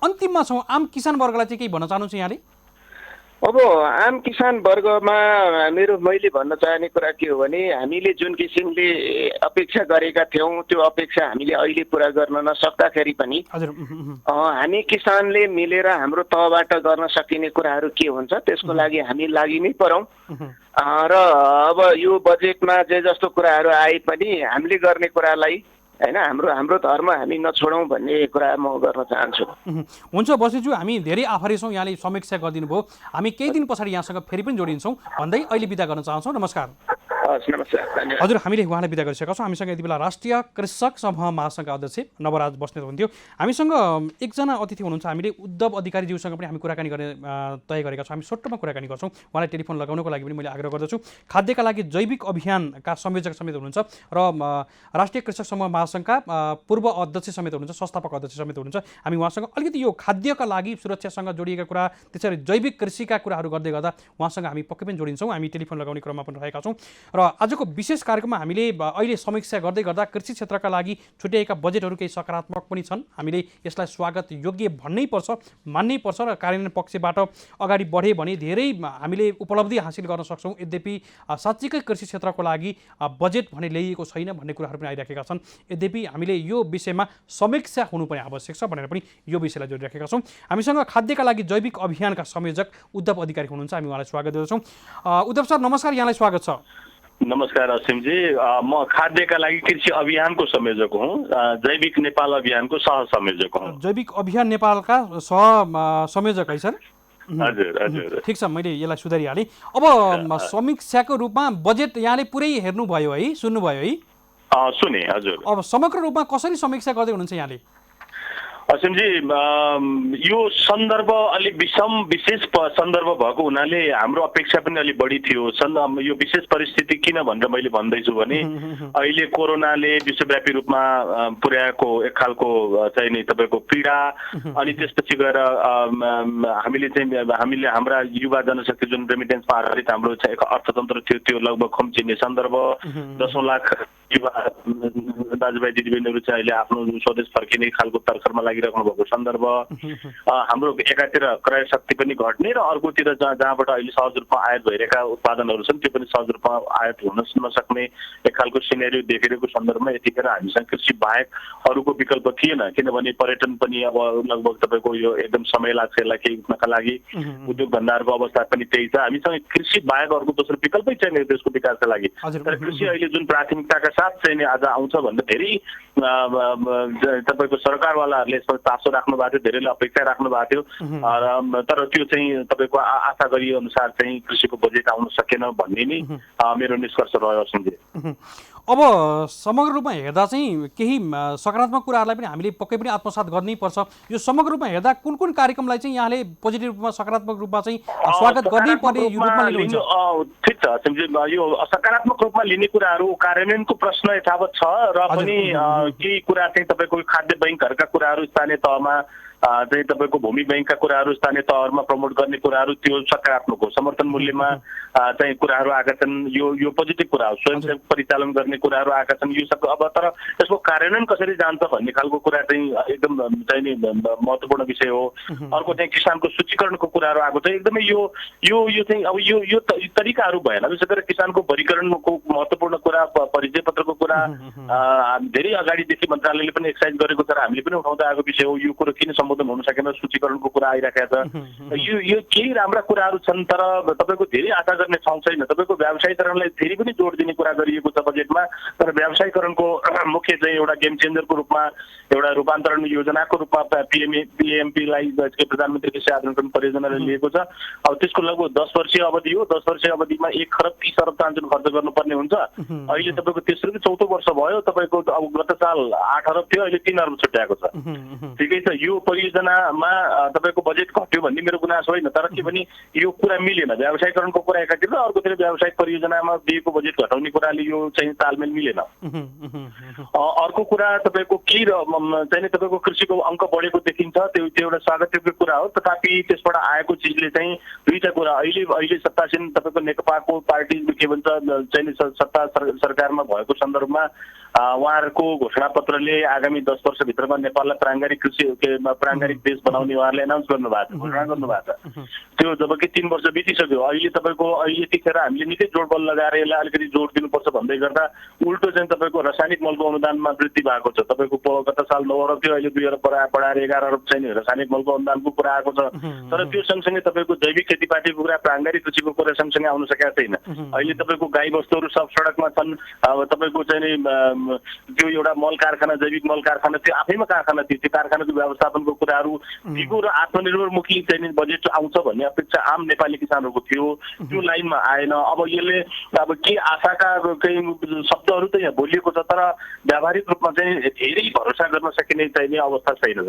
अन्तिममा छौँ। आम किसान वर्गलाई चाहिँ केही भन्न चाहनुहुन्छ यहाँले? अब आम किसान वर्गमा मैले भन्न चाहने कुरा के हो भने हामीले जुन किसिमले अपेक्षा गरेका थियौँ त्यो अपेक्षा हामीले अहिले पुरा गर्न नसक्दाखेरि पनि हामी किसानले मिलेर हाम्रो तहबाट गर्न सकिने कुराहरू के हुन्छ त्यसको लागि हामी लागि नै परौँ र अब यो बजेटमा जे जस्तो कुराहरू आए पनि हामीले गर्ने कुरालाई हैन हाम्रो धर्म हामी नछोडौँ भन्ने कुरा म गर्न चाहन्छु। हुन्छ बसेज्यू, हामी धेरै आभारी छौँ यहाँले समीक्षा गरिदिनु भयो। हामी केही दिन पछाडि यहाँसँग फेरि पनि जोडिन्छौँ भन्दै अहिले बिदा गर्न चाहन्छौँ। नमस्कार। नमस्कार। हजुर, हामीले उहाँलाई बिदा गरिसकेका छौँ। हामीसँग यति बेला राष्ट्रिय कृषक समूह महासङ्घका अध्यक्ष नवराज बस्नेत हुनुहुन्थ्यो। हामीसँग एकजना अतिथि हुनुहुन्छ, हामीले उद्धव अधिकारीज्यूसँग पनि हामी कुराकानी गर्ने तय गरेका छौँ। हामी छोटोमा कुराकानी गर्छौँ, उहाँलाई टेलिफोन लगाउनको लागि पनि मैले आग्रह गर्दछु। खाद्यका लागि जैविक अभियानका संयोजक समेत हुनुहुन्छ र राष्ट्रिय कृषक समूह महासङ्घका पूर्व अध्यक्ष समेत हुनुहुन्छ, संस्थापक अध्यक्ष समेत हुनुहुन्छ। हामी उहाँसँग अलिकति यो खाद्यका लागि सुरक्षासँग जोडिएका कुरा, त्यसरी जैविक कृषिका कुराहरू गर्दै गर्दा उहाँसँग हामी पक्कै पनि जोडिन्छौँ। हामी टेलिफोन लगाउने क्रममा पनि रहेका छौँ र आजको विशेष कार्यक्रममा हामीले अहिले समीक्षा गर्दै गर्दा कृषि क्षेत्रका लागि छुट्याएका बजेटहरू केही सकारात्मक पनि छन्। हामीले यसलाई स्वागत योग्य भन्नै पर्छ, मान्नै पर्छ र कार्यान्वयन पक्षबाट अगाडि बढे भने धेरै हामीले उपलब्धि हासिल गर्न सक्छौँ। यद्यपि साँच्चीकै कृषि क्षेत्रको लागि बजेट भने ल्याइएको छैन भन्ने कुराहरू पनि आइराखेका छन्। यद्यपि हामीले यो विषयमा समीक्षा हुनु पनि आवश्यक छ भनेर पनि यो विषयलाई जोडिराखेका छौँ। हामीसँग खाद्यका लागि जैविक अभियानका संयोजक उद्धव अधिकारी हुनुहुन्छ, हामी उहाँलाई स्वागत गर्दछौँ। उद्धव सर नमस्कार, यहाँलाई स्वागत छ। नमस्कार असिमजी, म खाद्यका लागि कृषि अभियानको संयोजक हुँ, जैविक नेपाल अभियानको सह संयोजक हुँ। जैविक अभियान नेपालका सह संयोजक है सर? हजुर हजुर, ठिक छ, मैले यसलाई सुधारिहालेँ। अब समीक्षाको रूपमा बजेट यहाँले पुरै हेर्नुभयो है, सुन्नुभयो है? सुने हजुर। अब समग्र रूपमा कसरी समीक्षा गर्दै हुनुहुन्छ यहाँले? असिमजी यो सन्दर्भ अलिक विशेष सन्दर्भ भएको हुनाले हाम्रो अपेक्षा पनि अलिक बढी थियो। यो विशेष परिस्थिति किन भनेर मैले भन्दैछु भने अहिले कोरोनाले विश्वव्यापी रूपमा पुर्याएको एक खालको चाहिँ नि तपाईँको पीडा, अनि त्यसपछि गएर हामीले हाम्रा युवा जनशक्ति जुन रेमिटेन्समा आधारित हाम्रो अर्थतन्त्र थियो त्यो लगभग खम्चिने सन्दर्भ, 10 लाख युवा दाजुभाइ दिदीबहिनीहरू चाहिँ अहिले आफ्नो स्वदेश फर्किने खालको तर्खरमा लागिराख्नु भएको सन्दर्भ, हाम्रो एकातिर क्रय शक्ति पनि घट्ने र अर्कोतिर जहाँबाट अहिले सहज रूपमा आयात भइरहेका उत्पादनहरू छन् त्यो पनि सहज रूपमा आयात हुन नसक्ने एक खालको सिनेरियो देखिरहेको सन्दर्भमा यतिखेर हामीसँग कृषि बाहेक अरूको विकल्प थिएन। किनभने पर्यटन पनि अब लगभग तपाईँको यो एकदम समय लाग्छ यसलाई केही उठ्नका लागि, उद्योग धन्दाहरूको अवस्था पनि त्यही छ। हामीसँग कृषि बाहेक अर्को दोस्रो विकल्पै छैन देशको विकासका लागि। तर कृषि अहिले जुन प्राथमिकताका साथ चाहिँ नि आज आउँछ भन्दा धेरै तपाईँको सरकारवालाहरूले यसमा चासो राख्नु भएको थियो, धेरैले अपेक्षा राख्नु भएको थियो, तर त्यो चाहिँ तपाईँको आशा गरिए अनुसार चाहिँ कृषिको बजेट आउन सकेन भन्ने नै मेरो निष्कर्ष रह्यो सञ्जय। अब समग्र रूपमा हेर्दा चाहिँ केही सकारात्मक कुराहरूलाई पनि हामीले पक्कै पनि आत्मसात गर्नै पर्छ। यो समग्र रूपमा हेर्दा कुन कुन कार्यक्रमलाई चाहिँ यहाँले पोजिटिभ रूपमा सकारात्मक रूपमा चाहिँ स्वागत गर्नै पर्ने रूपमा लिनुहुन्छ? ठिक छ, यो सकारात्मक रूपमा लिने कुराहरू कार्यान्वयनको प्रश्न यथावत छ र पनि केही कुरा चाहिँ तपाईँको खाद्य बैङ्कहरूका कुराहरू स्थानीय तहमा चाहिँ तपाईँको भूमि बैङ्कका कुराहरू स्थानीय तहहरूमा प्रमोट गर्ने कुराहरू त्यो सकारात्मक हो। समर्थन मूल्यमा चाहिँ कुराहरू आएका छन्, यो पोजिटिभ कुरा हो। स्वयंसेवक परिचालन गर्ने कुराहरू आएका छन्, यो सब। अब तर यसको कार्यान्वयन कसरी जान्छ भन्ने खालको कुरा चाहिँ एकदम चाहिँ नि महत्त्वपूर्ण विषय हो। अर्को चाहिँ किसानको सूचीकरणको कुराहरू आएको छ, एकदमै यो चाहिँ अब यो तरिकाहरू भएन। विशेष गरेर किसानको वर्गीकरणको महत्त्वपूर्ण कुरा, परिचय पत्रको कुरा धेरै अगाडिदेखि मन्त्रालयले पनि एक्सर्साइज गरेको छ र हामीले पनि उठाउँदै आएको विषय हो। यो कुरो किन सम्बोधन हुन सकेन, सूचीकरणको कुरा आइराखेको छ। यो केही राम्रा कुराहरू छन्, तर तपाईँको धेरै आशा गर्ने ठाउँ छैन। तपाईँको व्यावसायीकरणलाई फेरि पनि जोड दिने कुरा गरिएको छ बजेटमा, तर व्यावसायीकरणको मुख्य चाहिँ एउटा गेम चेन्जरको रूपमा, एउटा रूपान्तरण योजनाको रूपमा पिएमपीलाई प्रधानमन्त्री कृषि आधुनिकीकरण परियोजनाले लिएको छ। अब त्यसको लगभग 10 वर्षीय अवधि हो। 10 वर्षीय अवधिमा 1 खरब 30 अरब चान्चुन खर्च गर्नुपर्ने हुन्छ। अहिले तपाईँको तेस्रो कि चौथो वर्ष भयो, तपाईँको अब गत साल 8 अरब थियो, अहिले 3 अरब छुट्याएको छ। ठिकै छ, यो परियोजनामा तपाईँको बजेट घट्यो भन्ने मेरो गुनासो होइन, तर के भने यो कुरा मिलेन। व्यावसायीकरणको कुरा एकातिर र अर्कोतिर व्यावसायिक परियोजनामा दिएको बजेट घटाउने कुराले यो चाहिँ तालमेल मिलेन। अर्को कुरा तपाईँको के चाहिँ तपाईँको कृषिको अङ्क बढेको देखिन्छ, त्यो एउटा स्वागतयोग्य कुरा हो। तथापि त्यसबाट आएको चिजले चाहिँ दुईटा कुरा, अहिले सत्तासीन तपाईँको नेकपाको पार्टी के भन्छ चाहिँ सत्ता सरकारमा भएको सन्दर्भमा उहाँहरूको घोषणापत्रले आगामी 10 वर्षभित्रमा नेपाललाई प्राङ्गारिक देश बनाउने उहाँहरूले एनाउन्स गर्नुभएको छ, घोषणा गर्नुभएको छ। त्यो जबकि 3 वर्ष बितिसक्यो। अहिले तपाईँको यतिखेर हामीले निकै जोडबल लगाएर यसलाई अलिकति जोड दिनुपर्छ भन्दै गर्दा उल्टो चाहिँ तपाईँको रासायनिक मलको अनुदानमा वृद्धि भएको छ। तपाईँको गत साल 9 अरब थियो, अहिले 2 अरब बढाएर 11 अरब चाहिँ रासायनिक मलको अनुदानको कुरा आएको छ। तर त्यो सँगसँगै तपाईँको जैविक खेतीपातीको कुरा, प्राङ्गारिक कृषिको कुरा सँगसँगै आउन सकेका छैन। अहिले तपाईँको गाई बस्तुहरू सब सडकमा छन्। अब तपाईँको चाहिँ त्यो एउटा मल कारखाना, जैविक मल कारखाना, त्यो आफैमा कारखाना थियो, त्यो कारखानाको व्यवस्थापनको कुराहरू दिगो र आत्मनिर्भरमुखी चाहिँ बजेट आउँछ भन्ने अपेक्षा आम नेपाली किसानहरूको थियो, त्यो लाइनमा आएन। अब यसले अब के आशाका केही शब्दहरू त यहाँ बोलिएको छ, तर व्यावहारिक रूपमा चाहिँ धेरै भरोसा गर्न सकिने चाहिने अवस्था छैन।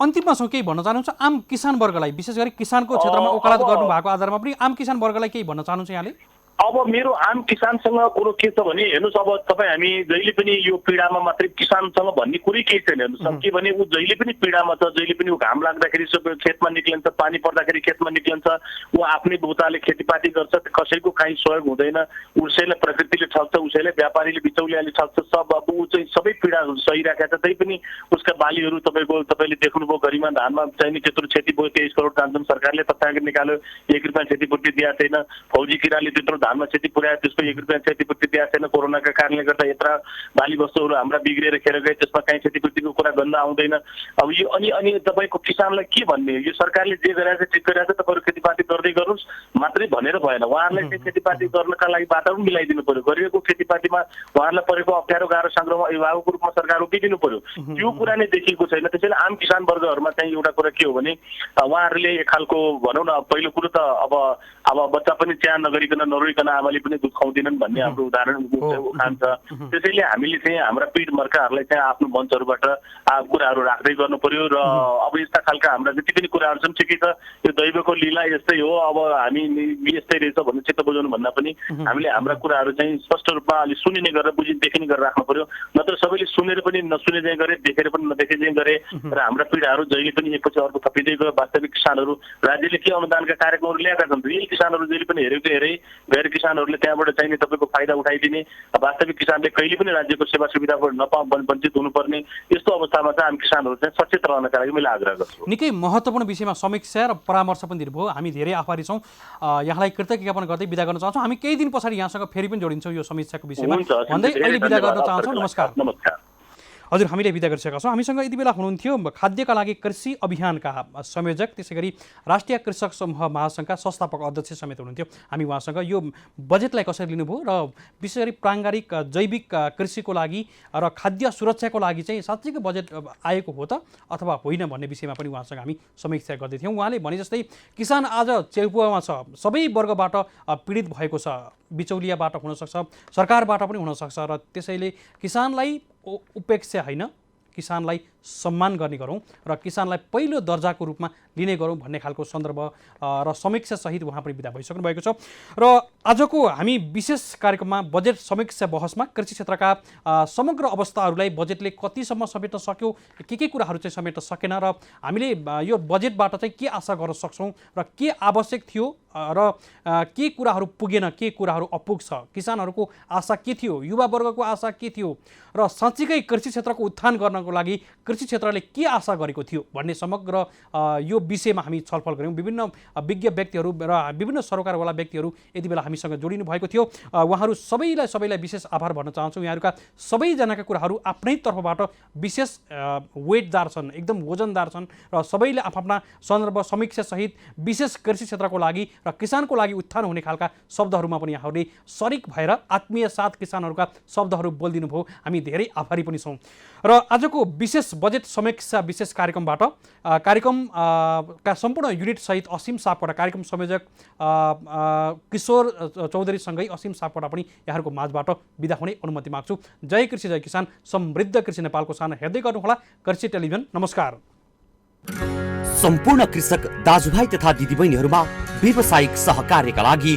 अन्तिममा केही भन्न चाहनुहुन्छ आम किसान वर्गलाई, विशेष गरी किसानको क्षेत्रमा वकालत गर्नुभएको आधारमा पनि आम किसान वर्गलाई केही भन्न चाहनुहुन्छ यहाँले? अब मेरो आम किसानसँग कुरो के छ भने हेर्नुहोस्, अब तपाईँ हामी जहिले पनि यो पीडामा मात्रै किसानसँग भन्ने कुरै केही छैन। हेर्नुहोस्, के भने ऊ जहिले पनि पीडामा छ, जहिले पनि ऊ घाम लाग्दाखेरि खेतमा निक्लिन्छ, पानी पर्दाखेरि खेतमा निक्लिन्छ, ऊ आफ्नै बुताले खेतीपाती गर्छ, कसैको काहीँ सहयोग हुँदैन, उसैलाई प्रकृतिले ठग्छ, उसैलाई व्यापारीले बिचौलियाले ठग्छ, सब अब ऊ चाहिँ सबै पीडा सहिराखेको छ। त्यही पनि उसका बालीहरू तपाईँले देख्नुभयो, गरिमा धानमा चाहिँ त्यत्रो क्षति भयो, 23 करोड चान्छन्, सरकारले तथ्याङ्क निकाल्यो, 1 रुपियाँ क्षतिपूर्ति दिएको छैन। फौजी किराले त्यत्रो धानमा क्षति पुर्यायो, त्यसको 1 रुपियाँ क्षतिपूर्ति दिएको छैन। कोरोनाका कारणले गर्दा यत्र बाली वस्तुहरू हाम्रा बिग्रेर खेर गए, त्यसमा काहीँ क्षतिपूर्तिको कुरा गर्न आउँदैन। अब यो अनि तपाईँको किसानलाई के भन्ने, यो सरकारले जे गरेको छ ठिक गरेको छ, तपाईँहरू खेतीपाती गर्दै गर्नुहोस् मात्रै भनेर भएन। उहाँहरूलाई चाहिँ खेतीपाती गर्नका लागि वातावरण मिलाइदिनु पर्यो। गरिएको खेतीपातीमा उहाँहरूलाई परेको अप्ठ्यारो गाह्रो सङ्ग्रहमा अभिभावकको रूपमा सरकार उभिदिनु पर्यो। त्यो कुरा नै देखिएको छैन। त्यसैले आम किसान वर्गहरूमा चाहिँ एउटा कुरा के हो भने उहाँहरूले एक खालको भनौँ न, पहिलो कुरो त अब बच्चा पनि चिया नगरिकन नरोइकन दुईजना आमाले पनि दुध खुवाउँदैनन् भन्ने हाम्रो उदाहरण उखान छ। त्यसैले हामीले चाहिँ हाम्रा पीड मर्काहरूलाई चाहिँ आफ्नो मञ्चहरूबाट कुराहरू राख्दै गर्नु पर्यो र अब यस्ता खालका हाम्रा जति पनि कुराहरू छन् ठिकै छ, यो दैवको लीला यस्तै हो, अब हामी यस्तै रहेछ भन्ने चित्त बुझाउनु भन्दा पनि हामीले हाम्रा कुराहरू चाहिँ स्पष्ट रूपमा अलिक सुनिने गरेर देखिने गरेर राख्नु पर्यो। नत्र सबैले सुनेर पनि नसुने चाहिँ गरे, देखेर पनि नदेखे चाहिँ गरे र हाम्रा पीडाहरू जहिले पनि एकपछि अर्को थपिँदै गयो। वास्तविक किसानहरू राज्यले के अनुदानका कार्यक्रमहरू ल्याएका छन्, रियल किसानहरू जहिले पनि हेरेको हेरे, गैर किसानहरूले त्यहाँबाट चाहिने तपाईँको फाइदा उठाइदिने, वास्तविक किसानले कहिले पनि राज्यको सेवा सुविधाबाट वञ्चित हुनुपर्ने यस्तो अवस्थामा चाहिँ हामी किसानहरू चाहिँ सचेत रहनका लागि मैले आग्रह गर्छु। निकै महत्त्वपूर्ण विषयमा समीक्षा र परामर्श पनि दिनुभयो। हामी धेरै आभारी छौँ। यहाँलाई कृतज्ञ ज्ञापन गर्दै बिदा गर्न चाहन्छौँ। हामी केही दिन पछाडि यहाँसँग फेरि पनि जोडिन्छौँ यो समीक्षाको विषयमा भन्दै अहिले बिदा गर्न चाहन्छौँ। नमस्कार। हजुर, हामीले बिदा गरिसकेका छौँ। हामीसँग यति बेला हुनुहुन्थ्यो खाद्यका लागि कृषि अभियानका संयोजक, त्यसै गरी राष्ट्रिय कृषक समूह महासङ्घका संस्थापक अध्यक्ष समेत हुनुहुन्थ्यो। हामी उहाँसँग यो बजेटलाई कसरी लिनुभयो र विशेष गरी प्राङ्गारिक जैविक कृषिको लागि र खाद्य सुरक्षाको लागि चाहिँ साँच्चैको बजेट आएको हो त अथवा होइन भन्ने विषयमा पनि उहाँसँग हामी समीक्षा गर्दैथ्यौँ। उहाँले भने जस्तै किसान आज चेउपुवामा छ, सबै वर्गबाट पीडित भएको छ, बिचौलियाबाट हुनसक्छ, सरकारबाट पनि हुनसक्छ र त्यसैले किसानलाई उपेक्षा होइन, किसानलाई सम्मान गर्ने गरौँ र किसानलाई पहिलो दर्जाको रूपमा लिने गरौँ भन्ने खालको सन्दर्भ र समीक्षा सहित उहाँ पनि बिदा भइसक्नु भएको छ। र आजको हामी विशेष कार्यक्रममा बजेट समीक्षा बहसमा कृषि क्षेत्रका समग्र अवस्थाहरूलाई बजेटले कतिसम्म समेट्न सक्यो, के कुराहरू चाहिँ समेट्न सकेन र हामीले यो बजेटबाट चाहिँ के आशा गर्न सक्छौँ र के आवश्यक थियो र के कुराहरू पुगेन, के कुराहरू अपुग छ, किसानहरूको आशा के थियो, युवा वर्गको आशा के थियो र साँच्चीकै कृषि क्षेत्रको उत्थान गर्नको लागि कृषि क्षेत्रले के आशा गरेको थियो भन्ने समग्र यो विषयमा हामी छलफल गऱ्यौँ। विभिन्न विज्ञ व्यक्तिहरू र विभिन्न सरोकारवाला व्यक्तिहरू यति बेला हामीसँग जोडिनु भएको थियो। उहाँहरू सबैलाई विशेष आभार भन्न चाहन्छु। यहाँहरूका सबैजनाका कुराहरू आफ्नै तर्फबाट विशेष वेटदार छन्, एकदम वजनदार छन् र सबैले आफ्ना सन्दर्भ समीक्षासहित विशेष कृषि क्षेत्रको लागि र किसानको लागि उत्थान हुने खालका शब्दहरूमा पनि यहाँहरूले सरिक भएर आत्मीय साथ किसानहरूका शब्दहरू बोलिदिनु भयो। हामी धेरै आभारी पनि छौँ। र आजको विशेष बजेट समीक्षा विशेष कार्यक्रमबाट कार्यक्रमका सम्पूर्ण युनिटसहित असीम सापकोटा, कार्यक्रम संयोजक किशोर चौधरीसँगै असीम सापकोटा पनि यहाँहरूको माझबाट बिदा हुने अनुमति माग्छु। जय कृषि जय किसान, समृद्ध कृषि नेपालको साना हेर्दै गर्नुहोला कृषि टेलिभिजन। नमस्कार। सम्पूर्ण कृषक दाजुभाइ तथा दिदीबहिनीहरूमा व्यावसायिक सहकार्यका लागि